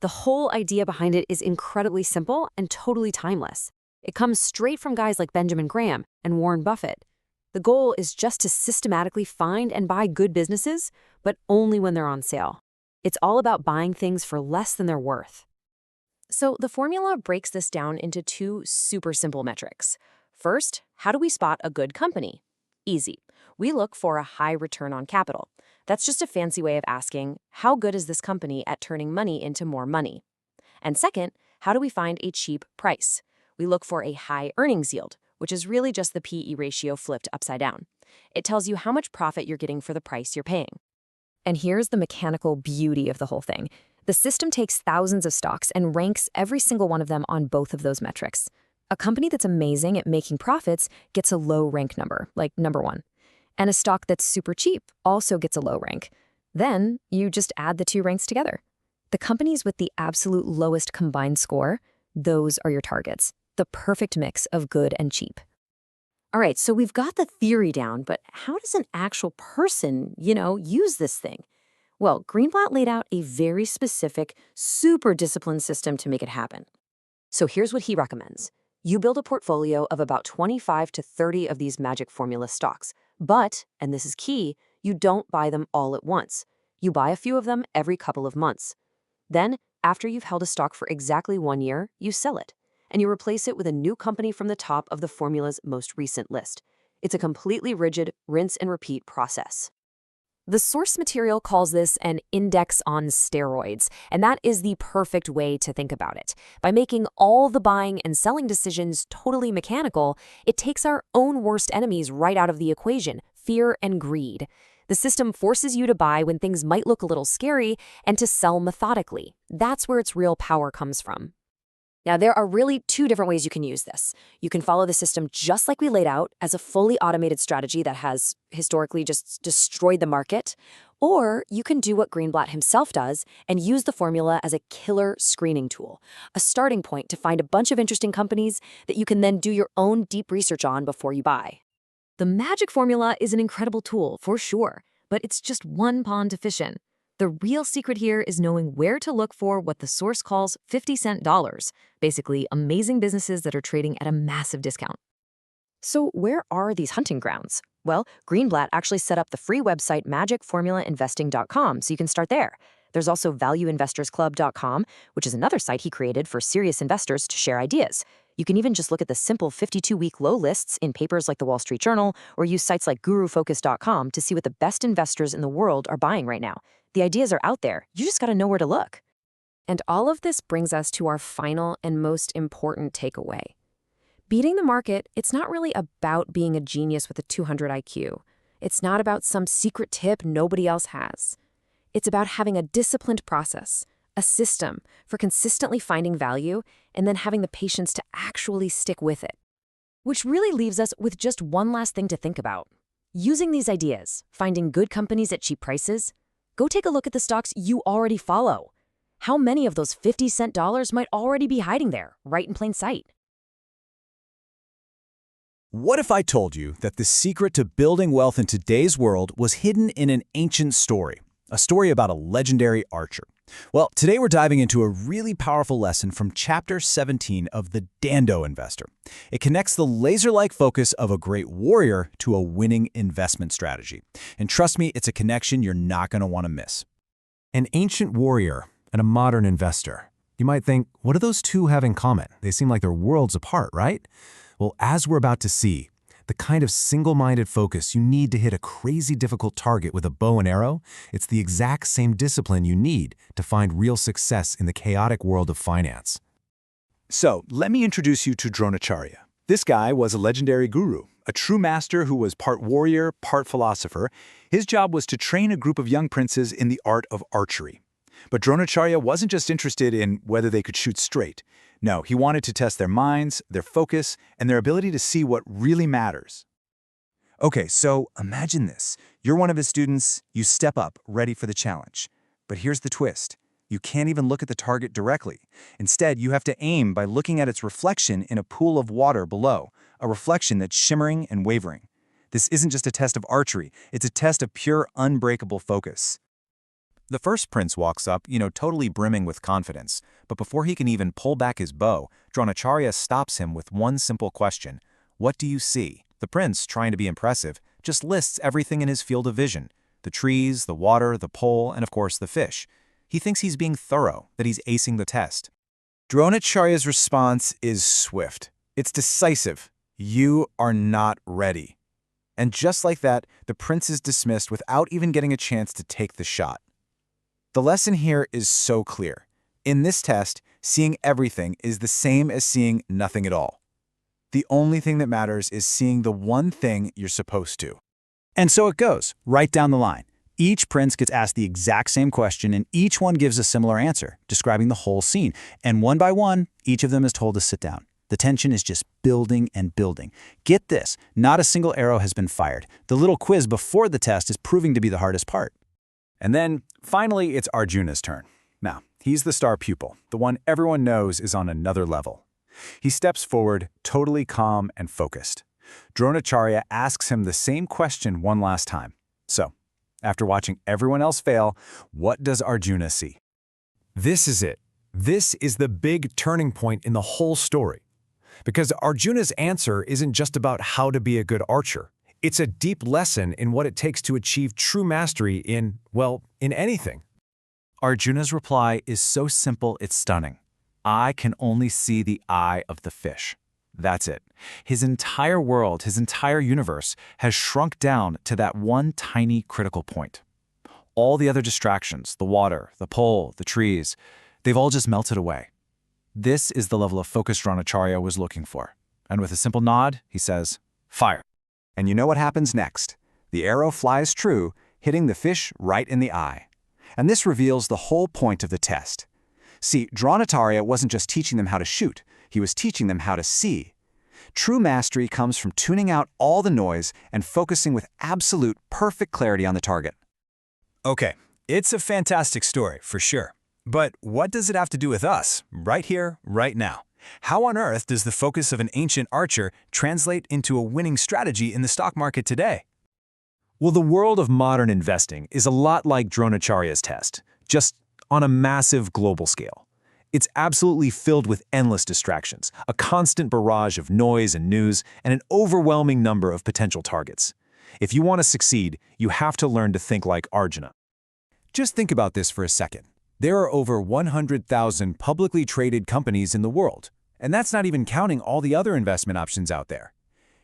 The whole idea behind it is incredibly simple and totally timeless. It comes straight from guys like Benjamin Graham and Warren Buffett. The goal is just to systematically find and buy good businesses, but only when they're on sale. It's all about buying things for less than they're worth. So the formula breaks this down into two super simple metrics. First, how do we spot a good company? Easy. We look for a high return on capital. That's just a fancy way of asking, how good is this company at turning money into more money? And second, how do we find a cheap price? We look for a high earnings yield, which is really just the P/E ratio flipped upside down. It tells you how much profit you're getting for the price you're paying. And here's the mechanical beauty of the whole thing. The system takes thousands of stocks and ranks every single one of them on both of those metrics. A company that's amazing at making profits gets a low rank number, like number 1. And a stock that's super cheap also gets a low rank. Then you just add the two ranks together. The companies with the absolute lowest combined score, those are your targets. The perfect mix of good and cheap. All right, so we've got the theory down, but how does an actual person, use this thing? Well, Greenblatt laid out a very specific, super disciplined system to make it happen. So here's what he recommends. You build a portfolio of about 25 to 30 of these magic formula stocks. But, and this is key, you don't buy them all at once. You buy a few of them every couple of months. Then, after you've held a stock for exactly 1 year, you sell it. And you replace it with a new company from the top of the formula's most recent list. It's a completely rigid, rinse and repeat process. The source material calls this an index on steroids, and that is the perfect way to think about it. By making all the buying and selling decisions totally mechanical, it takes our own worst enemies right out of the equation, fear and greed. The system forces you to buy when things might look a little scary and to sell methodically. That's where its real power comes from. Now, there are really two different ways you can use this. You can follow the system just like we laid out as a fully automated strategy that has historically just destroyed the market, or you can do what Greenblatt himself does and use the formula as a killer screening tool, a starting point to find a bunch of interesting companies that you can then do your own deep research on before you buy. The magic formula is an incredible tool, for sure, but it's just one pawn to fission. The real secret here is knowing where to look for what the source calls 50-cent dollars, basically amazing businesses that are trading at a massive discount. So where are these hunting grounds? Well, Greenblatt actually set up the free website magicformulainvesting.com, so you can start there. There's also valueinvestorsclub.com, which is another site he created for serious investors to share ideas. You can even just look at the simple 52-week low lists in papers like the Wall Street Journal, or use sites like gurufocus.com to see what the best investors in the world are buying right now. The ideas are out there. You just got to know where to look. And all of this brings us to our final and most important takeaway. Beating the market, it's not really about being a genius with a 200 IQ. It's not about some secret tip nobody else has. It's about having a disciplined process, a system for consistently finding value, and then having the patience to actually stick with it. Which really leaves us with just one last thing to think about. Using these ideas, finding good companies at cheap prices, go take a look at the stocks you already follow. How many of those 50-cent dollars might already be hiding there, right in plain sight? What if I told you that the secret to building wealth in today's world was hidden in an ancient story, a story about a legendary archer? Well, today we're diving into a really powerful lesson from Chapter 17 of The Dhandho Investor. It connects the laser-like focus of a great warrior to a winning investment strategy. And trust me, it's a connection you're not going to want to miss. An ancient warrior, and a modern investor. You might think, what do those two have in common? They seem like they're worlds apart, right? Well, as we're about to see, the kind of single-minded focus you need to hit a crazy difficult target with a bow and arrow, it's the exact same discipline you need to find real success in the chaotic world of finance. So, let me introduce you to Dronacharya. This guy was a legendary guru, a true master who was part warrior, part philosopher. His job was to train a group of young princes in the art of archery. But Dronacharya wasn't just interested in whether they could shoot straight. No, he wanted to test their minds, their focus, and their ability to see what really matters. Okay, so imagine this. You're one of his students, you step up, ready for the challenge. But here's the twist. You can't even look at the target directly. Instead, you have to aim by looking at its reflection in a pool of water below, a reflection that's shimmering and wavering. This isn't just a test of archery, it's a test of pure, unbreakable focus. The first prince walks up, totally brimming with confidence, but before he can even pull back his bow, Dronacharya stops him with one simple question. What do you see? The prince, trying to be impressive, just lists everything in his field of vision. The trees, the water, the pole, and of course the fish. He thinks he's being thorough, that he's acing the test. Dronacharya's response is swift. It's decisive. You are not ready. And just like that, the prince is dismissed without even getting a chance to take the shot. The lesson here is so clear. In this test, seeing everything is the same as seeing nothing at all. The only thing that matters is seeing the one thing you're supposed to. And so it goes, right down the line. Each prince gets asked the exact same question, and each one gives a similar answer, describing the whole scene. And one by one, each of them is told to sit down. The tension is just building and building. Get this, not a single arrow has been fired. The little quiz before the test is proving to be the hardest part. And then, finally, it's Arjuna's turn. Now, he's the star pupil, the one everyone knows is on another level. He steps forward, totally calm and focused. Dronacharya asks him the same question one last time. So, after watching everyone else fail, what does Arjuna see? This is it. This is the big turning point in the whole story. Because Arjuna's answer isn't just about how to be a good archer. It's a deep lesson in what it takes to achieve true mastery in anything. Arjuna's reply is so simple it's stunning. I can only see the eye of the fish. That's it. His entire world, his entire universe, has shrunk down to that one tiny critical point. All the other distractions, the water, the pole, the trees, they've all just melted away. This is the level of focus Dronacharya was looking for. And with a simple nod, he says, fire. And you know what happens next? The arrow flies true, hitting the fish right in the eye. And this reveals the whole point of the test. See, Dronacharya wasn't just teaching them how to shoot, he was teaching them how to see. True mastery comes from tuning out all the noise and focusing with absolute perfect clarity on the target. Okay, it's a fantastic story, for sure. But what does it have to do with us, right here, right now? How on earth does the focus of an ancient archer translate into a winning strategy in the stock market today? Well, the world of modern investing is a lot like Dronacharya's test, just on a massive global scale. It's absolutely filled with endless distractions, a constant barrage of noise and news, and an overwhelming number of potential targets. If you want to succeed, you have to learn to think like Arjuna. Just think about this for a second. There are over 100,000 publicly traded companies in the world, and that's not even counting all the other investment options out there.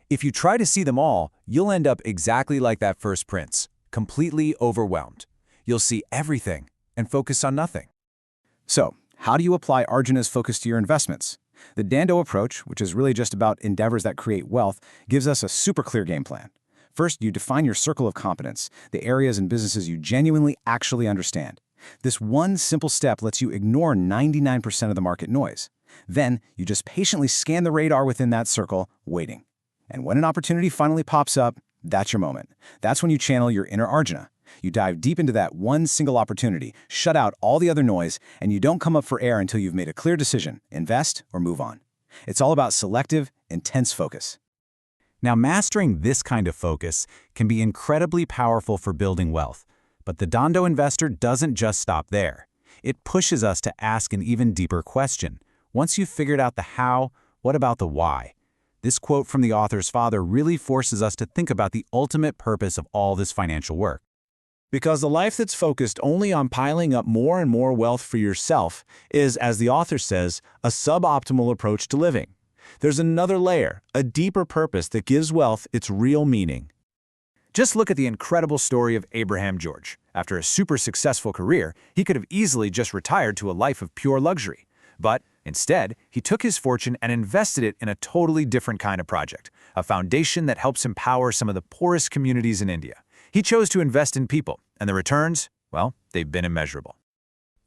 If you try to see them all, you'll end up exactly like that first prince, completely overwhelmed. You'll see everything and focus on nothing. So, how do you apply Arjuna's focus to your investments? The Dhandho approach, which is really just about endeavors that create wealth, gives us a super clear game plan. First, you define your circle of competence, the areas and businesses you genuinely actually understand. This one simple step lets you ignore 99% of the market noise. Then, you just patiently scan the radar within that circle, waiting. And when an opportunity finally pops up, that's your moment. That's when you channel your inner Arjuna. You dive deep into that one single opportunity, shut out all the other noise, and you don't come up for air until you've made a clear decision, invest or move on. It's all about selective, intense focus. Now, mastering this kind of focus can be incredibly powerful for building wealth. But the Dhandho investor doesn't just stop there. It pushes us to ask an even deeper question. Once you've figured out the how, what about the why? This quote from the author's father really forces us to think about the ultimate purpose of all this financial work. Because the life that's focused only on piling up more and more wealth for yourself is, as the author says, a suboptimal approach to living. There's another layer, a deeper purpose that gives wealth its real meaning. Just look at the incredible story of Abraham George. After a super successful career, he could have easily just retired to a life of pure luxury. But instead, he took his fortune and invested it in a totally different kind of project, a foundation that helps empower some of the poorest communities in India. He chose to invest in people, and the returns, well, they've been immeasurable.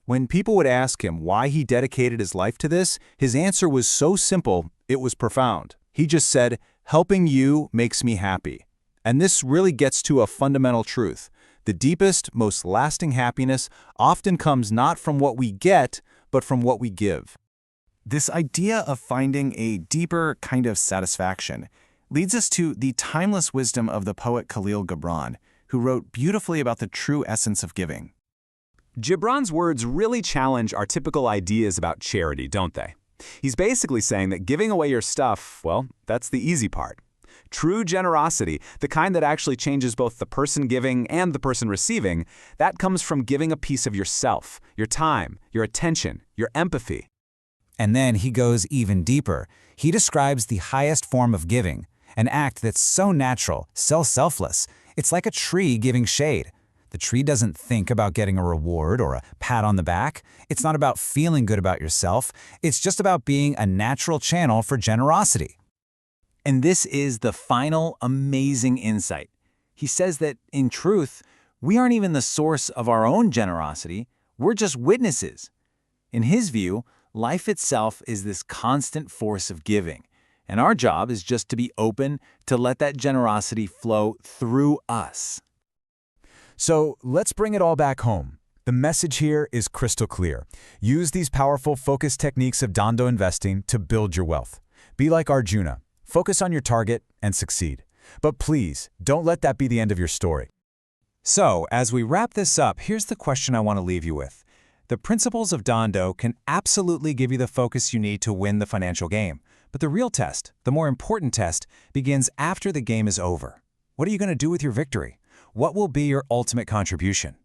When people would ask him why he dedicated his life to this, his answer was so simple, it was profound. He just said, "Helping you makes me happy." And this really gets to a fundamental truth. The deepest, most lasting happiness often comes not from what we get, but from what we give. This idea of finding a deeper kind of satisfaction leads us to the timeless wisdom of the poet Khalil Gibran, who wrote beautifully about the true essence of giving. Gibran's words really challenge our typical ideas about charity, don't they? He's basically saying that giving away your stuff, well, that's the easy part. True generosity, the kind that actually changes both the person giving and the person receiving, that comes from giving a piece of yourself, your time, your attention, your empathy. And then he goes even deeper. He describes the highest form of giving, an act that's so natural, so selfless. It's like a tree giving shade. The tree doesn't think about getting a reward or a pat on the back. It's not about feeling good about yourself. It's just about being a natural channel for generosity. And this is the final amazing insight. He says that, in truth, we aren't even the source of our own generosity. We're just witnesses. In his view, life itself is this constant force of giving, and our job is just to be open to let that generosity flow through us. So let's bring it all back home. The message here is crystal clear. Use these powerful focus techniques of Dhandho investing to build your wealth. Be like Arjuna. Focus on your target and succeed. But please, don't let that be the end of your story. So, as we wrap this up, here's the question I want to leave you with. The principles of Dhandho can absolutely give you the focus you need to win the financial game. But the real test, the more important test, begins after the game is over. What are you going to do with your victory? What will be your ultimate contribution?